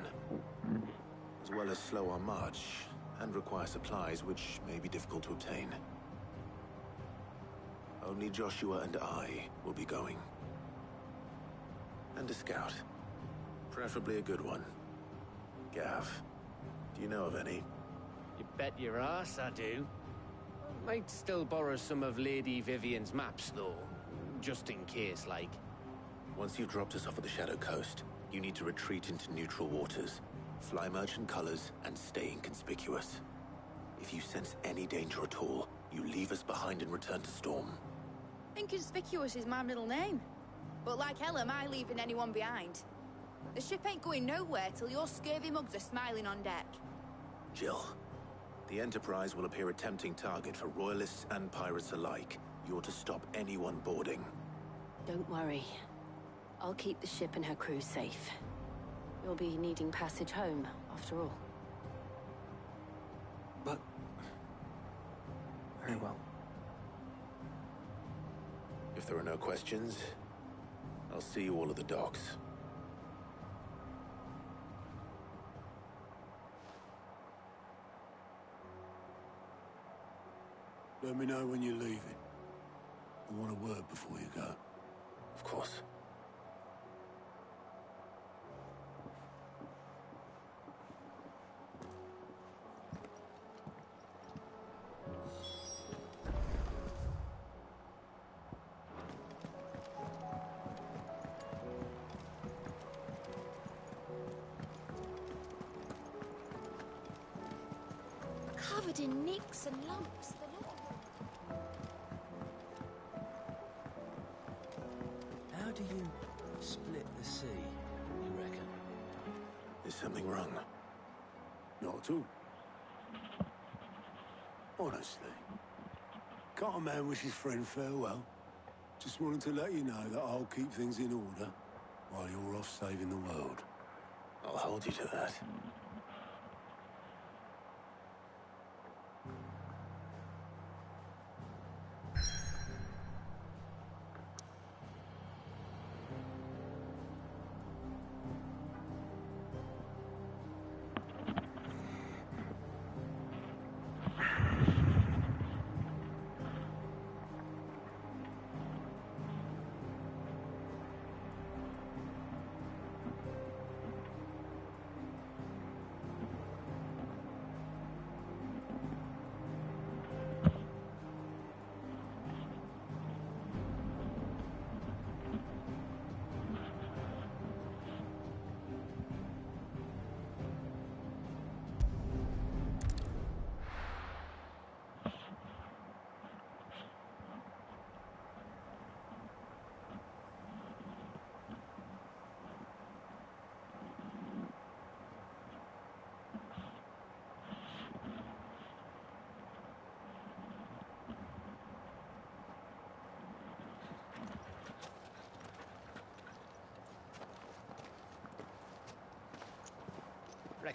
as well as slow our march and require supplies which may be difficult to obtain. Only Joshua and I will be going. And a scout. Preferably a good one. Gav, do you know of any? You bet your ass I do. Might still borrow some of Lady Vivian's maps, though. Just in case, like. Once you've dropped us off at the Shadow Coast, you need to retreat into neutral waters, fly merchant colors, and stay inconspicuous. If you sense any danger at all, you leave us behind and return to Storm. Inconspicuous is my middle name. But like hell am I leaving anyone behind. The ship ain't going nowhere till your scurvy mugs are smiling on deck. Jill, the Enterprise will appear a tempting target for royalists and pirates alike. You're to stop anyone boarding. Don't worry. I'll keep the ship and her crew safe. You'll be needing passage home, after all. But... very well. If there are no questions, I'll see you all at the docks. Let me know when you're leaving. I want a word before you go. Of course. Covered in nicks and lumps, the lot of them. How do you split the sea, you reckon? Is something wrong? Not at all. Honestly. Can't a man wish his friend farewell? Just wanted to let you know that I'll keep things in order while you're off saving the world. I'll hold you to that.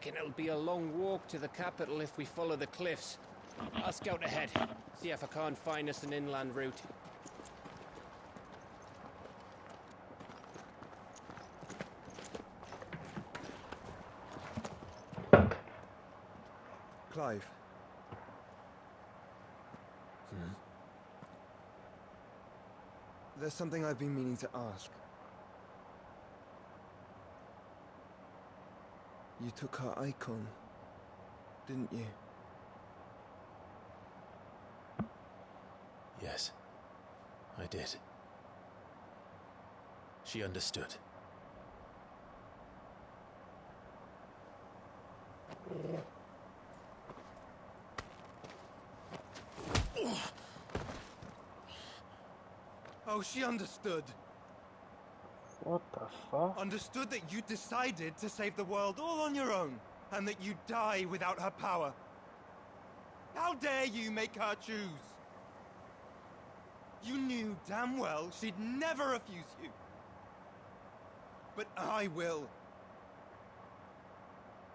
reckon it'll be a long walk to the capital if we follow the cliffs. I'll scout ahead, see if I can't find us an inland route. Clive. There's something I've been meaning to ask. You took her icon, didn't you? Yes, I did. She understood. Oh, she understood. What the fuck? Understood that you decided to save the world all on your own, and that you'd die without her power. How dare you make her choose? You knew damn well she'd never refuse you. But I will.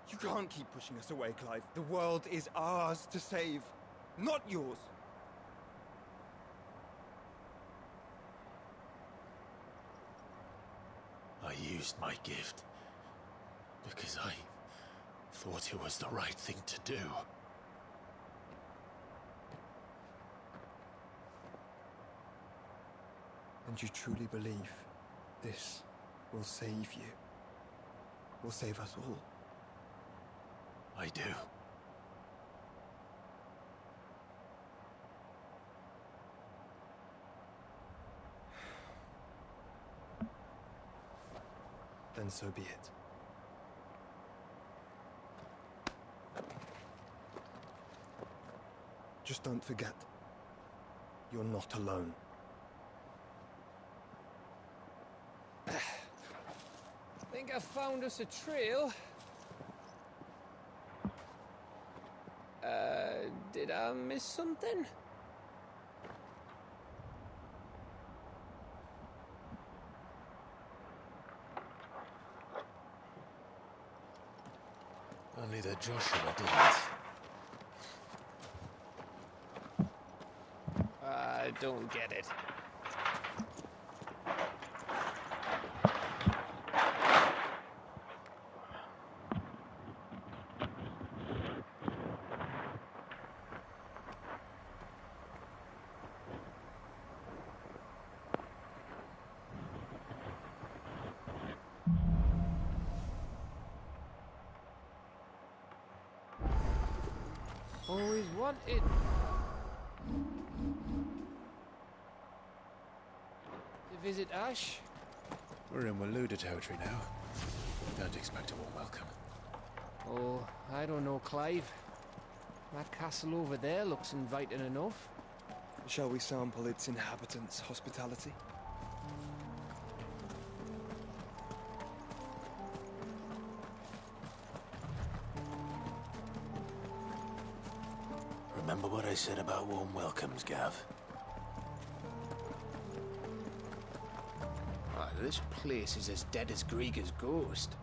You can't keep pushing us away, Clive. The world is ours to save, not yours. I used my gift because I thought it was the right thing to do. And you truly believe this will save you? Will save us all? I do. Then so be it. Just don't forget, you're not alone. Think I found us a trail. Did I miss something? Only that Joshua didn't. I don't get it. Always wanted. To visit Ash? We're in Waluda territory now. Don't expect a warm welcome. Oh, I don't know, Clive. That castle over there looks inviting enough. Shall we sample its inhabitants' hospitality? Remember what I said about warm welcomes, Gav? Ah, this place is as dead as Greagor's ghost.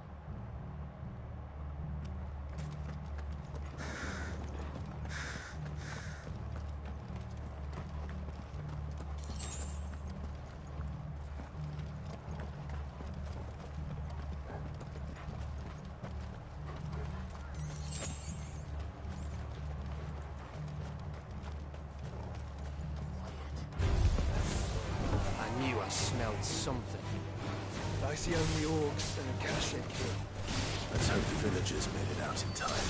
Smelled something. I see only orcs and a Kashik here. Let's hope the villagers made it out in time.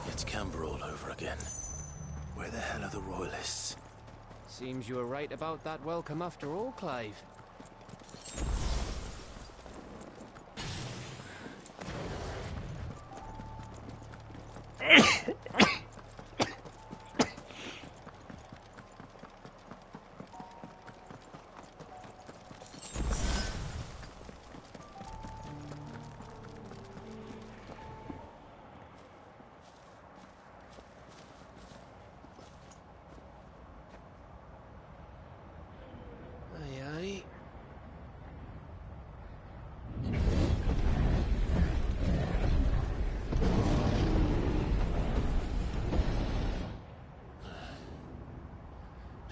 It's Camber all over again. Where the hell are the Royalists? Seems you were right about that welcome after all, Clive.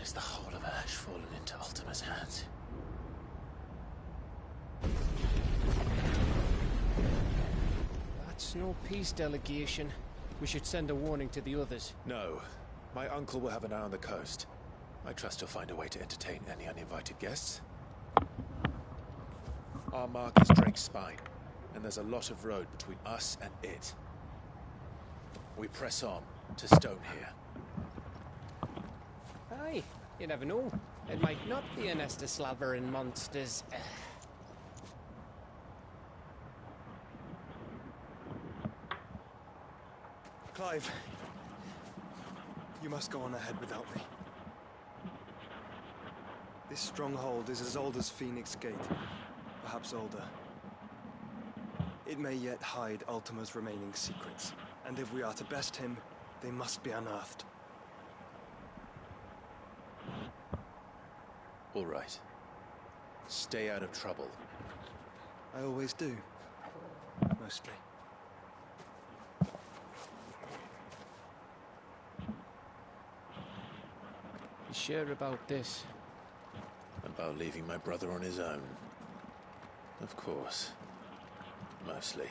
Is the whole of Ash fallen into Ultima's hands? That's no peace delegation. We should send a warning to the others. No. My uncle will have an eye on the coast. I trust he'll find a way to entertain any uninvited guests. Our mark is Drake's Spine, and there's a lot of road between us and it. We press on to Stonehere. Aye, you never know. It might not be a nest of slavering monsters. Clive, you must go on ahead without me. This stronghold is as old as Phoenix Gate, perhaps older. It may yet hide Ultima's remaining secrets, and if we are to best him, they must be unearthed. All right. Stay out of trouble. I always do. Mostly. You sure about this? About leaving my brother on his own. Of course. Mostly.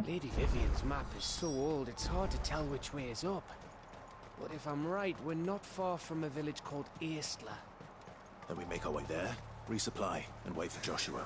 Lady Vivian's map is so old, it's hard to tell which way is up. But if I'm right, we're not far from a village called Aistla. Then we make our way there, resupply, and wait for Joshua.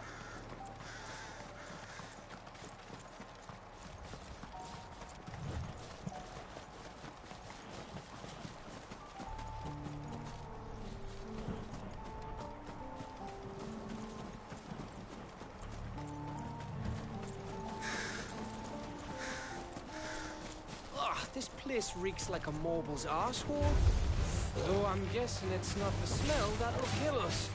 This place reeks like a moble's arsehole. Though I'm guessing it's not the smell that'll kill us.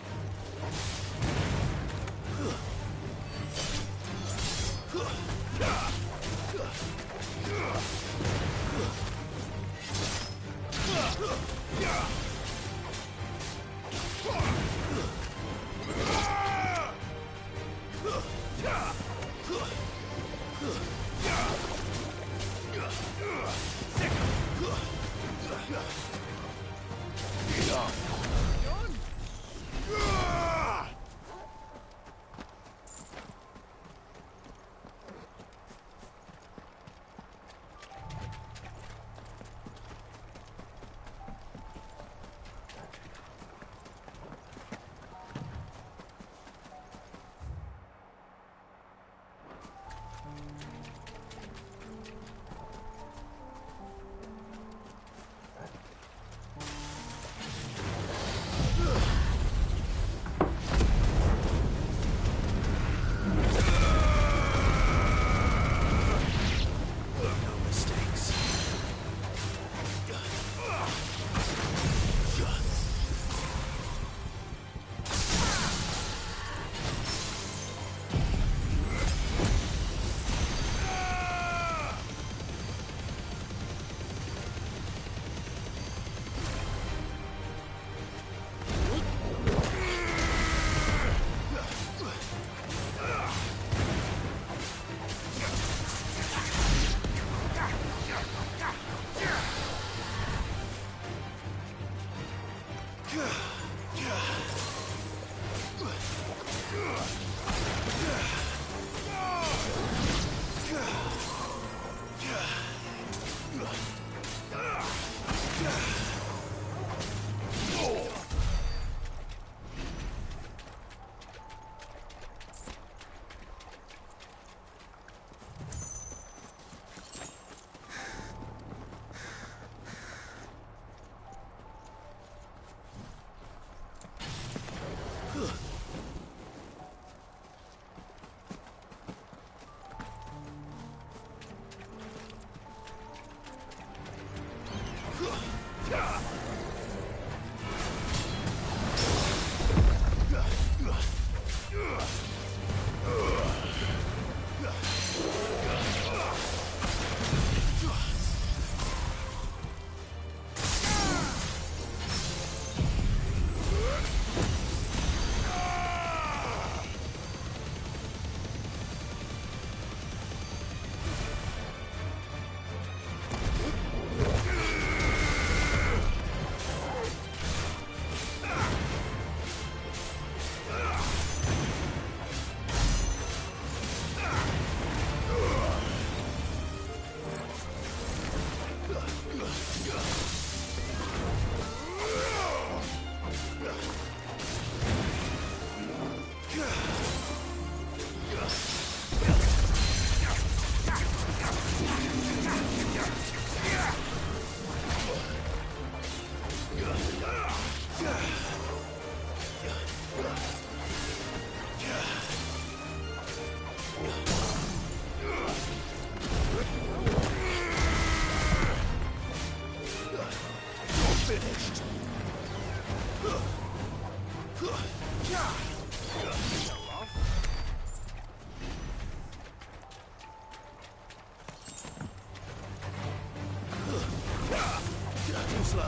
Too slow.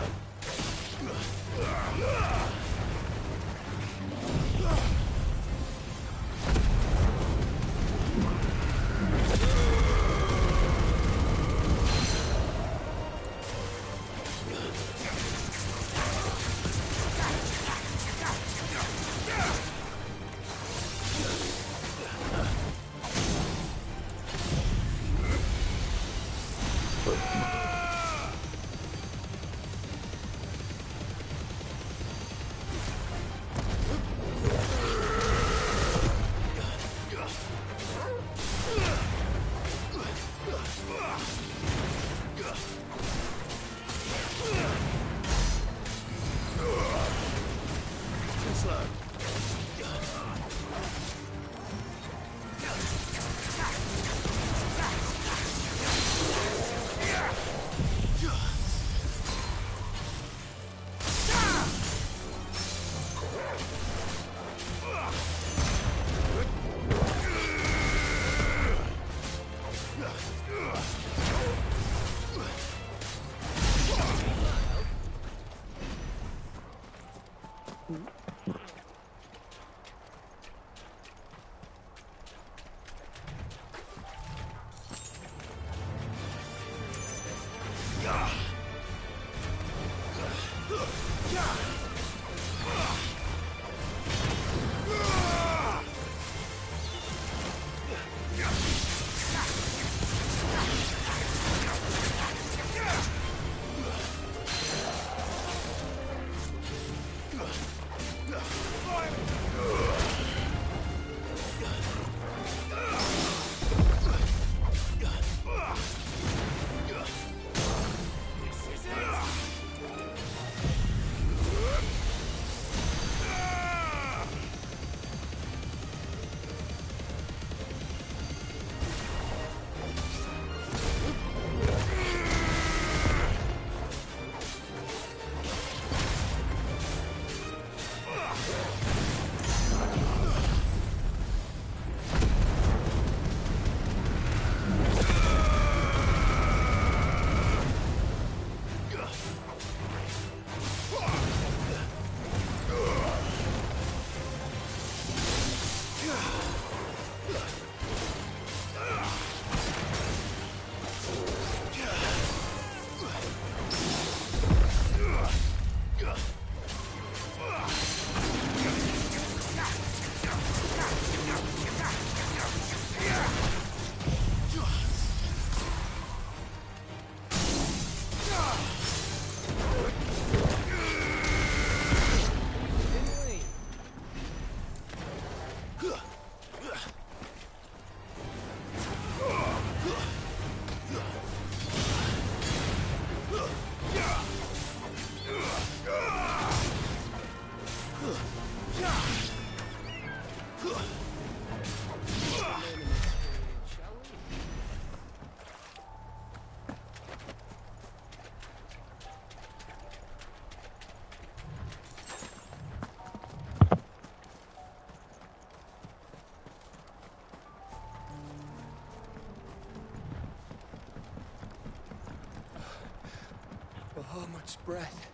Oh, much breath.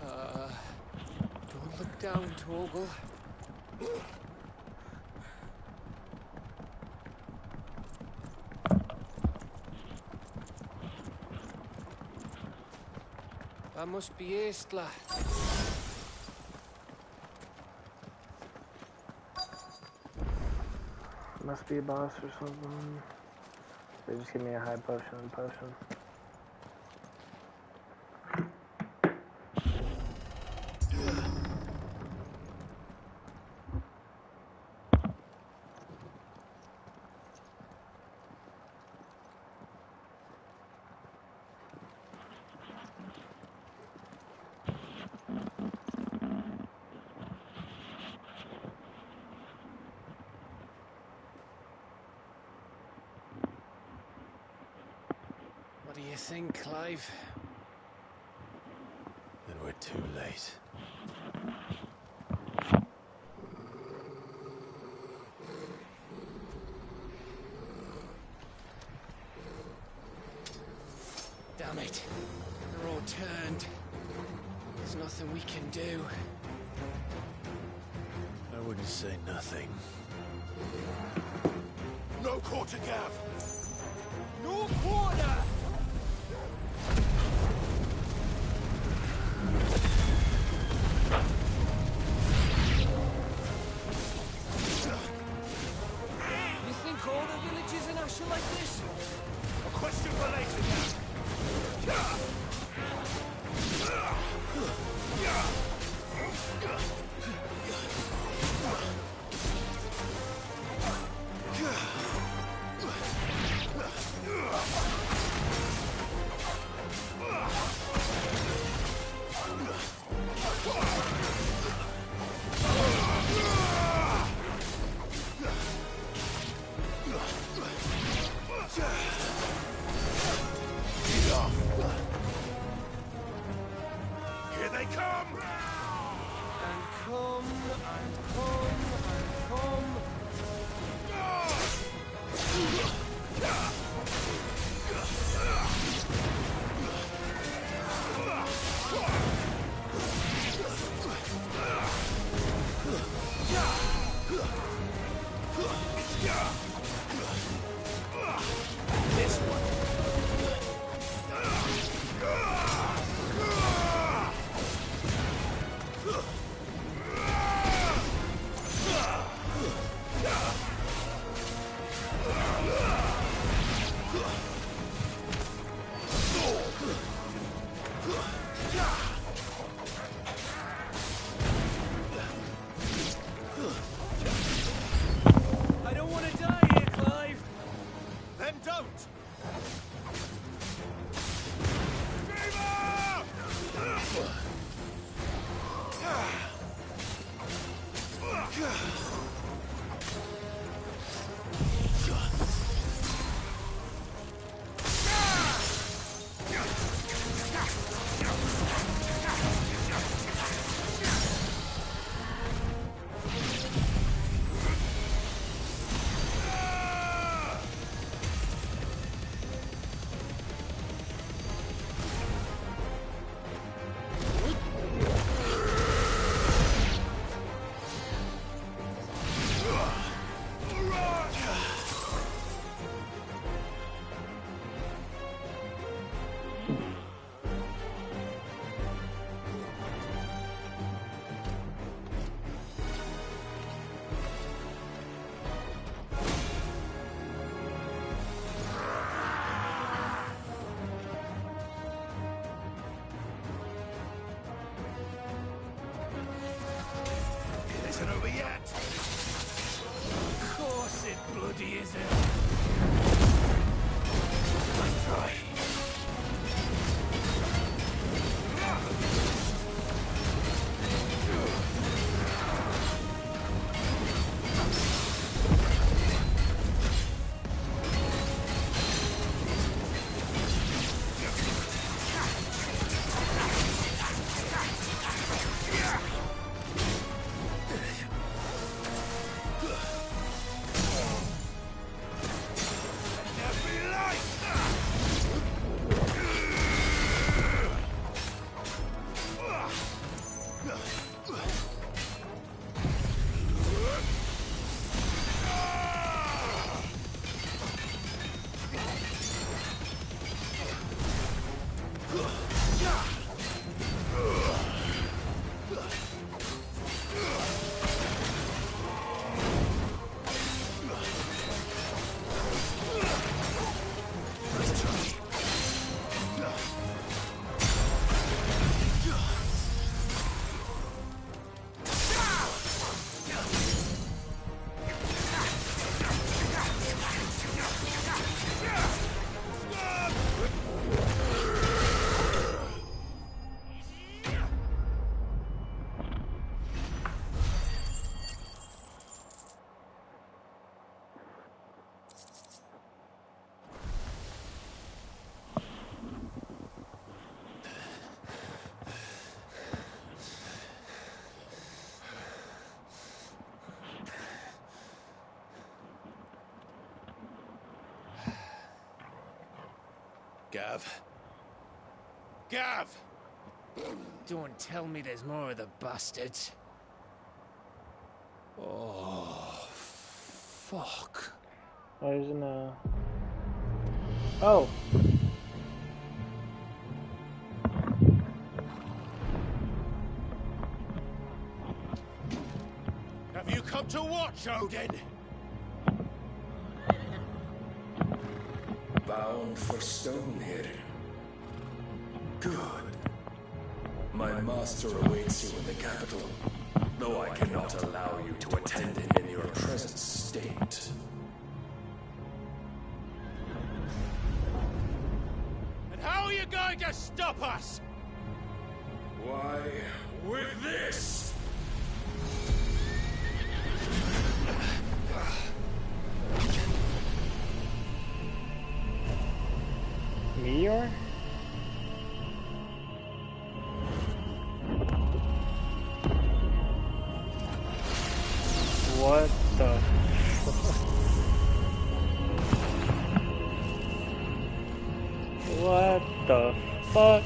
Don't look down, Torgal. That must be Aistla. Must be a boss or something. They just give me a high potion and potion. What do you think, Clive? Then we're too late. Damn it. all turned. There's nothing we can do. I wouldn't say nothing. No quarter, Gav! No quarter! You think all the villages in Ash are like this? A question for later, Gav! Here they come! And come, and come, and come. This one. I don't want to die here, Clive. Then don't! It isn't over yet! Of course it bloody isn't. Let's try. Gav. Gav! Don't tell me there's more of the bastards. Oh, fuck. There's no. Oh. Have you come to watch, Odin? Bound for Stonehill. Good. My master awaits you in the capital, though I cannot allow you to attend him in your present state. And how are you going to stop us? Why, with this! Meteor? What the What the fuck?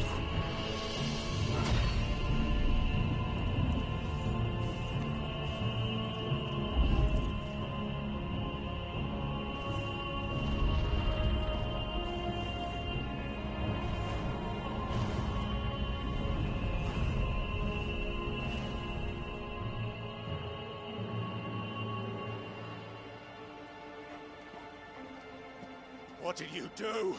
What did you do?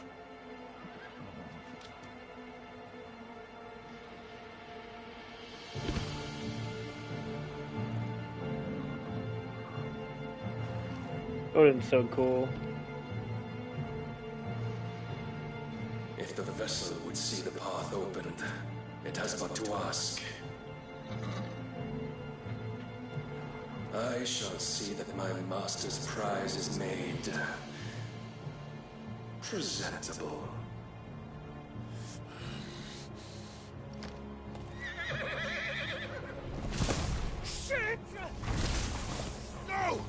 Odin's so cool. If the vessel would see the path opened, it has but to ask. I shall see that my master's prize is made presentable. Shit! No!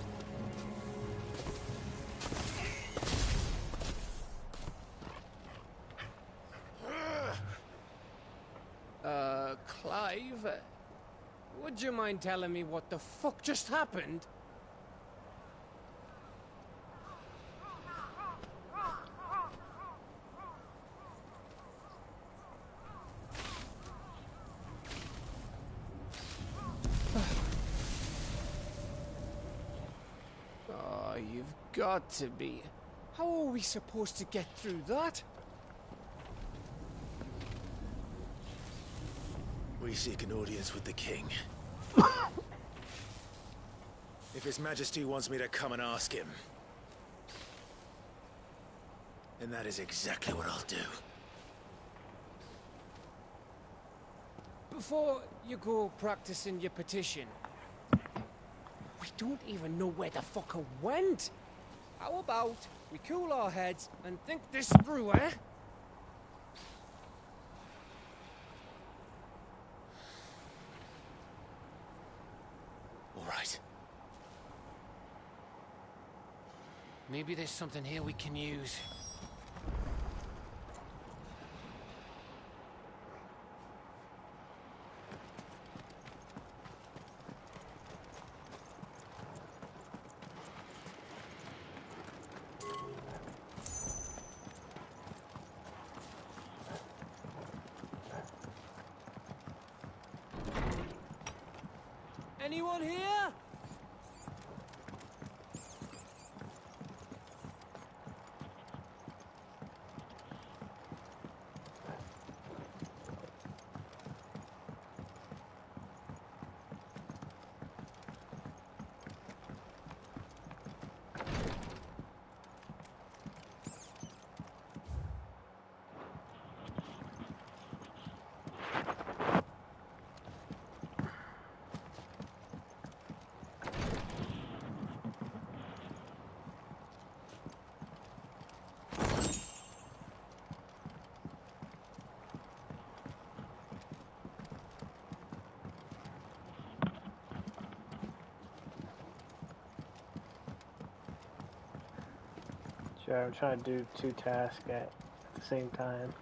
Clive? Would you mind telling me what the fuck just happened? Oh, you've got to be. How are we supposed to get through that? We seek an audience with the king. If His Majesty wants me to come and ask him, then that is exactly what I'll do. Before you go practicing your petition, we don't even know where the fucker went. How about we cool our heads and think this through, eh? All right. Maybe there's something here we can use. Anyone here? Sure, I'm trying to do two tasks at the same time.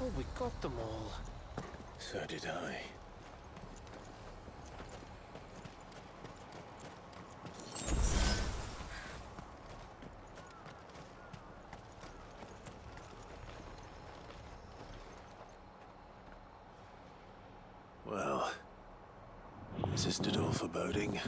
thought we got them all. So did I. Well, resisted all foreboding.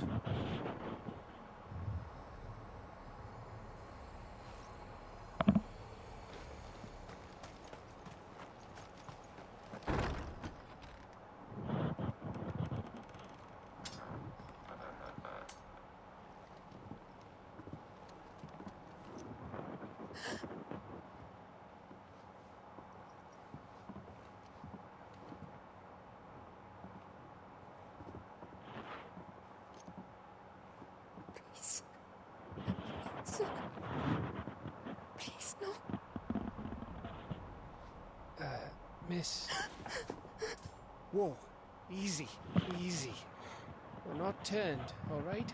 Please, no. Miss. Whoa, easy, easy. We're not turned, all right?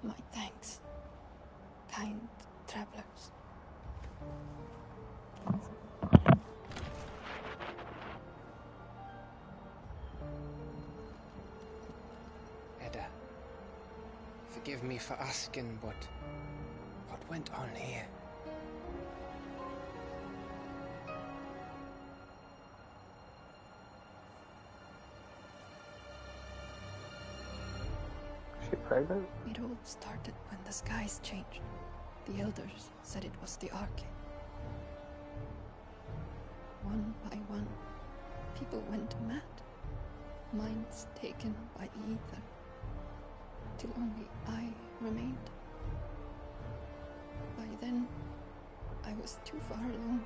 My thanks, kind travelers. Edda, forgive me for asking, but what went on here? She pregnant? It all started when the skies changed. The elders said it was the Arche. One by one, people went mad. Minds taken by ether. Till only I remained. By then, I was too far along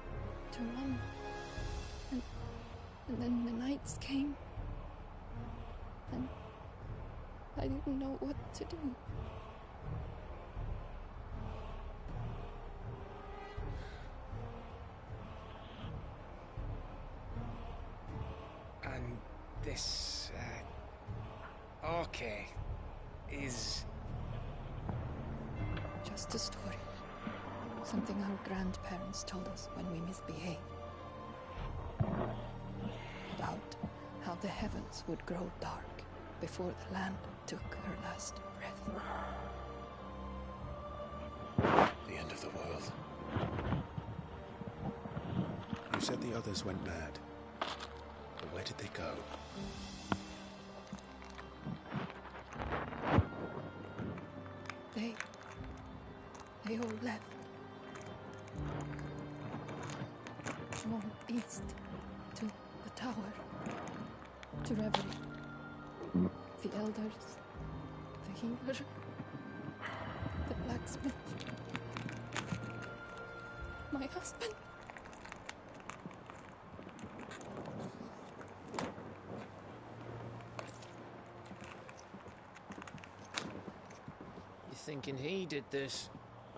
to run. And then the nights came. And I didn't know what to do. And this, Arche is... Just a story. Something our grandparents told us when we misbehaved. About how the heavens would grow dark before the land took her last breath. The end of the world. You said the others went mad. But where did they go? They all left. Drawn east to the tower. To Reverie. The elders. The healer. The blacksmith. My husband. You thinking he did this?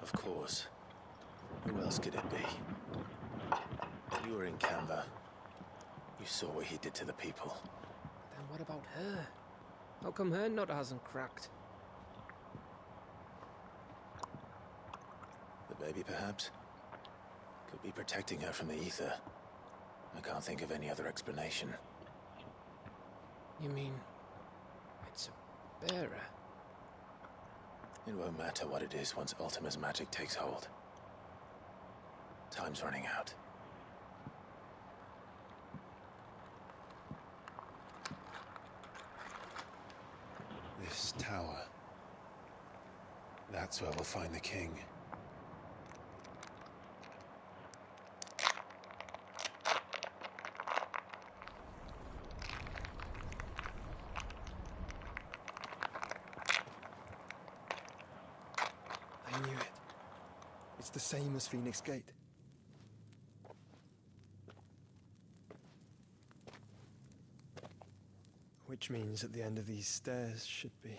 Of course. Who else could it be? You were in Canva. You saw what he did to the people. Then what about her? How come her nut hasn't cracked? The baby, perhaps? Could be protecting her from the ether. I can't think of any other explanation. You mean... it's a bearer? It won't matter what it is once Ultima's magic takes hold. Time's running out. This tower. That's where we'll find the king. I knew it. It's the same as Phoenix Gate. Which means at the end of these stairs should be.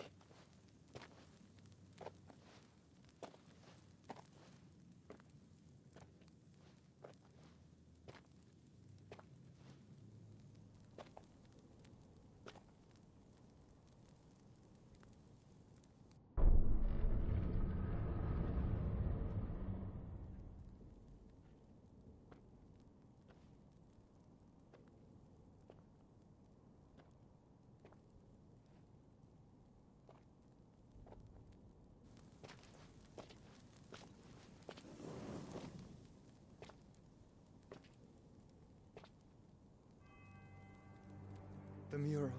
The mural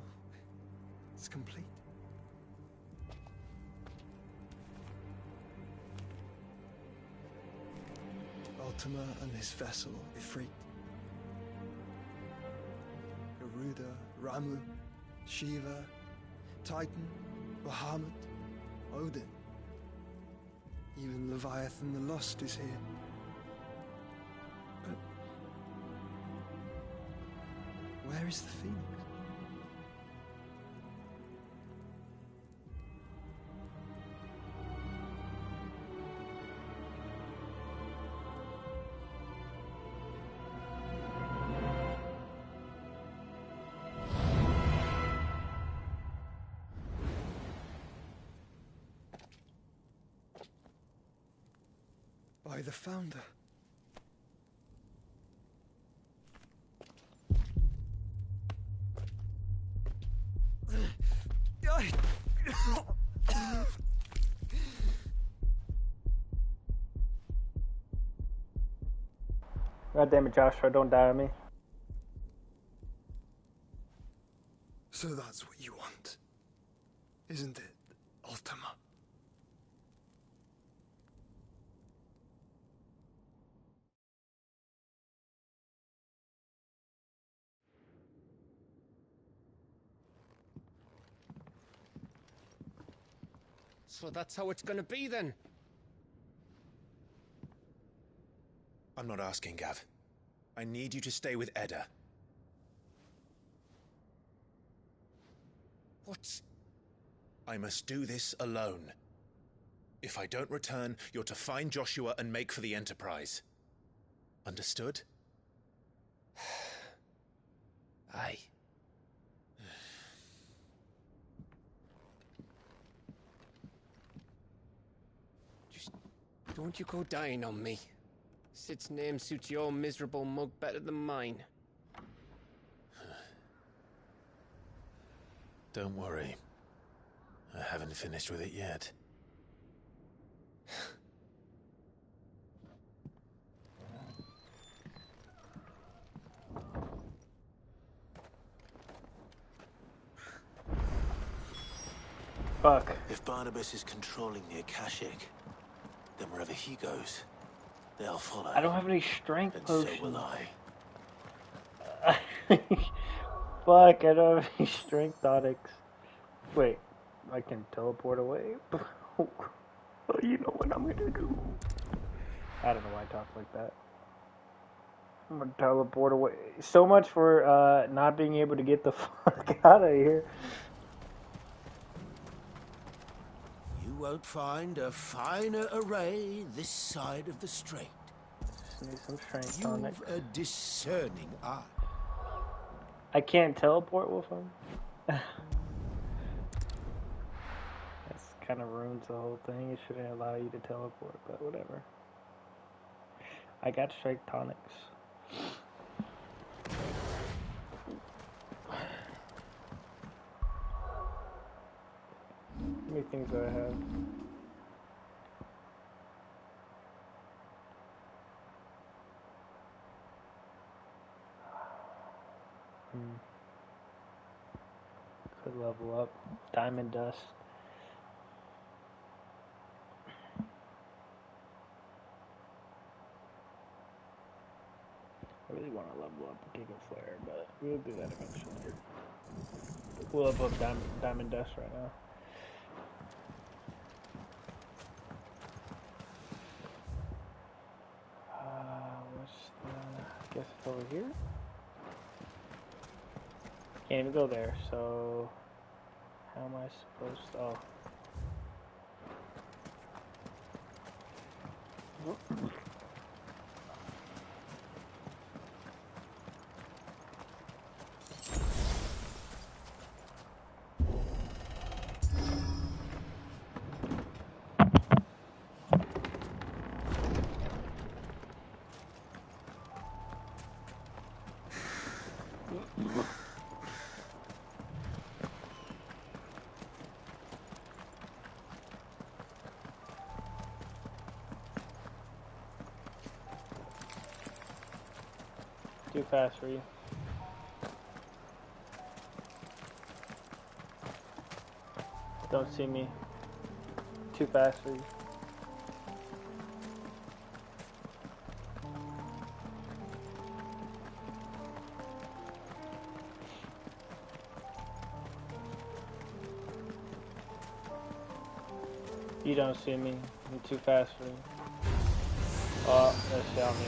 is complete. Ultima and his vessel, Ifrit. Garuda, Ramu, Shiva, Titan, Bahamut, Odin. Even Leviathan the Lost is here. But where is the Phoenix? By the Founder. God damn it, Joshua, don't die on me. So that's what you want, isn't it, Ultima? So that's how it's gonna be then? I'm not asking, Gav. I need you to stay with Edda. What? I must do this alone. If I don't return, you're to find Joshua and make for the Enterprise. Understood? Aye. Just don't you go dying on me. Sid's name suits your miserable mug better than mine. Don't worry. I haven't finished with it yet. Fuck. If Barnabas is controlling the Akashic, then wherever he goes, they'll follow. I don't have any strength and potions. so will I. Fuck, I don't have any strength tonics. Wait, I can teleport away? You know what I'm gonna do. I don't know why I talk like that. I'm gonna teleport away. So much for not being able to get the fuck out of here. You won't find a finer array this side of the strait. Just need some strength You've tonics. a discerning eye. I can't teleport with him. That's kind of ruins the whole thing. It shouldn't allow you to teleport, but whatever. I got strength tonics. How many things do I have? Could level up. Diamond dust. I really want to level up Giga Flare, but we'll do that eventually. We'll level up diamond dust right now. What's the... I guess it's over here? Can't even go there, so How am I supposed to... Oh. Too fast for you. Don't see me. Too fast for you. You don't see me. I'm too fast for you. Oh, that's shot me.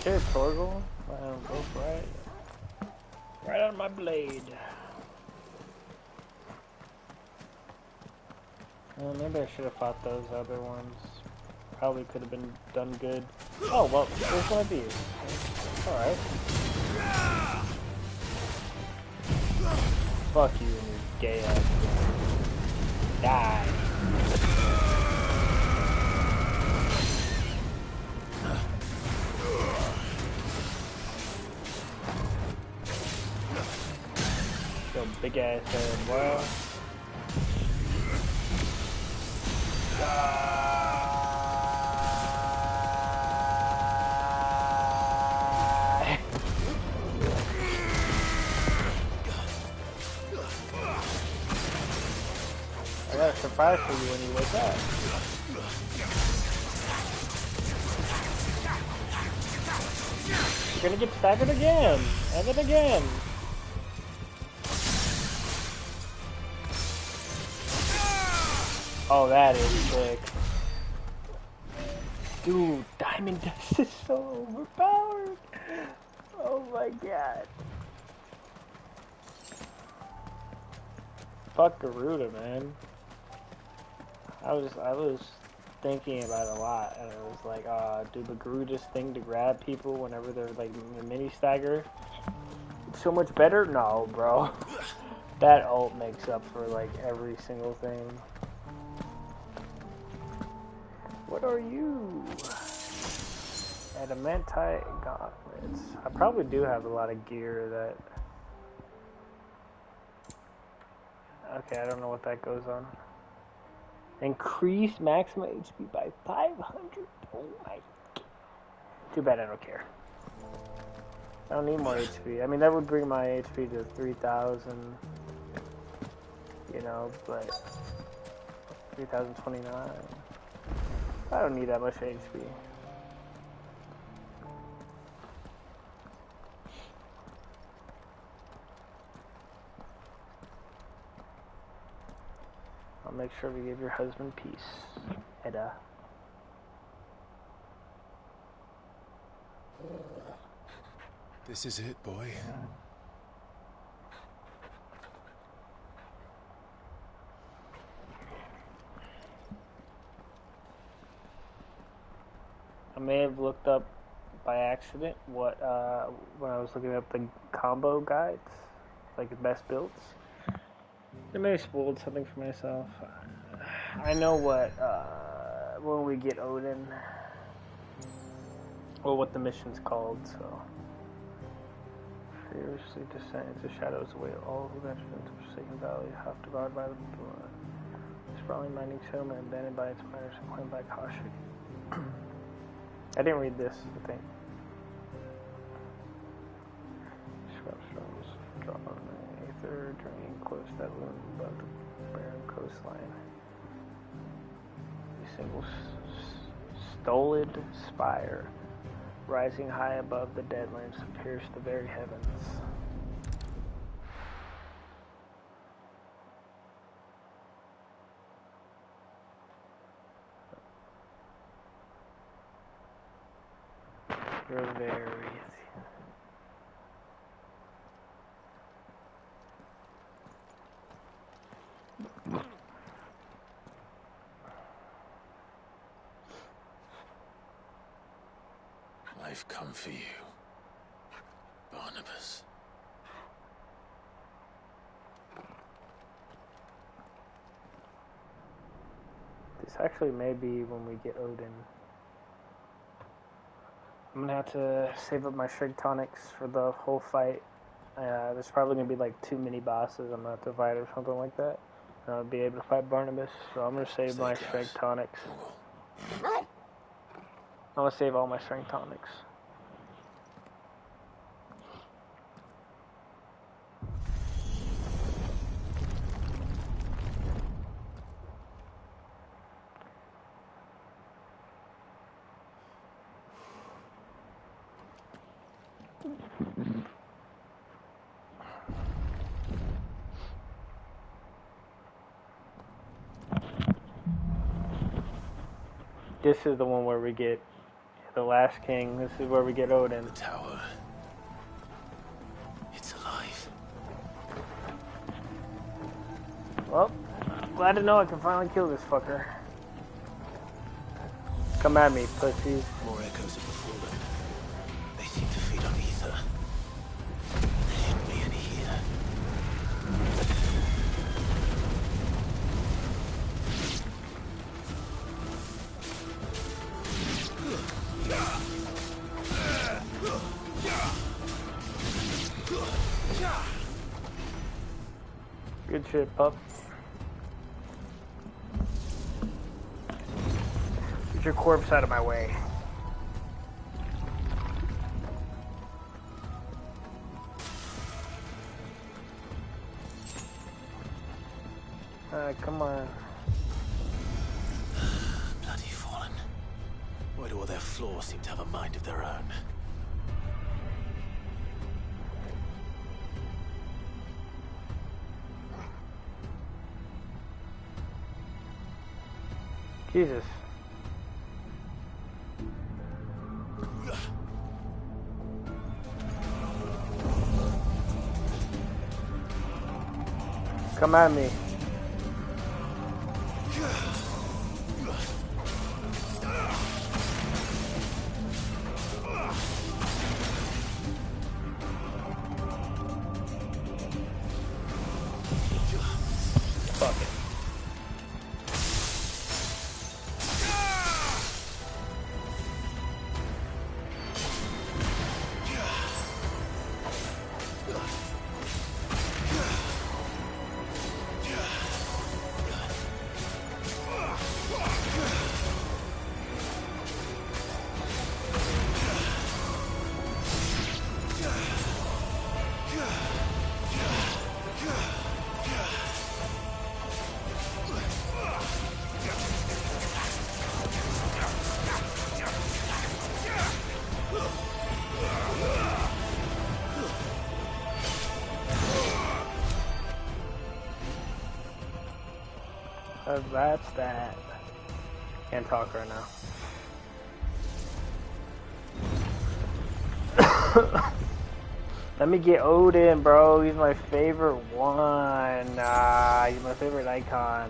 Shit, Torgal. Wow, both right on my blade. Well, maybe I should have fought those other ones. Probably could have been done good. Oh well, there's one of these. Alright. Fuck you and your gay ass. Die. Yo, big ass head, boy. I got a surprise for you when you wake up. You're gonna get staggered again, and then again. Oh, that is sick. Dude, Diamond Dust is so overpowered. Oh my god. Fuck Garuda, man. I was thinking about it a lot, and it was like, do the Garuda's thing to grab people whenever they're like mini stagger so much better? No, bro. That ult makes up for like every single thing. What are you? Adamantite gauntlets. I probably do have a lot of gear that... Okay, I don't know what that goes on. Increase maximum HP by 500. Oh my god. Too bad I don't care. I don't need more HP. I mean, that would bring my HP to 3,000. You know, but... 3,029. I don't need that much HP. I'll make sure we give your husband peace, Edda. This is it, boy. I may have looked up by accident what when I was looking up the combo guides, like the best builds. I may have spoiled something for myself. I know what when we get Odin, or what the mission's called. So, fiercely descend into shadows away all who venture into Forsaken Valley have to guard by the blood. Sprawling mining settlement abandoned by its miners and claimed by Kashik. I didn't read this, I think. that loom above the barren coastline. A single stolid spire, rising high above the deadlands to pierce the very heavens. You're very I've come for you, Barnabas. This actually may be when we get Odin. I'm gonna have to save up my strength tonics for the whole fight. There's probably gonna be like 2 mini bosses I'm gonna have to fight or something like that. And I'll be able to fight Barnabas, so I'm gonna save my strength tonics. I'm gonna save all my strength tonics. This is the one where we get the last king. This is where we get Odin. The tower. It's alive. Well, glad to know I can finally kill this fucker. Come at me, pussies. More echoes of the fallen. They seem to feed on ether. There shouldn't be any here. Good shit, pup. Get your corpse out of my way. Come on. Bloody fallen. Why do all their flaws seem to have a mind of their own? Jesus. Come at me. Fuck it. That's that. Can't talk right now. Let me get Odin, bro. He's my favorite one. He's my favorite icon.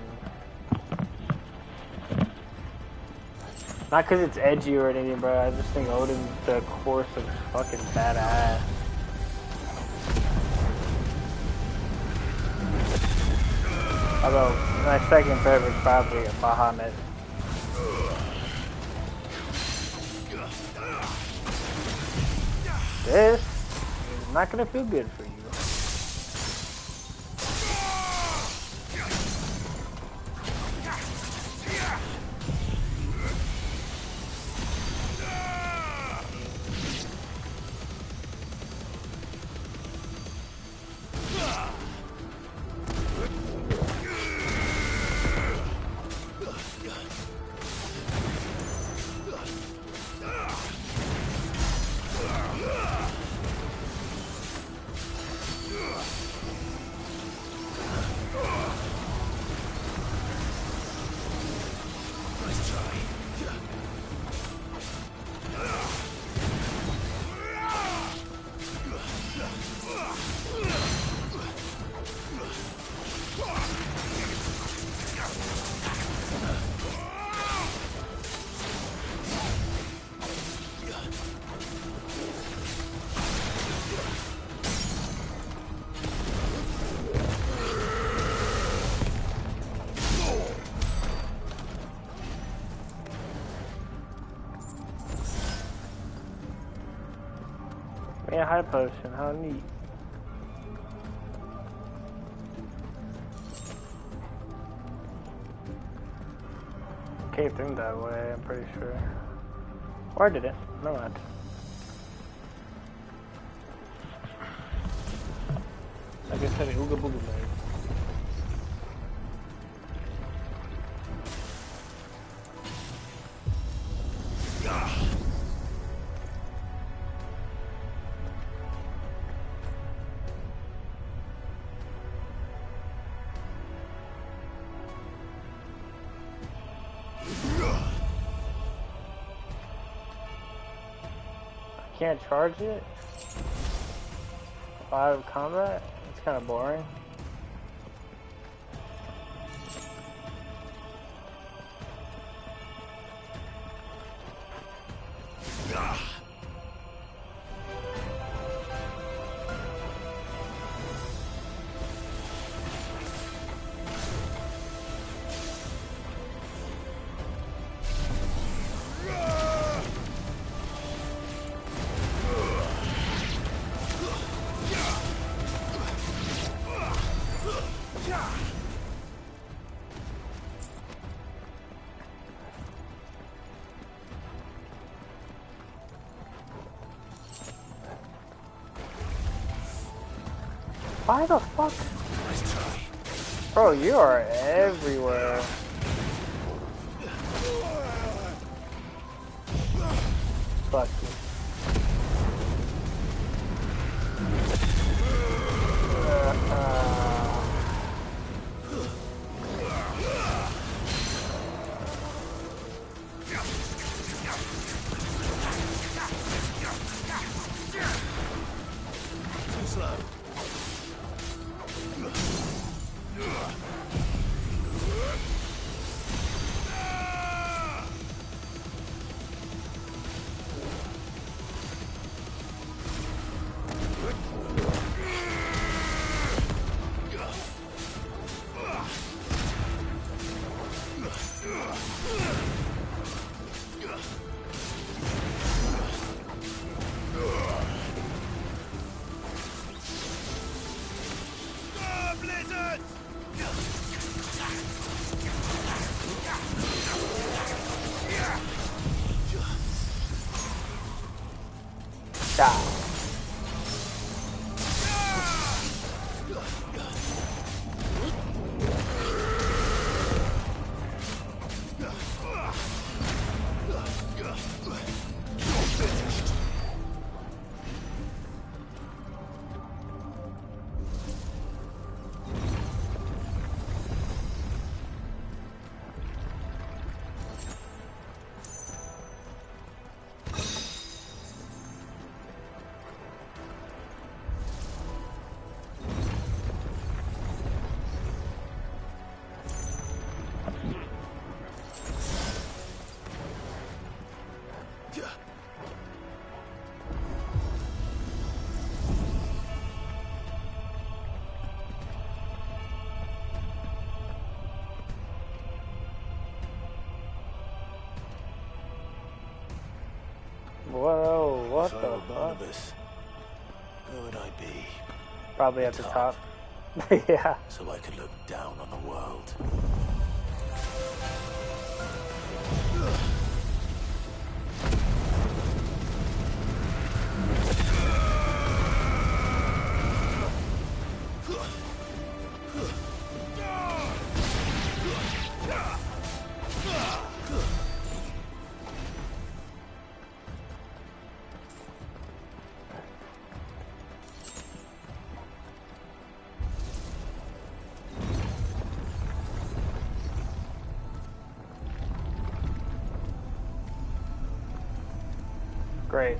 Not because it's edgy or anything, bro. I just think Odin's the course of fucking badass. Although, my second favorite is probably Bahamut. This is not gonna feel good for you. Yeah, high potion, how neat. Came through that way, I'm pretty sure. Or did it? No, not. I guess I Ooga Booga Blade. Can't charge it? Out of combat? It's kind of boring. Why the fuck? Bro, you are everywhere. Fuck you. Too slow. Whoa, what If I the were fuck? Barnabas, where would I be? Probably at the top. Yeah. So I could look down on the world. Great.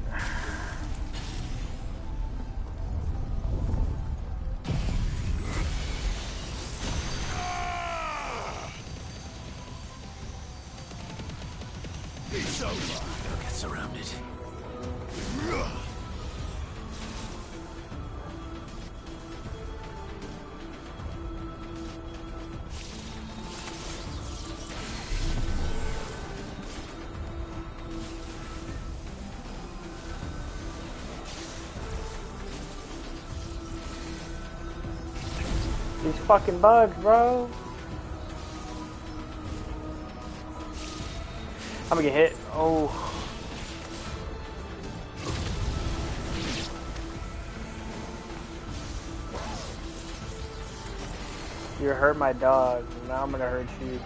These fucking bugs, bro. I'm gonna get hit. Oh. You hurt my dog. Now I'm gonna hurt you.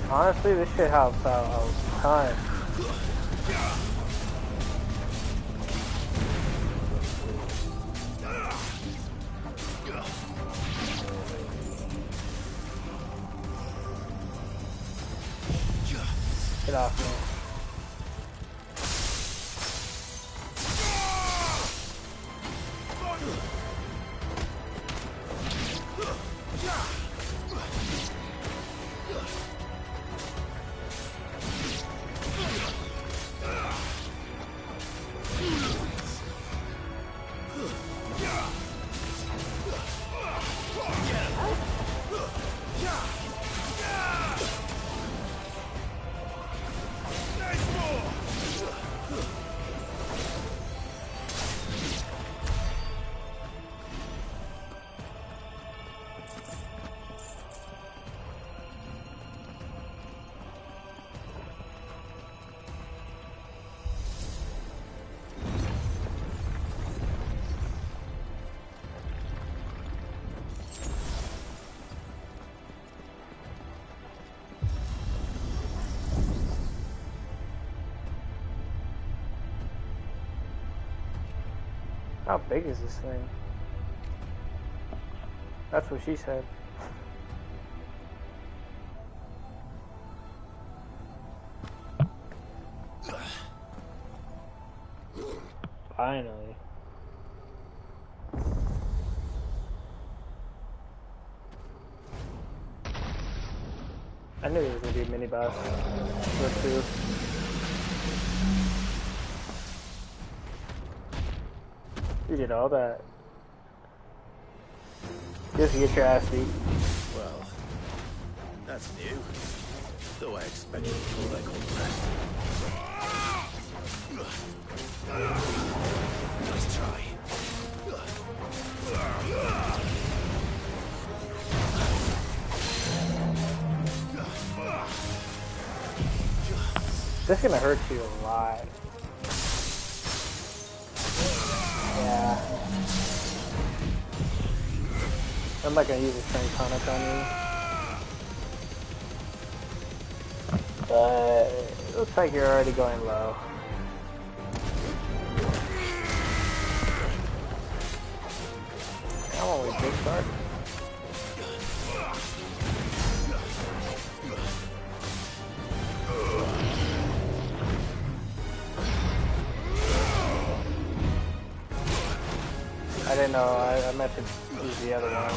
Honestly, this shit helps out a ton. Get off me. How big is this thing? That's what she said. Finally. I knew there was gonna be a mini boss or two. You did all that. Just to get your ass beat. Well, that's new. Though I expected before they called the rest. Nice try. This is gonna hurt you a lot. Yeah. I'm not gonna use a strength tonic on you. But it looks like you're already going low. I'm only just started. I didn't know, I meant to use the other one.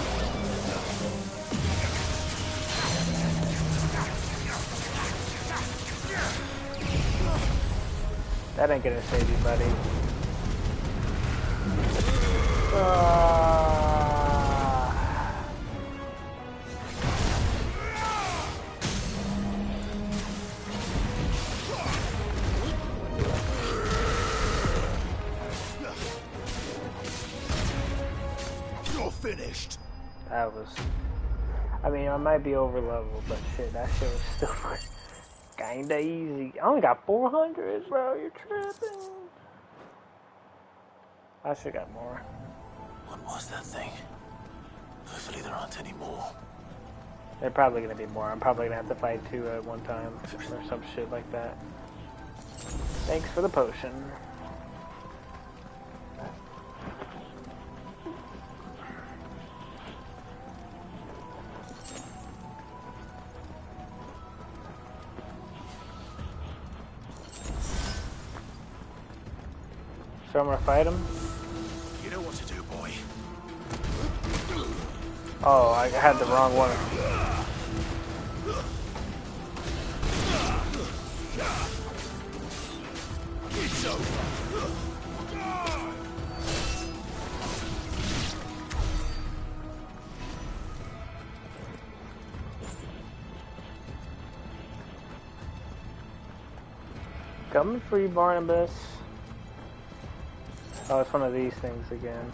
That ain't gonna save you, buddy. Finished. That was... I mean, I might be over leveled, but shit, that shit was still kinda easy. I only got 400, bro. You're tripping. I should got more. What was that thing? Hopefully there aren't any more. They're probably gonna be more. I'm probably gonna have to fight two at one time or some shit like that. Thanks for the potion. So I'm gonna fight him? You know what to do, boy. Oh, I had the wrong one. It's over. Coming for you, Barnabas. Oh, it's one of these things again.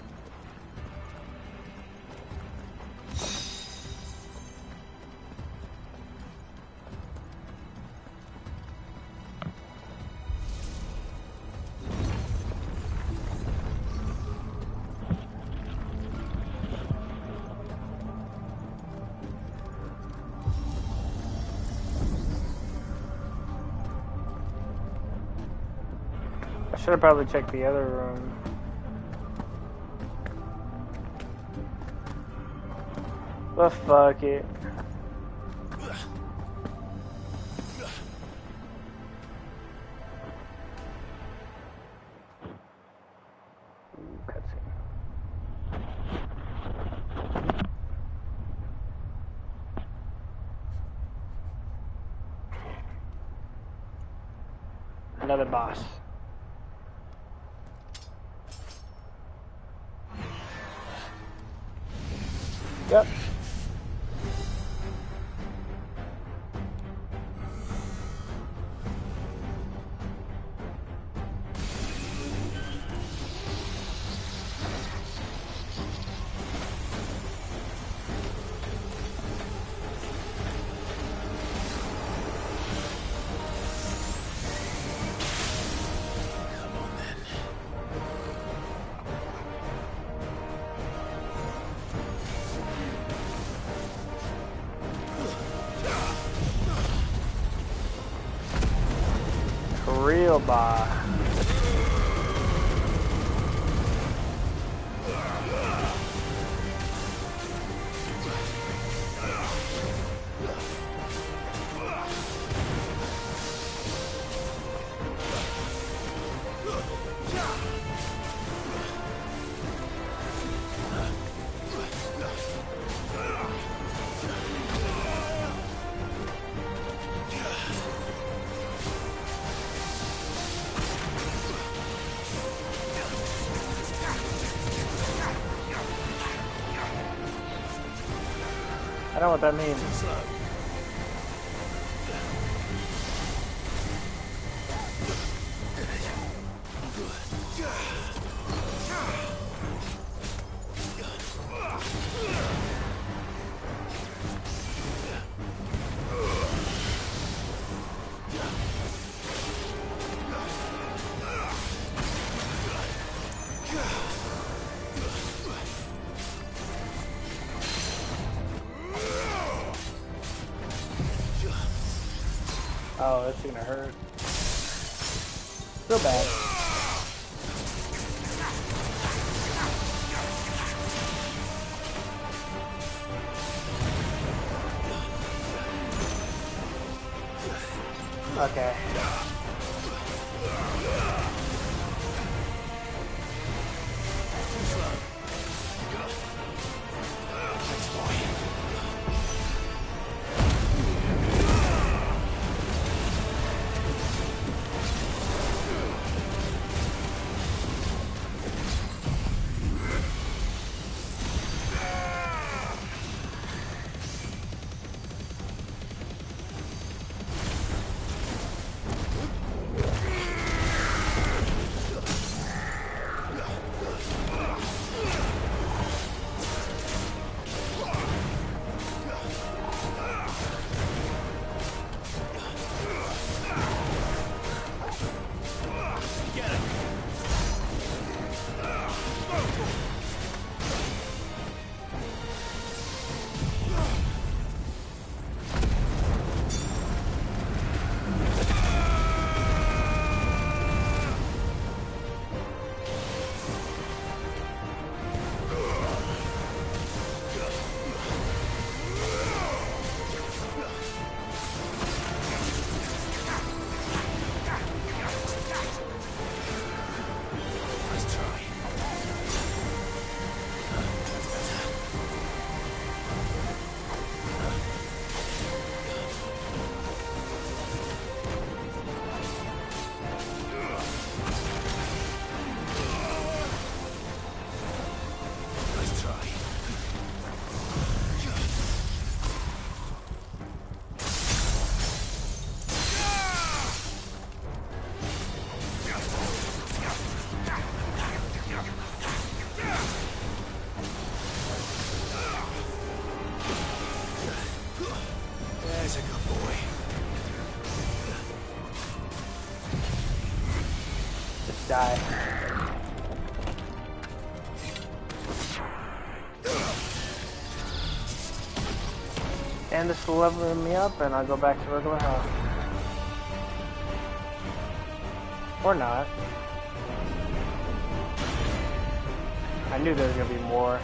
I should have probably checked the other room. But fuck it. Ooh, cutscene. Another boss. Yep. Real boss. I don't know what that means. Oh, that's gonna hurt. Still bad. Okay. Die. And this will level me up, and I'll go back to regular health. Or not. I knew there was gonna be more.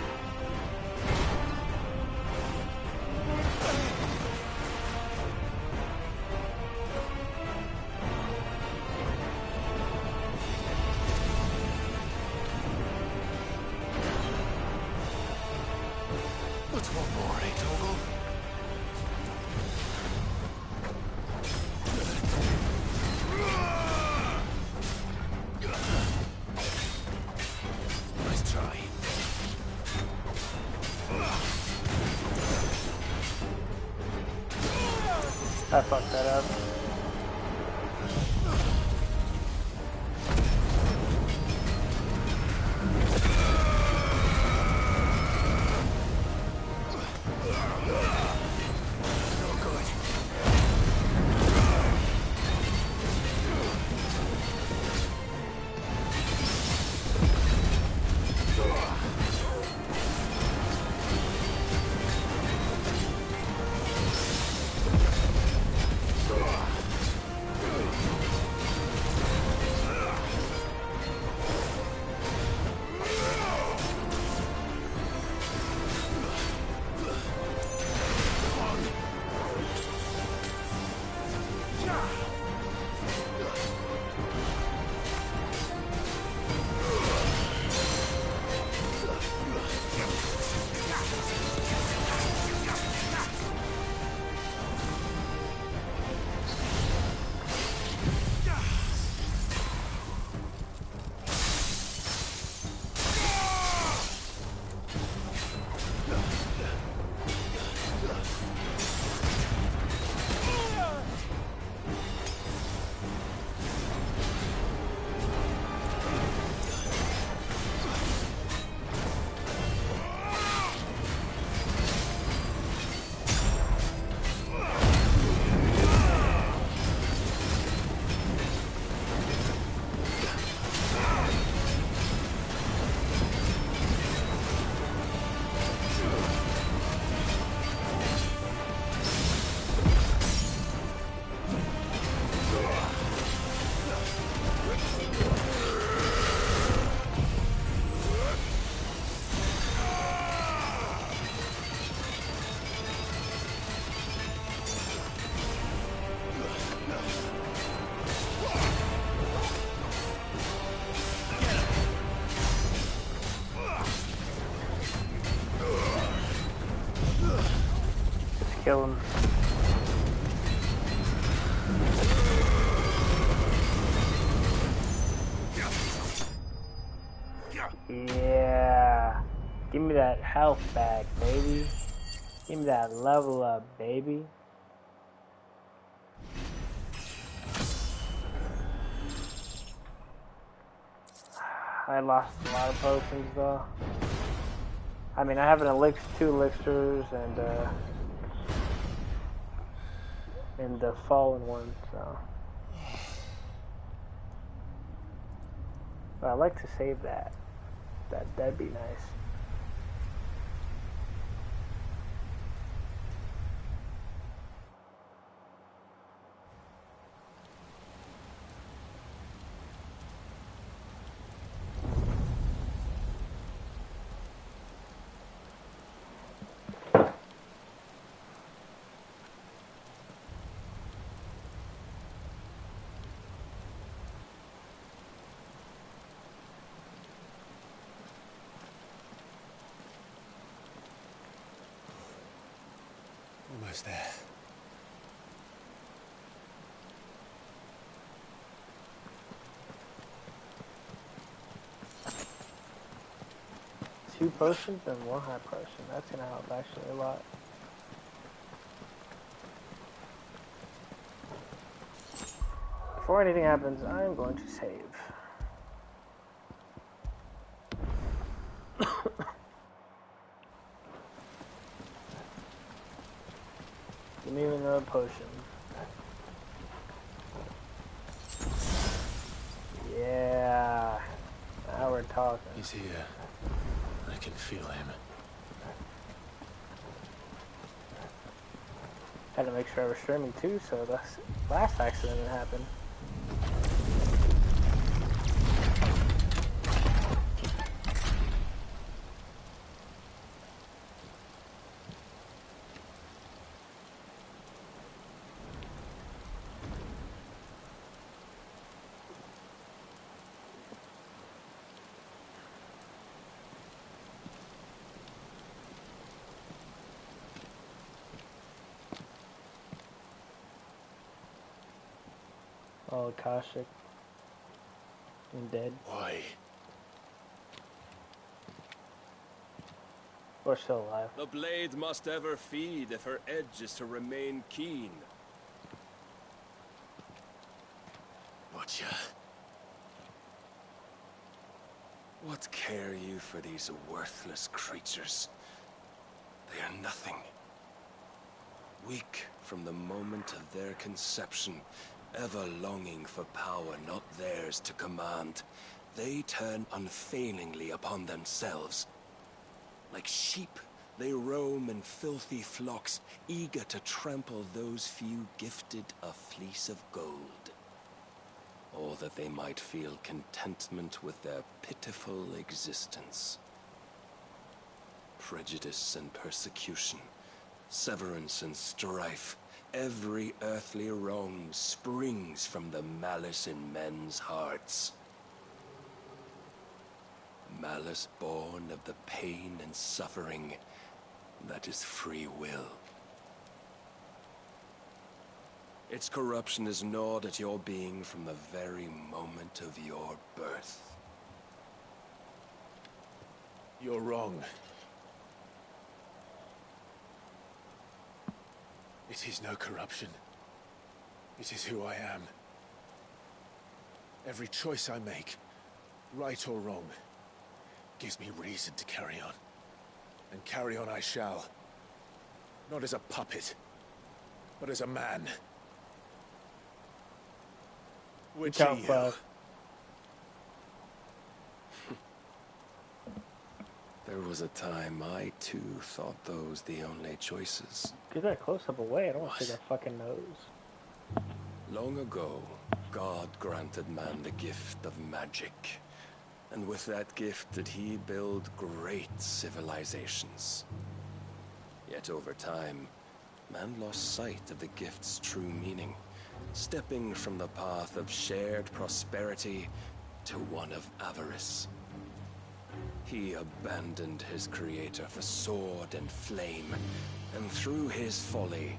What's one more, eh, Toggle? Nice try. I fucked that up. Kill him. Yeah. Give me that health back, baby. Give me that level up, baby. I lost a lot of potions though. I mean, I have an elixir, 2 elixirs, and the fallen one, so. But I'd like to save that. That'd be nice. Almost there. Two potions and 1 high potion. That's gonna help actually a lot. Before anything happens, I'm going to save. Give me another potion. Yeah. talking. He's here. I can feel him. Had to make sure I was streaming too, so the last accident didn't happen. Oh, Akashic. I'm dead. Why? We're still alive. The blade must ever feed if her edge is to remain keen. Watcha. What care you for these worthless creatures? They are nothing. Weak from the moment of their conception, ever longing for power not theirs to command, they turn unfailingly upon themselves. Like sheep, they roam in filthy flocks, eager to trample those few gifted a fleece of gold. Or that they might feel contentment with their pitiful existence. Prejudice and persecution, severance and strife, every earthly wrong springs from the malice in men's hearts. Malice born of the pain and suffering that is free will. Its corruption is gnawed at your being from the very moment of your birth. You're wrong. It is no corruption. It is who I am. Every choice I make, right or wrong, gives me reason to carry on. And carry on I shall. Not as a puppet, but as a man. Which are you? There was a time I too thought those the only choices. Get that close up away. I don't want to see that fucking nose. Long ago, God granted man the gift of magic. And with that gift did he build great civilizations. Yet over time, man lost sight of the gift's true meaning, stepping from the path of shared prosperity to one of avarice. He abandoned his creator for sword and flame, and through his folly,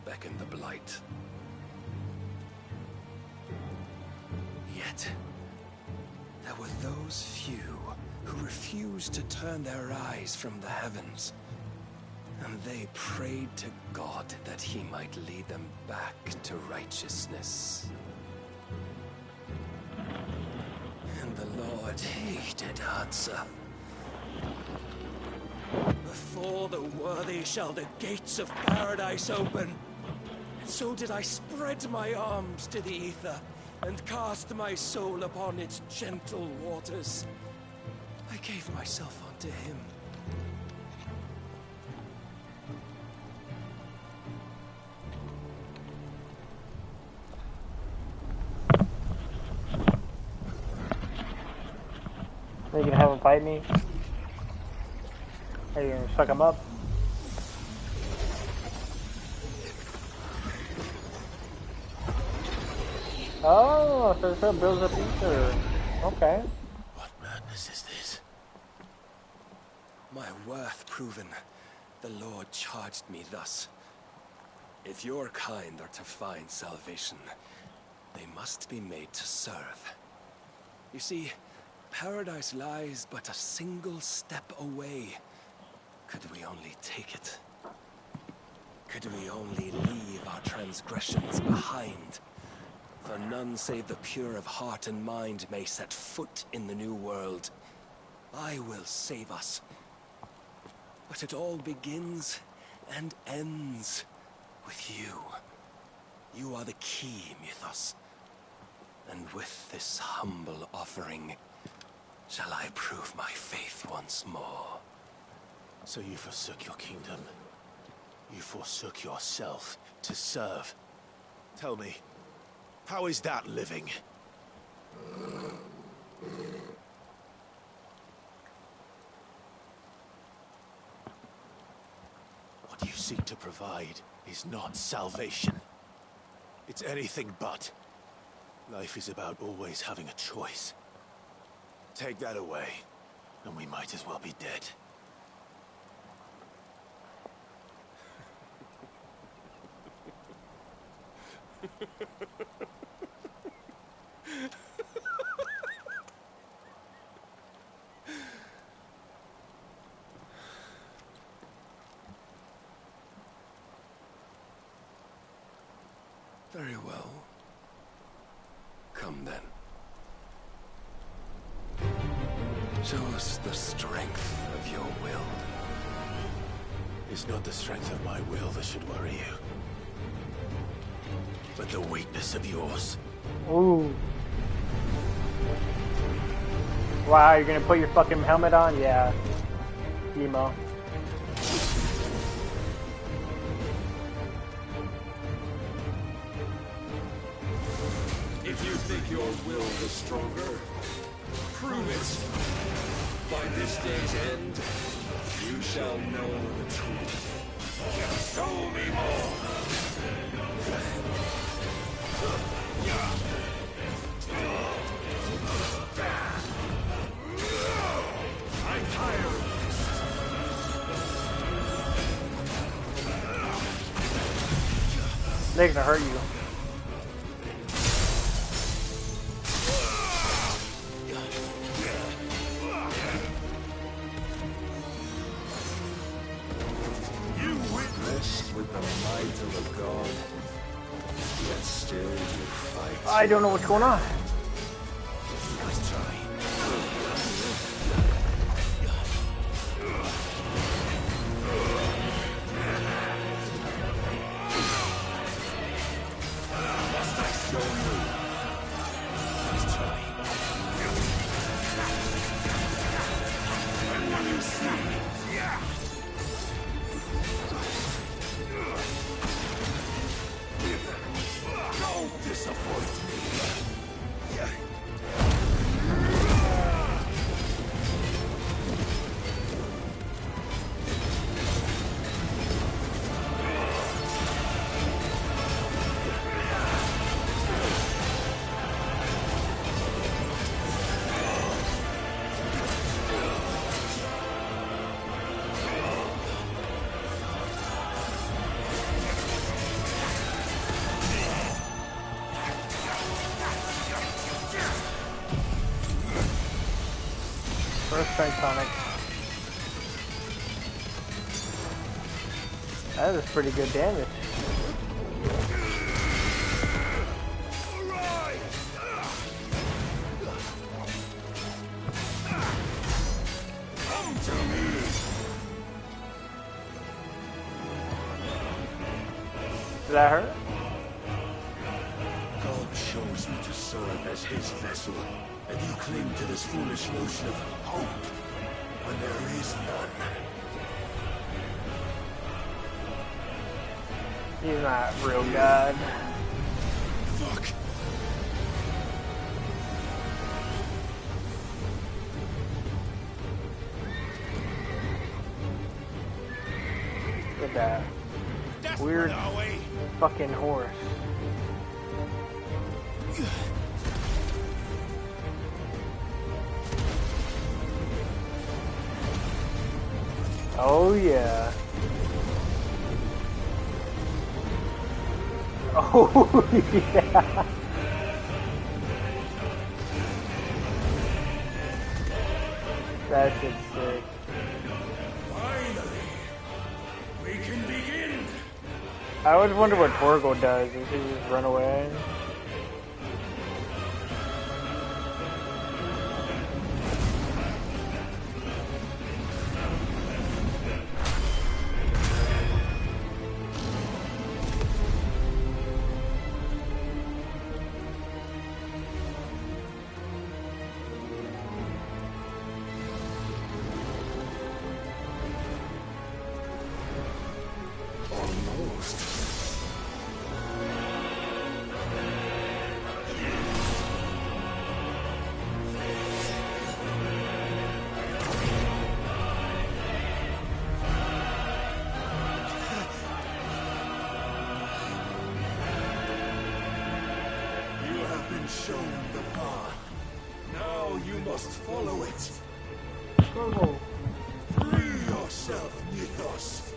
beckoned the blight. Yet, there were those few who refused to turn their eyes from the heavens, and they prayed to God that he might lead them back to righteousness. And the Lord heeded answer. Before the worthy shall the gates of paradise open. And so did I spread my arms to the ether, and cast my soul upon its gentle waters. I gave myself unto him. You can have him fight me. Are you gonna suck him up? Oh, so it builds up ether. Okay. What madness is this? My worth proven, the Lord charged me thus. If your kind are to find salvation, they must be made to serve. You see, paradise lies but a single step away. Could we only take it? Could we only leave our transgressions behind? For none save the pure of heart and mind may set foot in the new world. I will save us. But it all begins and ends with you. You are the key, Mythos. And with this humble offering, shall I prove my faith once more. So you forsook your kingdom. You forsook yourself to serve. Tell me, how is that living? What you seek to provide is not salvation. It's anything but. Life is about always having a choice. Take that away, and we might as well be dead. Very well. Come then. Show us the strength of your will. It's not the strength of my will that should worry you, but the weakness of yours. Ooh. Wow, you're gonna put your fucking helmet on? Yeah. Emo. If you think your will is stronger, prove it. By this day's end, you shall know the truth. Show me more! I'm tired. They're gonna hurt you. With the might of a god, yet still you fight. I don't know what's going on. Let's try. Must I show you? Let's try. And what do you see? Yeah. Don't disappoint me. First strike tonic. That is pretty good damage. Come to me. Did that hurt? God chose you to serve as his vessel, and you cling to this foolish notion of hope when there is none. He's not real God. Fuck. Look at that weird fucking horse. Oh yeah. Oh yeah. That shit's sick. Finally, we can begin. I always wonder what Torgal does. Does he just run away? The path. Now you must follow it. Free yourself, Mythos.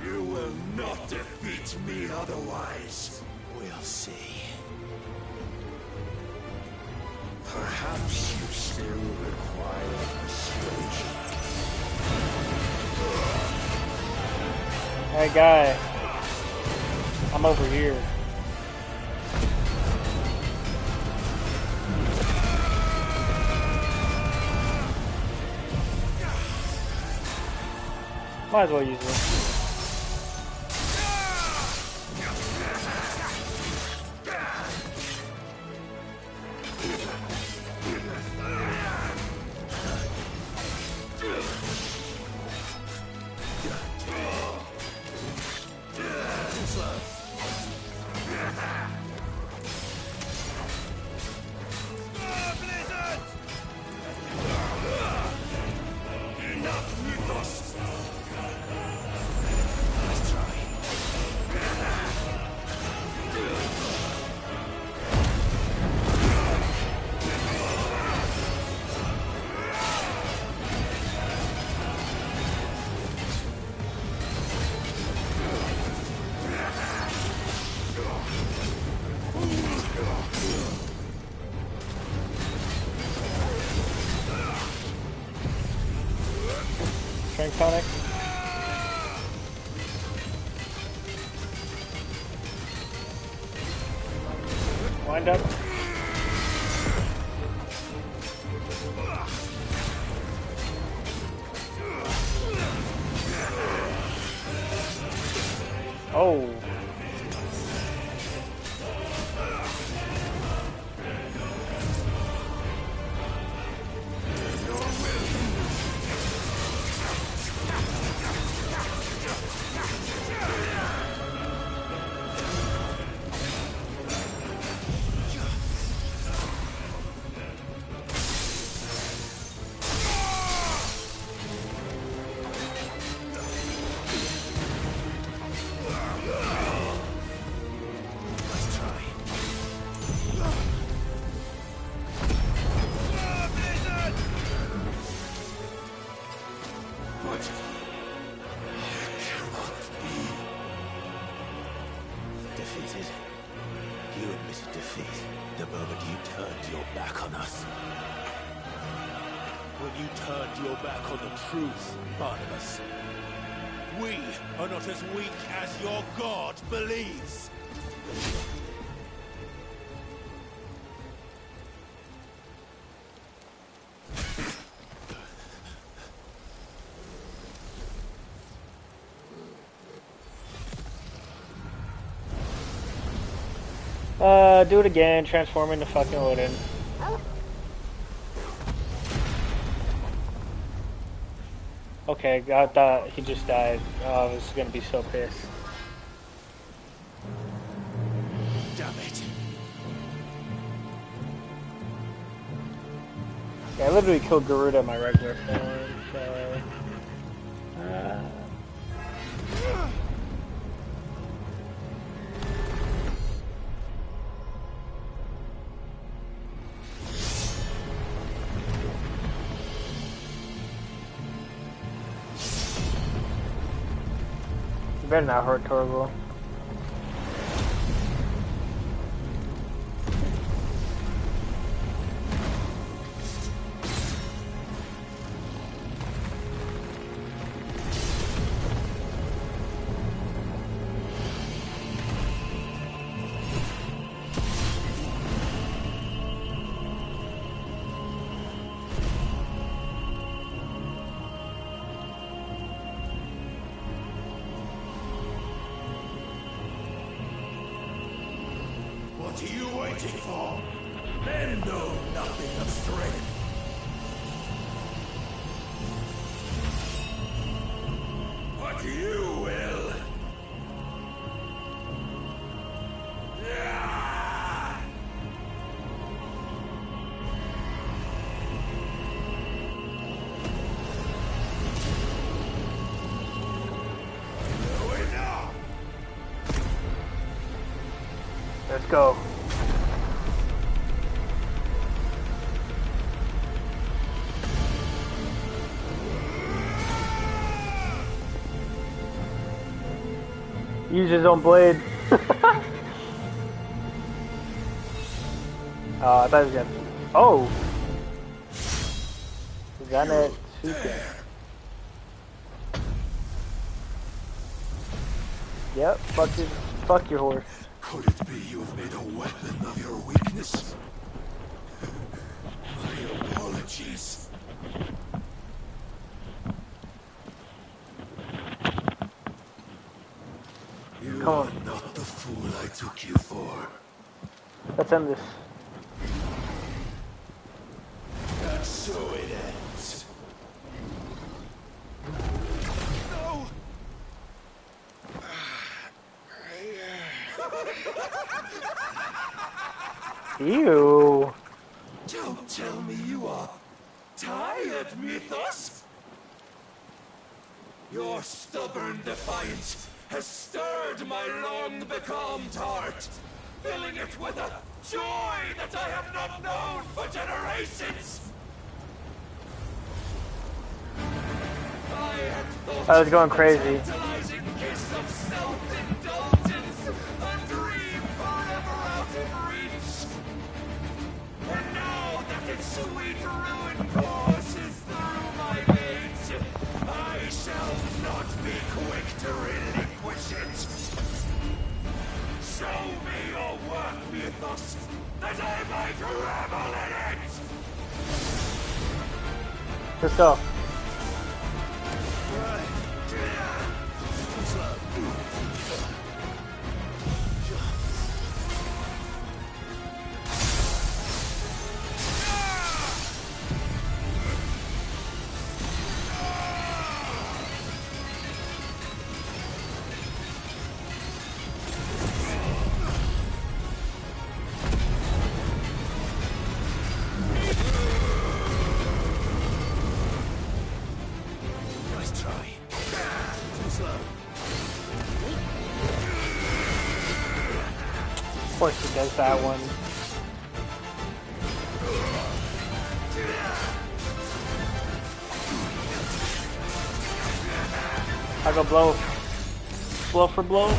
You will not defeat me otherwise. We'll see. Perhaps you still require persuasion. Hey guy, I'm over here. Might as well use this. Strength tonic. Wind up. Oh. Truth, Barnabas. We are not as weak as your God believes. Do it again, transform into fucking Odin. Okay, I thought he just died. Oh, I was gonna be so pissed. Damn it. Yeah, I literally killed Garuda in my regular form, so... You better not hurt Torgal. What are you waiting for? Men know nothing of strength. But you will. Let's go. Use his own blade. I thought he was gonna... Oh! Zanetsuke. Yep, fuck your horse. Could it be you have made a weapon of your weakness? My apologies. You are not the fool I took you for. Let's end this. And so it ends. No! Ew. Don't tell me you are tired, Mythos. Your stubborn defiance has stirred my long-becalmed heart, filling it with a joy that I have not known for generations. I was going crazy. Tantalizing kiss of self-indulgence, a dream forever out of reach. And now that its sweet ruin courses through my veins, I shall not be quick to relinquish it. Show me your work, Mythos, that I might revel in it! Let's go. Of course he does that one. I go blow for blow.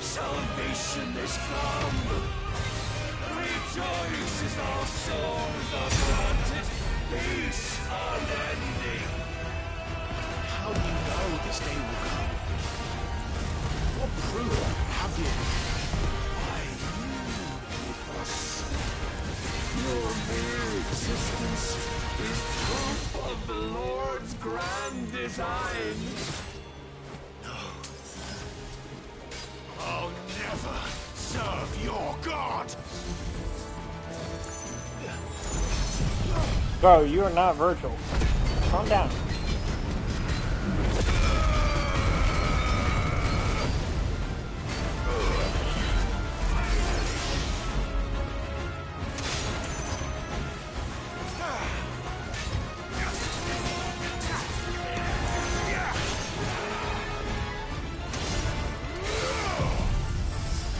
Salvation is come. Rejoice as our souls are granted peace unending. How do you know this day will come? What proof have you? I knew Mythos. Your mere existence is proof of the Lord's grand design. I'll never serve your god! Bro, you are not Virgil. Calm down.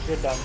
You're done.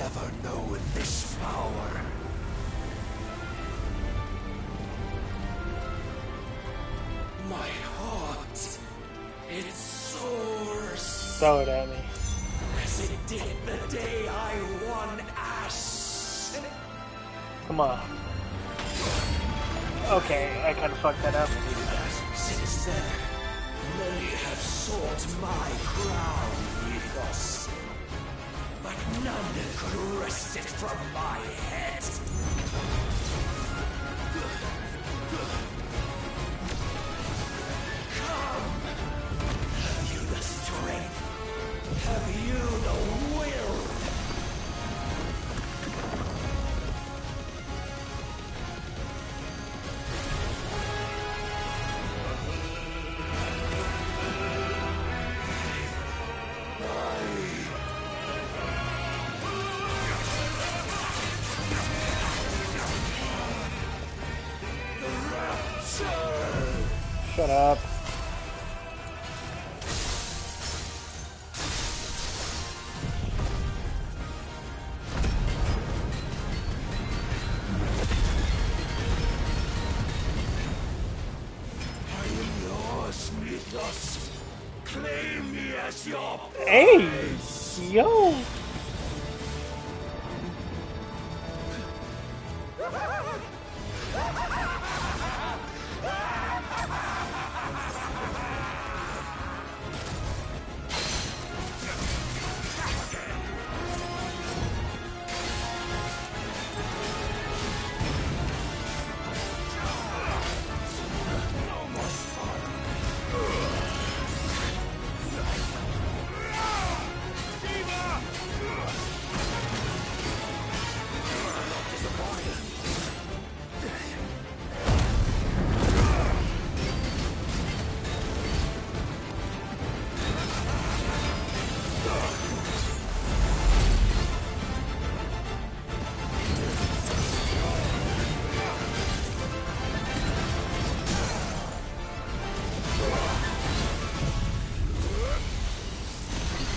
ever know this power. My heart, it soars. Throw it at me. As it did the day I won Ash. Come on. Okay, I kind of fucked that up. Since then, many have sought my crown, Ethos. But none could wrest it from my head. Come! Have you the strength? Have you the will? Shut up. I am yours, Mythos. Claim me as your Hey! prize. Yo!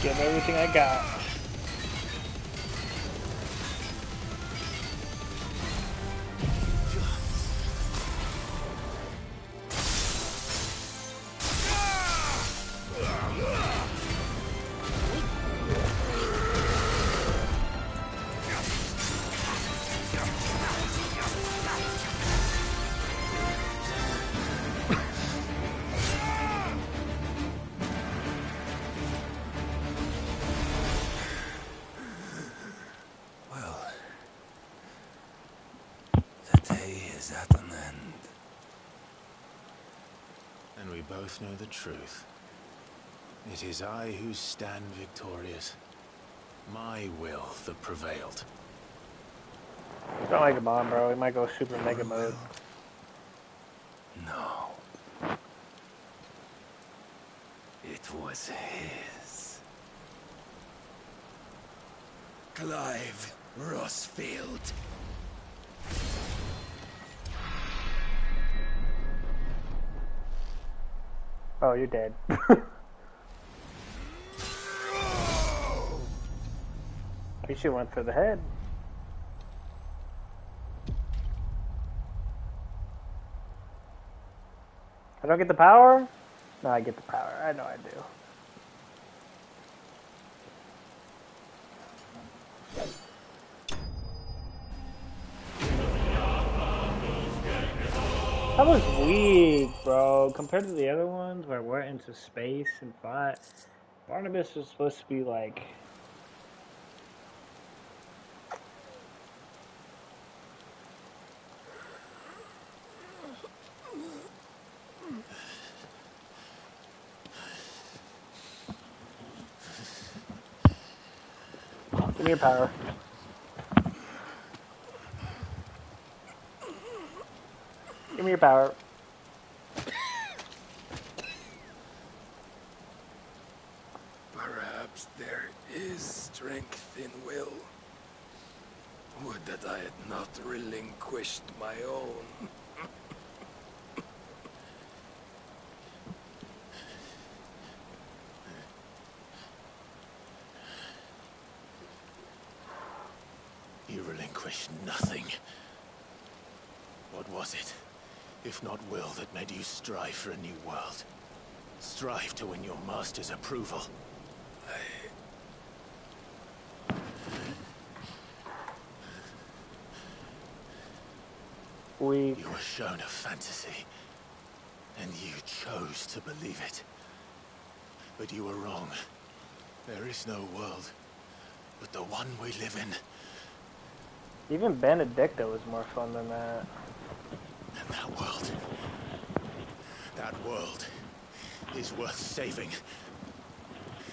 Give everything I got. At an end. And we both know the truth. It is I who stand victorious. My will that prevailed. Don't like a bomb, bro. He might go super mega mode. No. It was his. Clive Rossfield. Oh, you're dead. You should went for the head. I don't get the power? No, I get the power. I know I do. That was weak, bro. Compared to the other ones where we're into space and fought, Barnabas was supposed to be like... Give me your power. Give me your power. Perhaps there is strength in will. Would that I had not relinquished my own. You relinquish nothing. What was it, if not will, that made you strive for a new world? Strive to win your master's approval? You were shown a fantasy, and you chose to believe it. But you were wrong. There is no world but the one we live in. Even Benedicta was more fun than that. And that world is worth saving.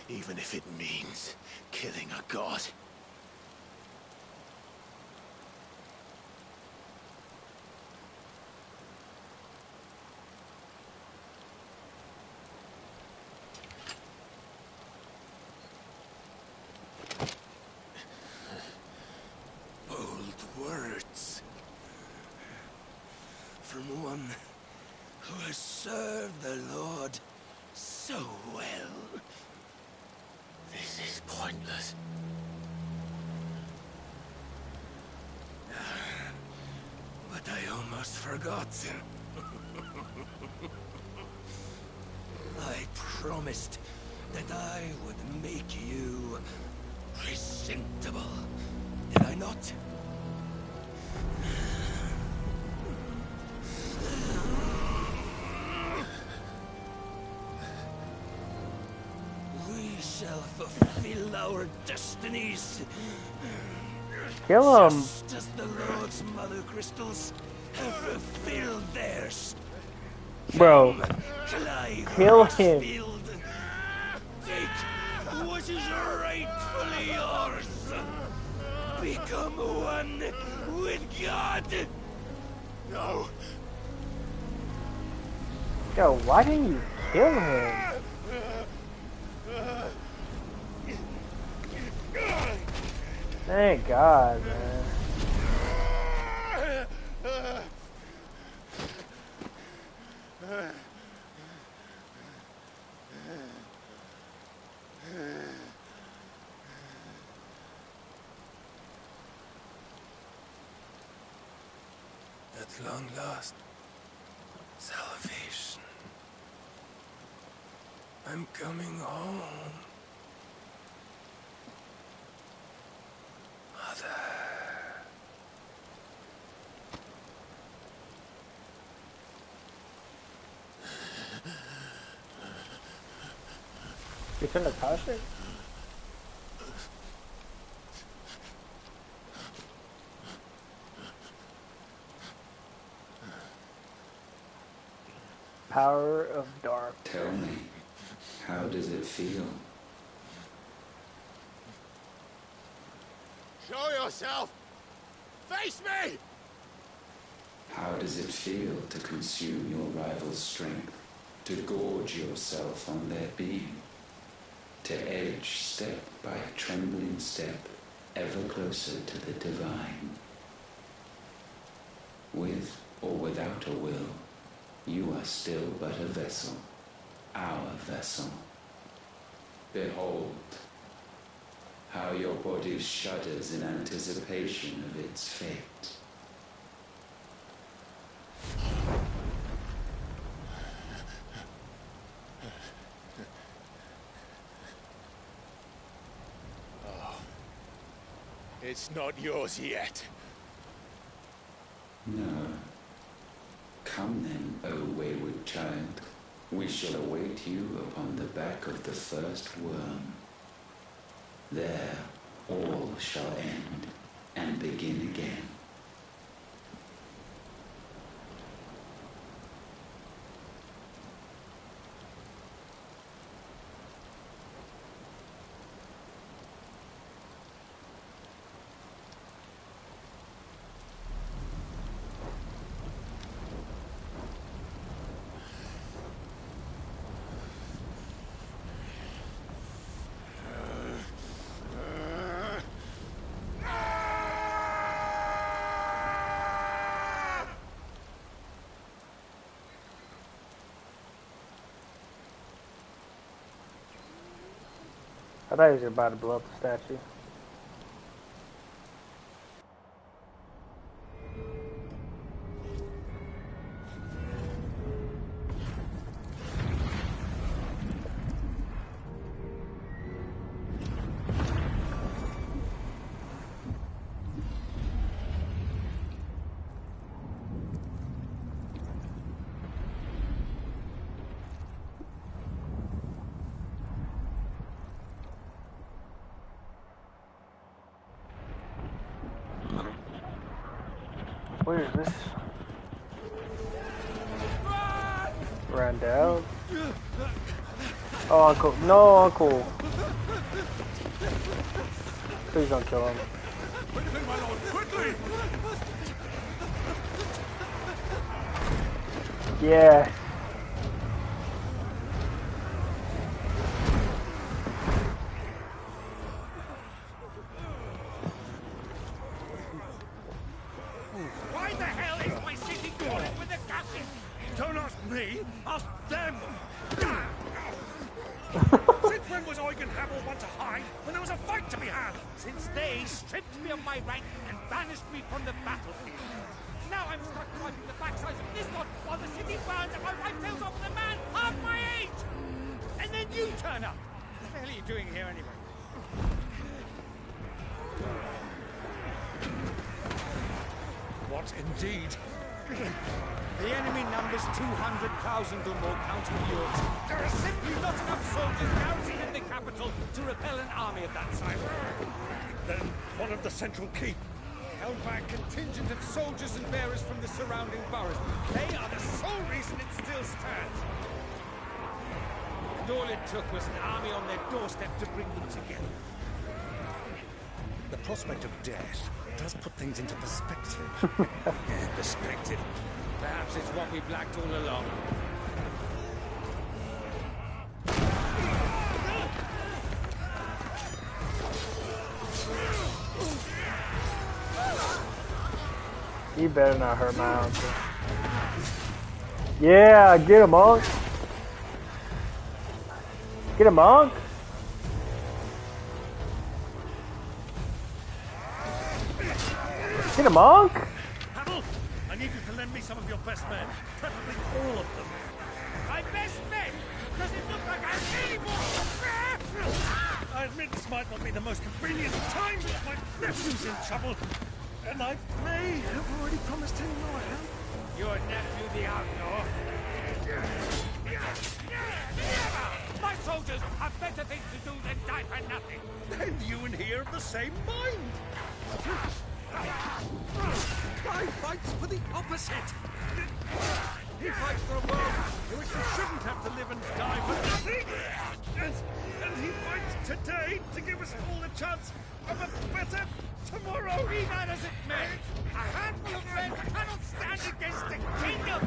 Even if it means killing a god. Words from one who has served the Lord so well. This is pointless. But I almost forgot. I promised that I would make you presentable. Did I not? We shall fulfill our destinies. Kill him. Just as the Lord's mother crystals have fulfilled theirs. Bro. Clive Kill him. Roxfield. Take what is rightfully yours. Become one with God. No. Yo, why didn't you kill him? Thank God, man. At long last, salvation. I'm coming home. Mother. You couldn't have touched it? Power of dark. Tell me, how does it feel? Show yourself! Face me! How does it feel to consume your rival's strength? To gorge yourself on their being? To edge step by trembling step ever closer to the divine? With or without a will, you are still but a vessel, our vessel. Behold, how your body shudders in anticipation of its fate. Oh, it's not yours yet. No. Come then, O wayward child. We shall await you upon the back of the first worm. There, all shall end and begin again. I thought he was about to blow up the statue. Where is this? Randall. Oh, Uncle. No, Uncle. Please don't kill him. Yeah. Why the hell is my city calling with the captain? Don't ask me, ask them! Since when was Eugen Hamel one to hide when there was a fight to be had? Since they stripped me of my rank and banished me from the battlefield. Now I'm stuck wiping the backsides of this lot while the city burns and my wife tails off with a man half my age! And then you turn up! What the hell are you doing here anyway? What indeed? The enemy numbers 200,000 or more counting yours. There are simply not enough soldiers garrisoned in the capital to repel an army of that size. Then one of the central keep, held by a contingent of soldiers and bearers from the surrounding boroughs. They are the sole reason it still stands. And all it took was an army on their doorstep to bring them together. The prospect of death does put things into perspective. Yeah, perspective. Perhaps it's what we've lacked all along. You better not hurt my uncle. Yeah, get him, Monk. Get him, Monk. Get him, Monk. Hamel, I need you to lend me some of your best men. Preferably all of them. My best men? Does it look like I have any more? I admit this might not be the most convenient time, but my nephew's in trouble. And I may have already promised him more help. Your nephew, the outlaw? Never! My soldiers have better things to do than die for nothing. Then you and he are of the same mind. Clive fights for the opposite. He fights for a world in which we shouldn't have to live and die for nothing. And he fights today to give us all a chance of a better tomorrow. Be that as it may, a handful of men cannot stand against a kingdom.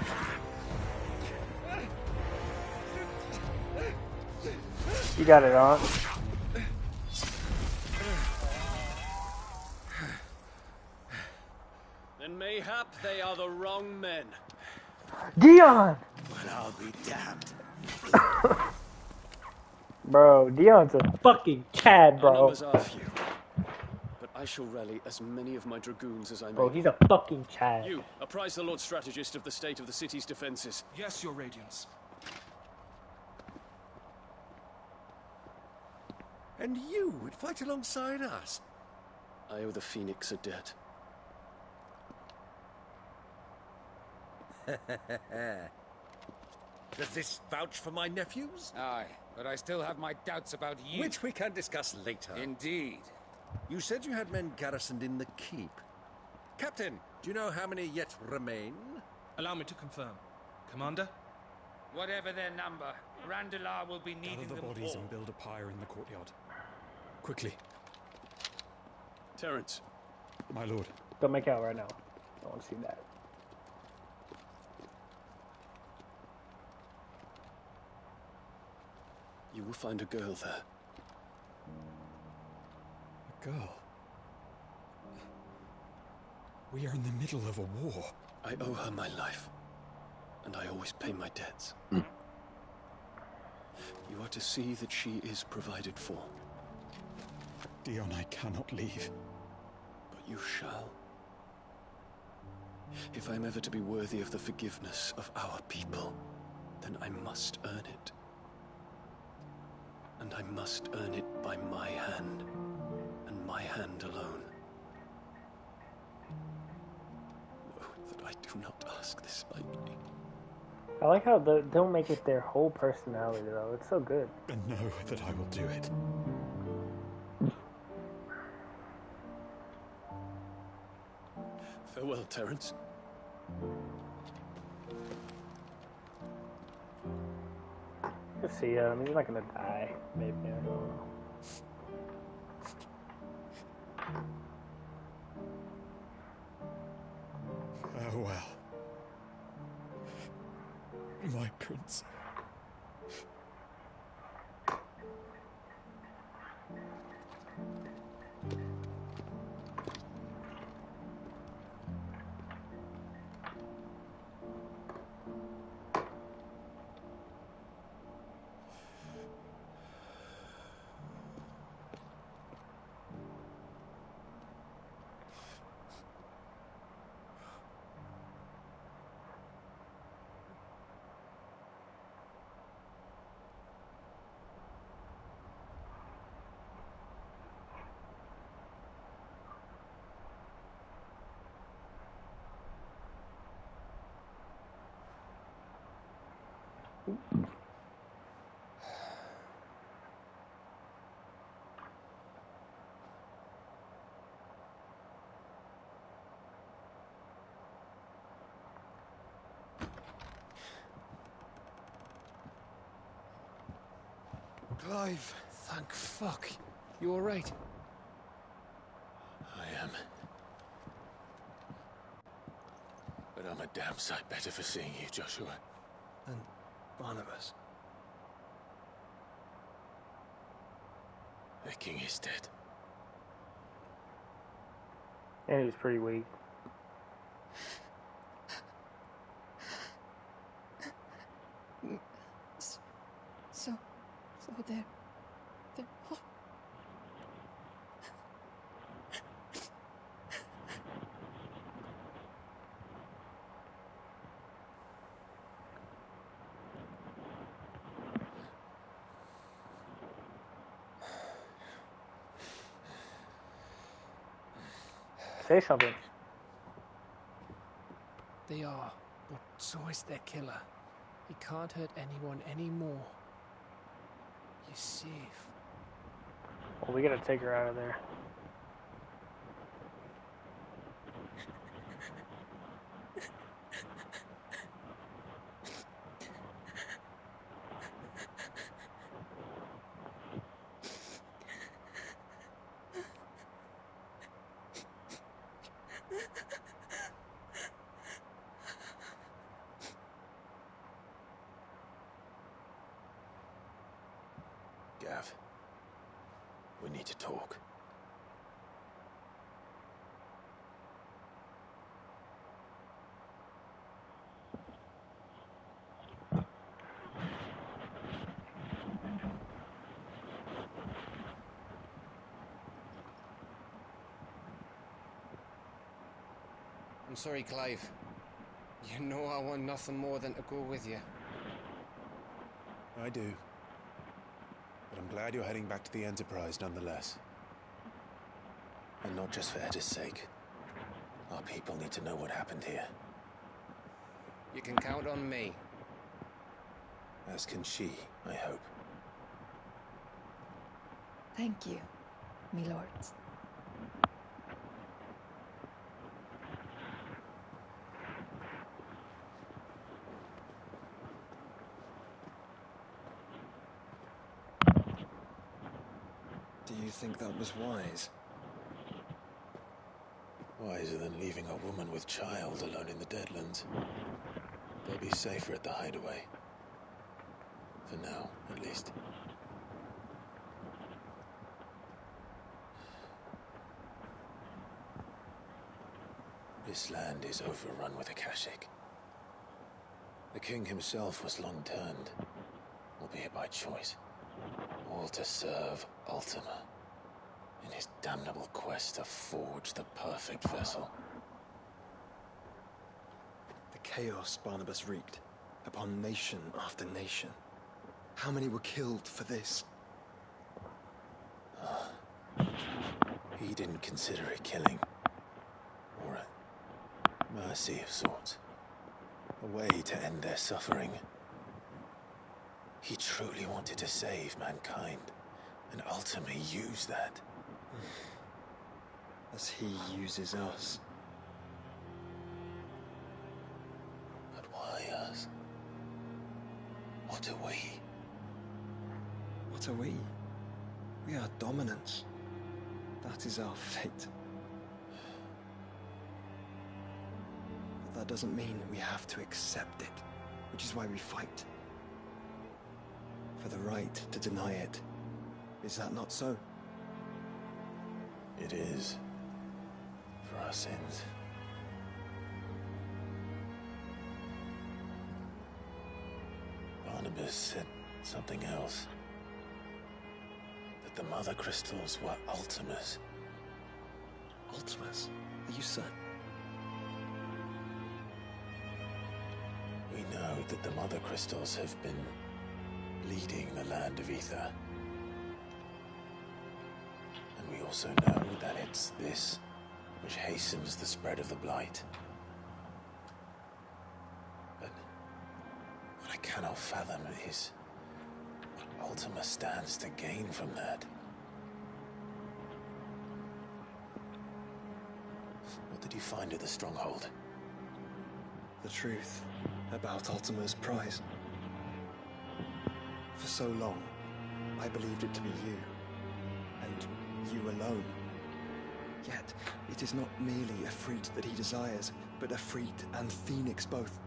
You got it on. Then mayhap they are the wrong men. Dion! Well, I'll be damned. Bro, Dion's a fucking Chad, Our bro. numbers are few, but I shall rally as many of my dragoons as I may. Bro, he's a fucking Chad. You, apprise the Lord Strategist of the state of the city's defenses. Yes, Your Radiance. And you would fight alongside us? I owe the Phoenix a debt. Does this vouch for my nephews? Aye, but I still have my doubts about you. Which we can discuss later. Indeed. You said you had men garrisoned in the keep. Captain, do you know how many yet remain? Allow me to confirm. Commander? Whatever their number, Randalar will be needing Gather the them bodies all. and build a pyre in the courtyard. Quickly. Terence. My lord. Don't make out right now. I want to see that. You will find a girl there. A girl? We are in the middle of a war. I owe her my life, and I always pay my debts. Mm. You are to see that she is provided for. Dion, I cannot leave. But you shall. If I am ever to be worthy of the forgiveness of our people, then I must earn it. And I must earn it by my hand, and my hand alone. Know that I do not ask this lightly. I like how they don't make it their whole personality, though. It's so good. And know that I will do it. Farewell, Terence. see him. He's not gonna die. Maybe, I don't know. Farewell, my prince. Clive, thank fuck. You alright? I am. But I'm a damn sight better for seeing you, Joshua. And Barnabas. The king is dead. And he's pretty weak. So they're all... Say something. They are, but so is their killer. He can't hurt anyone anymore. You're safe. Well, we gotta take her out of there. Gav, we need to talk. I'm sorry, Clive. You know I want nothing more than to go with you. I do. But I'm glad you're heading back to the Enterprise nonetheless. And not just for Edda's sake. Our people need to know what happened here. You can count on me. As can she, I hope. Thank you, me lords. Do you think that was wise? Wiser than leaving a woman with child alone in the Deadlands. They'll be safer at the hideaway. For now, at least. This land is overrun with Akashic. The king himself was long turned, albeit by choice. All to serve Ultima, in his damnable quest to forge the perfect vessel. The chaos Barnabas wreaked upon nation after nation. How many were killed for this? He didn't consider it killing. Or a mercy of sorts. A way to end their suffering. He truly wanted to save mankind, and ultimately use that. As he uses us. But why us? What are we? doesn't mean we have to accept it, which is why we fight. For the right to deny it. Is that not so? It is. For our sins. Barnabas said something else. That the Mother Crystals were Ultimas. Ultimas? Are you certain? We know that the Mother Crystals have been leading the land of Ether. And we also know that it's this which hastens the spread of the Blight. But what I cannot fathom is what Ultima stands to gain from that. What did you find at the Stronghold? The truth about Ultima's prize. For so long, I believed it to be you, and you alone. Yet, it is not merely Efreet that he desires, but Efreet and Phoenix both.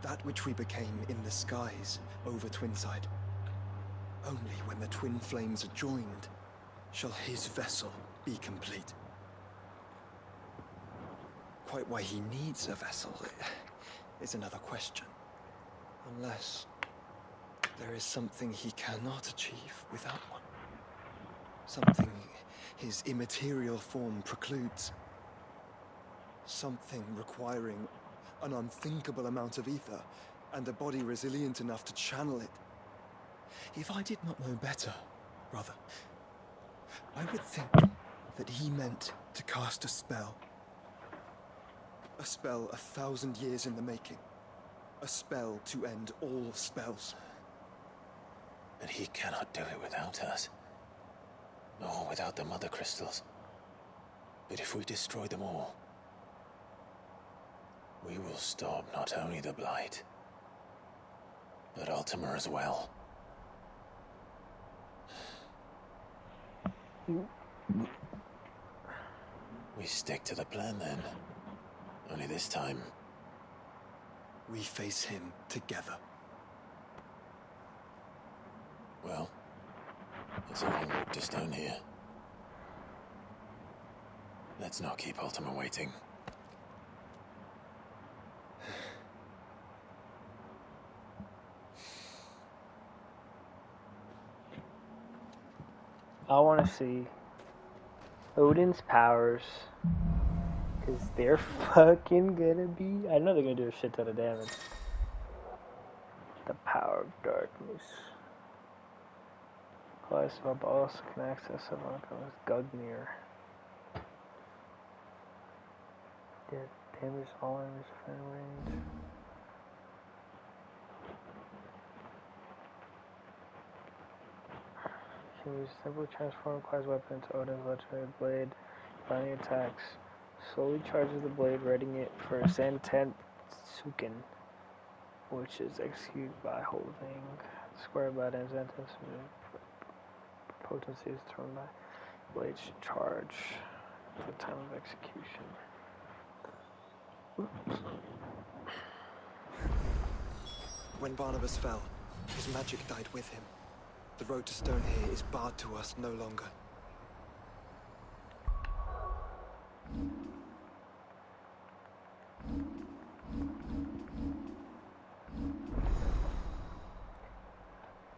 That which we became in the skies over Twinside. Only when the twin flames are joined shall his vessel be complete. Quite why he needs a vessel is another question. Unless there is something he cannot achieve without one. Something his immaterial form precludes. Something requiring an unthinkable amount of ether and a body resilient enough to channel it. If I did not know better, brother, I would think that he meant to cast a spell. A spell 1,000 years in the making. A spell to end all spells. But he cannot do it without us. Nor without the Mother Crystals. But if we destroy them all, we will stop not only the Blight, but Ultima as well. We stick to the plan then. Only this time, we face him together. Well, it's a long walk to Stone here. Let's not keep Ultima waiting. I want to see Odin's powers. Because they're fucking gonna be... I know they're gonna do a shit ton of damage. The power of darkness. Class of also can access someone called Gugnir. Damage all enemies within range. Can use simply transform class weapon into Odin's legendary blade. Binding attacks. Slowly charges the blade, readying it for Santentsuken, which is executed by holding square button. Santentsuken potency is determined by blade should charge at the time of execution. When Barnabas fell, his magic died with him. The road to Stone here is barred to us no longer.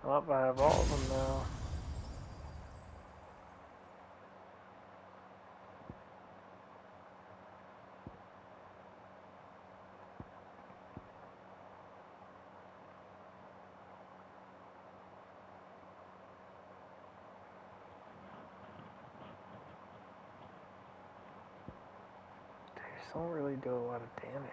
Well, I have all of them now. They don't really do a lot of damage.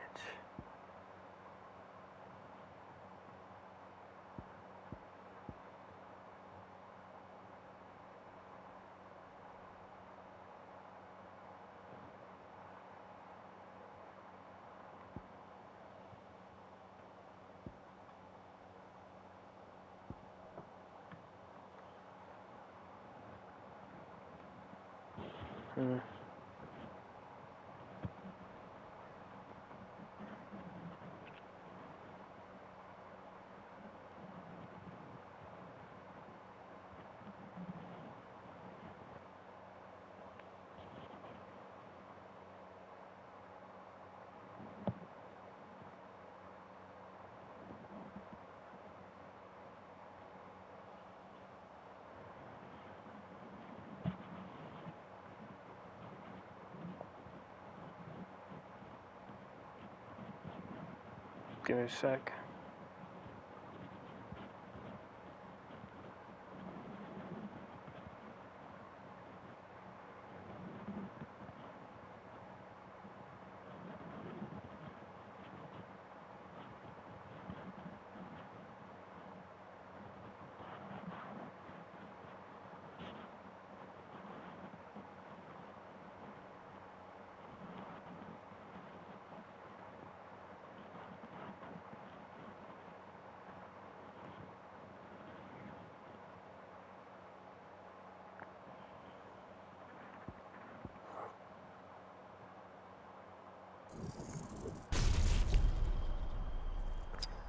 Give me a sec.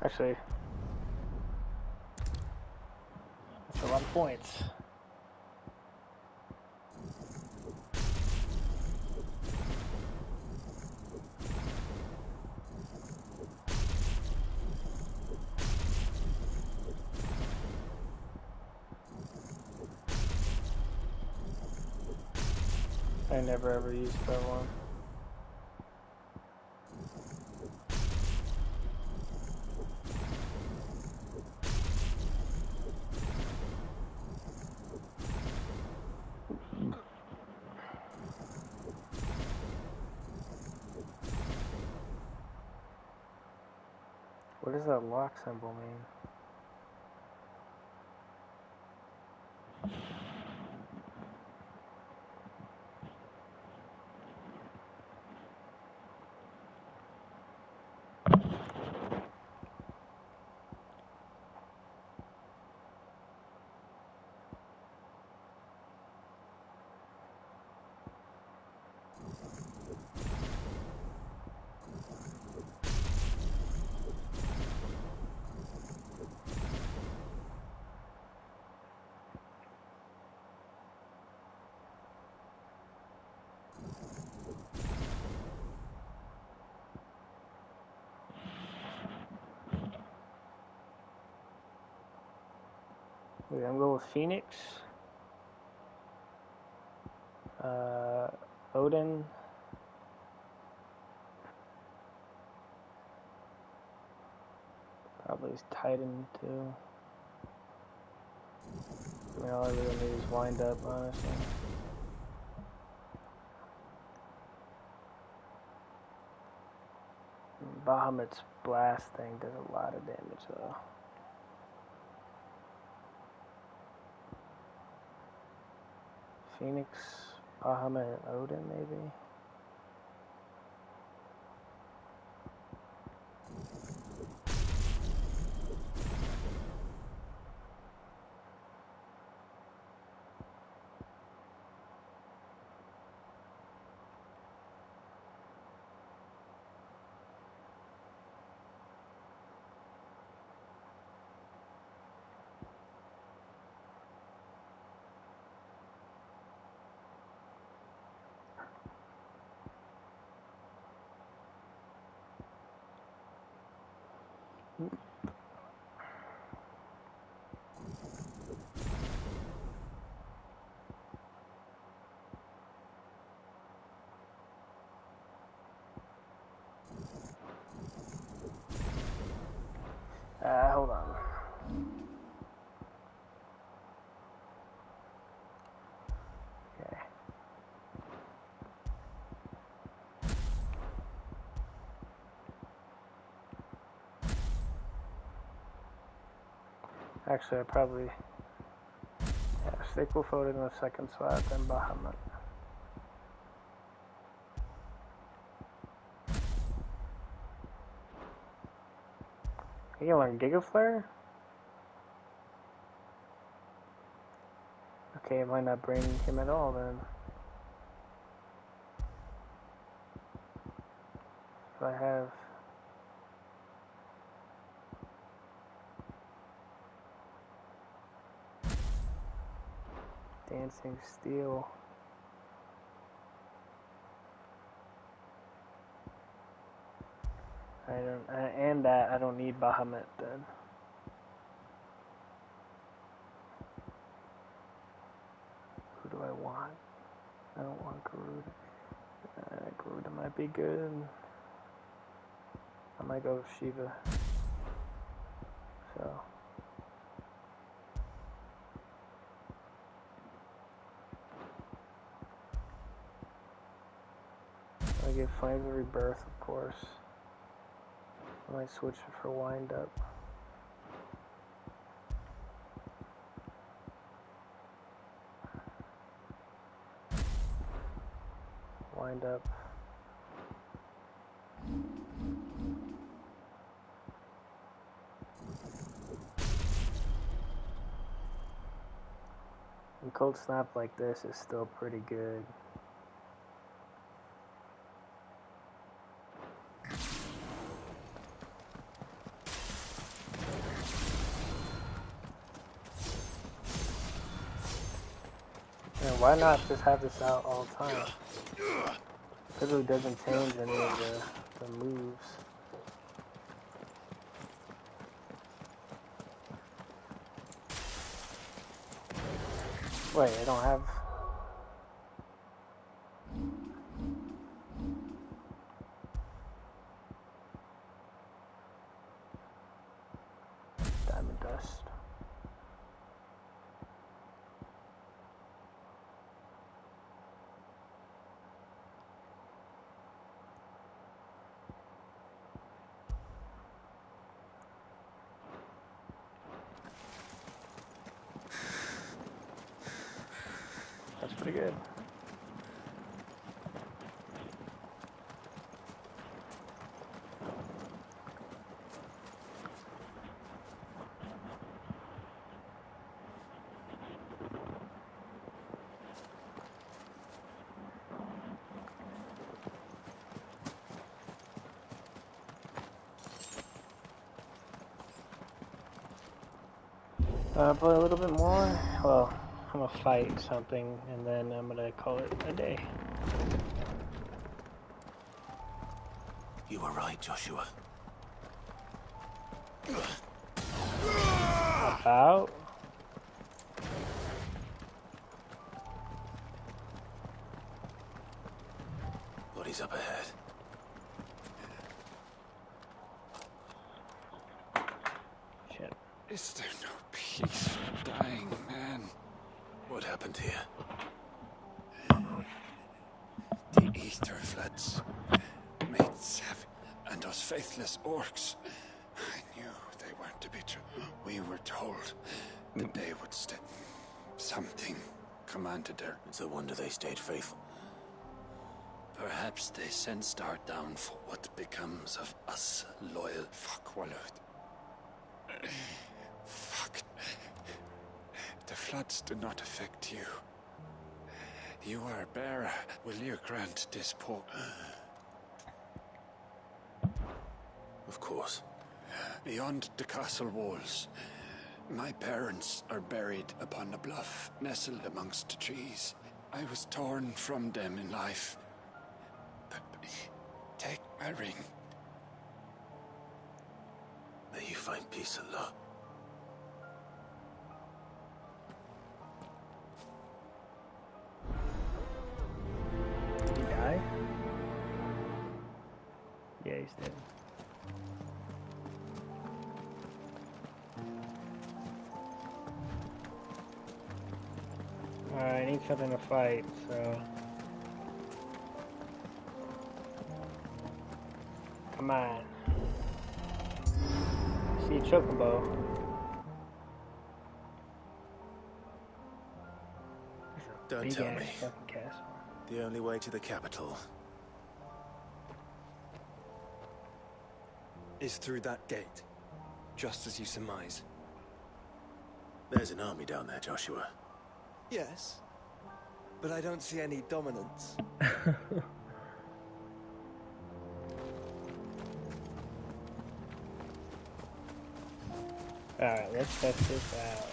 Actually, that's a lot of points. I never ever used that one. What does that lock symbol mean? We're gonna go with Phoenix, Odin, probably his Titan too. I mean, all I really need is wind up, honestly. Bahamut's blast thing does a lot of damage though. Phoenix, Bahamut, and Odin, maybe? Hold on. Okay. Actually, I probably stick with Odin in the second slot, then Bahamut. You gonna learn Giga Flare? Okay, it might not bring him at all then. If I have Dancing Steel. I don't need Bahamut then. Who do I want? I don't want Garuda. Garuda might be good. I might go with Shiva. So. I get Flames of Rebirth, of course. I might switch it for Wind Up. Wind Up. And Cold Snap like this is still pretty good. And why not just have this out all the time? It really doesn't change any of the moves. Wait, I don't have... Diamond Dust. That's pretty good. Play a little bit more. Well, I'm gonna fight something and then I'm gonna call it a day. You were right, Joshua. About? Bodies up ahead. Shit. Is there no peace for dying man? What happened here? The Ether floods made Sav and those faithless orcs. I knew they weren't to be true. We were told that they would stay. Something commanded her. It's a wonder they stayed faithful. Perhaps they sensed our downfall. What becomes of us loyal? Fuck, Walud. Fuck. The floods do not affect you. You are a bearer. Will you grant this poor... Of course. Beyond the castle walls, my parents are buried upon a bluff, nestled amongst the trees. I was torn from them in life. But take my ring. May you find peace, Allah. Did he die? Yeah, he's dead. Alright, I need something to fight, so... Come on. See a chocobo. Don't tell me. Fucking castle. The only way to the capital is through that gate, just as you surmise. There's an army down there, Joshua. Yes, but I don't see any dominance. Alright, let's test this out.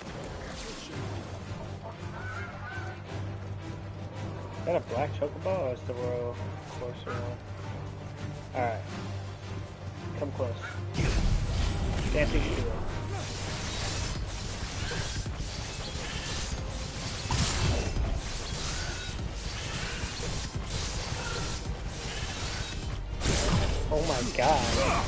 Is that a black chocobo or is the royal courser one? Alright. Come close. Dancing hero. Oh my god.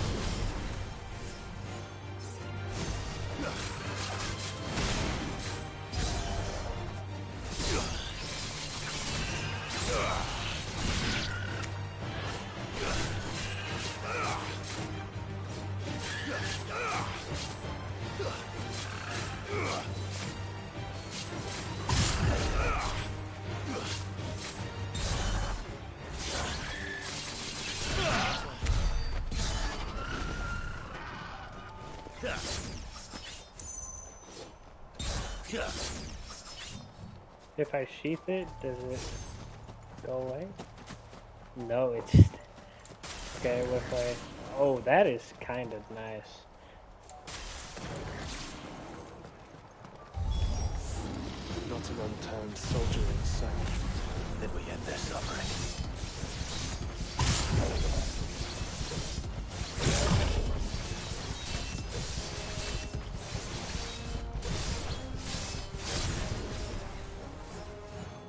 If I sheath it, does it go away? No, it just... Okay, if I... Oh, that is kind of nice. Not an unturned soldier in sight. Then we end their suffering.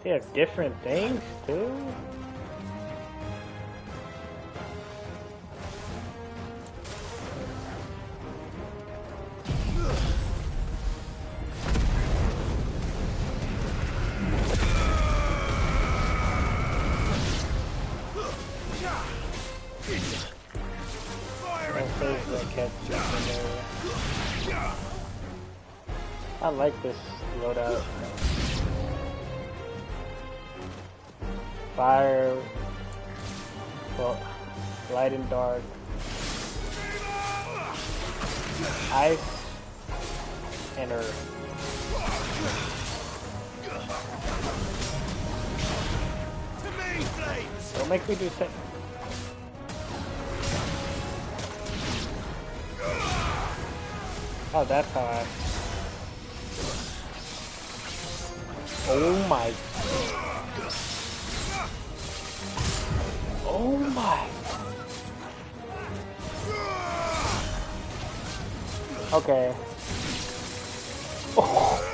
They have different things, too? I like this loadout. Fire, well, light and dark, ice, and earth. Don't make me do that. Oh, that's how I... Oh my... Oh my... Okay. Oh.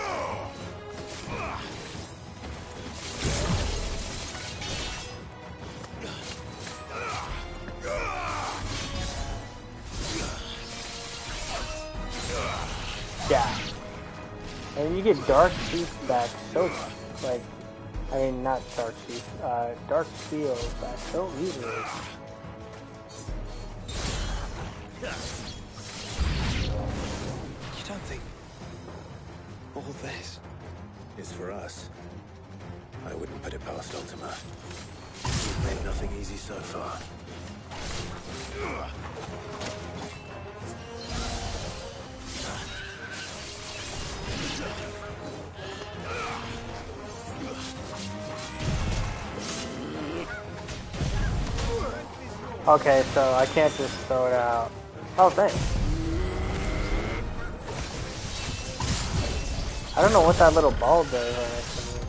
Yeah. And you get Dark Sheath back so, like, I mean, not Dark Sheath, Dark Steel back so easily. You don't think all this is for us? I wouldn't put it past Ultima. You've made nothing easy so far. Okay, so I can't just throw it out. Oh, thanks. I don't know what that little ball does when I can move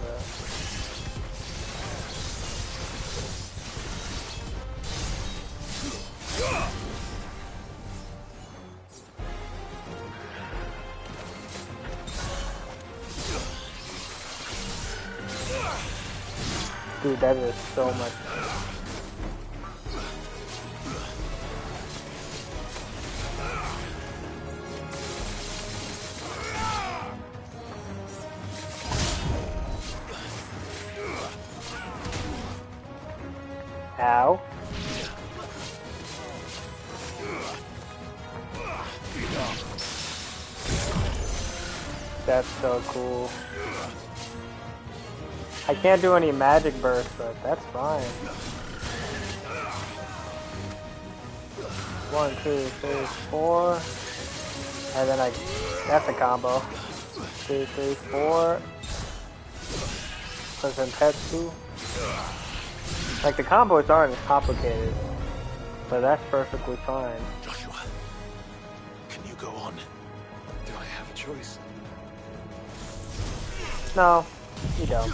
it. Dude, that is so much. Ow. That's so cool. I can't do any magic burst, but that's fine. 1, 2, 3, 4. And then that's a combo. 2, 3, 4. Plus Tempetsu. Like, the combos aren't as complicated, but that's perfectly fine. Joshua, can you go on? Do I have a choice? No, you don't.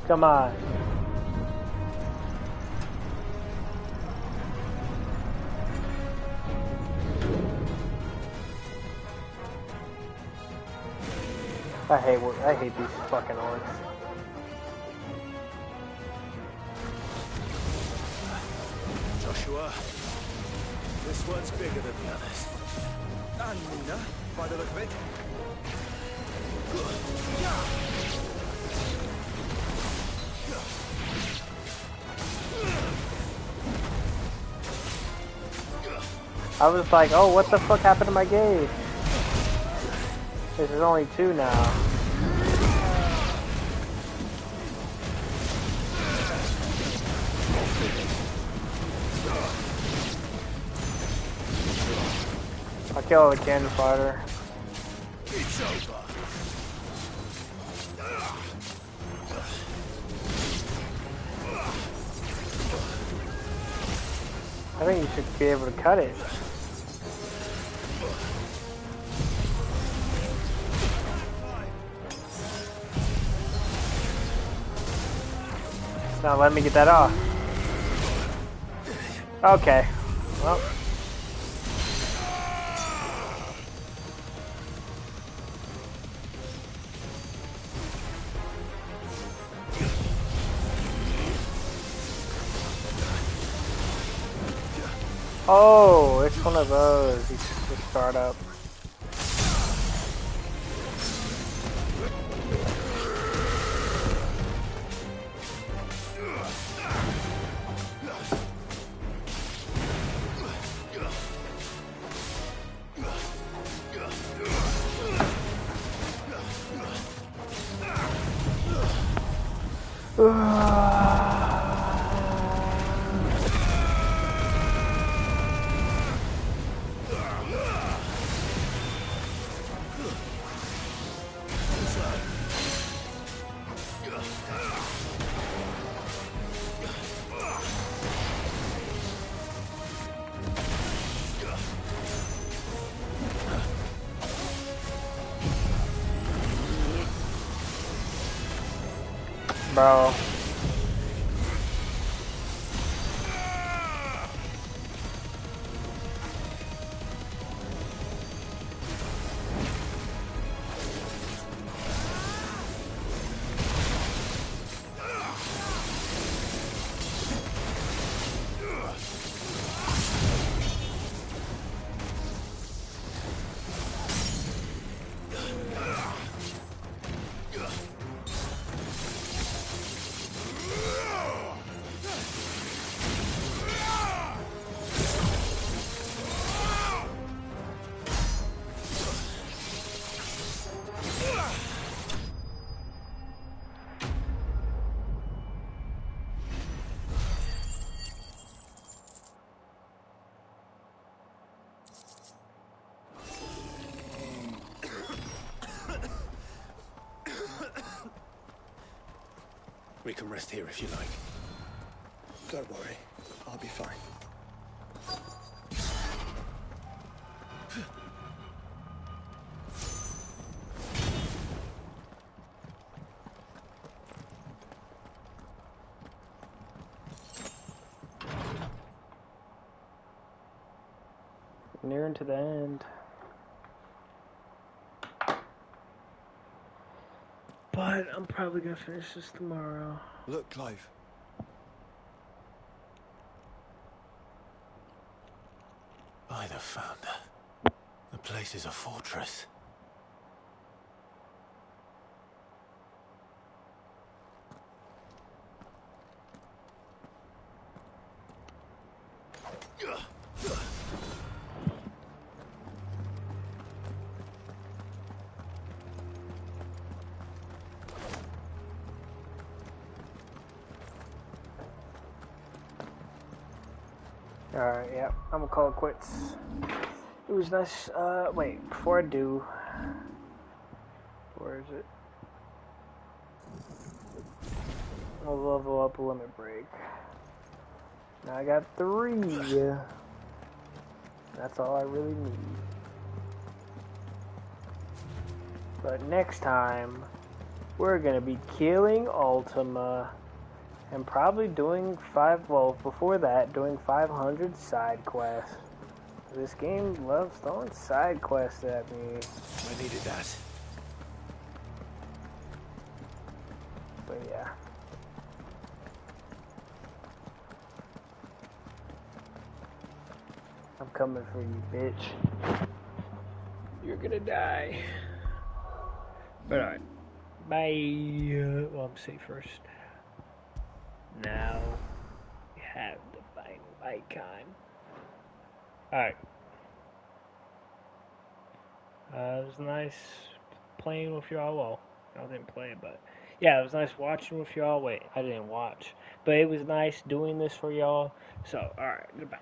Come on. I hate these fucking orcs. Joshua, this one's bigger than the others. And Nina, by the look of it. I was like, oh, what the fuck happened to my gauge? This is only 2 now. I'll kill a cannon fighter. It's over. I think you should be able to cut it. Now let me get that off. Okay. Well. Oh, it's one of those. You just start up. Bro. We can rest here if you like. Don't worry, I'll be fine. Nearing to the end. But I'm probably gonna finish this tomorrow. Look, Clive. By the Founder. The place is a fortress. Alright, yeah, I'm gonna call it quits. It was nice, wait, before I do, where is it? I'll level up Limit Break. Now I got 3. That's all I really need. But next time, we're gonna be killing Ultima. And probably doing before that, doing 500 side quests. This game loves throwing side quests at me. I needed that. But yeah. I'm coming for you, bitch. You're gonna die. But alright. Bye. Well, I'm safe first. Now we have the final icon. Alright. It was nice playing with y'all. Well, I didn't play, but yeah, it was nice watching with y'all. Wait, I didn't watch. But it was nice doing this for y'all. So, alright, goodbye.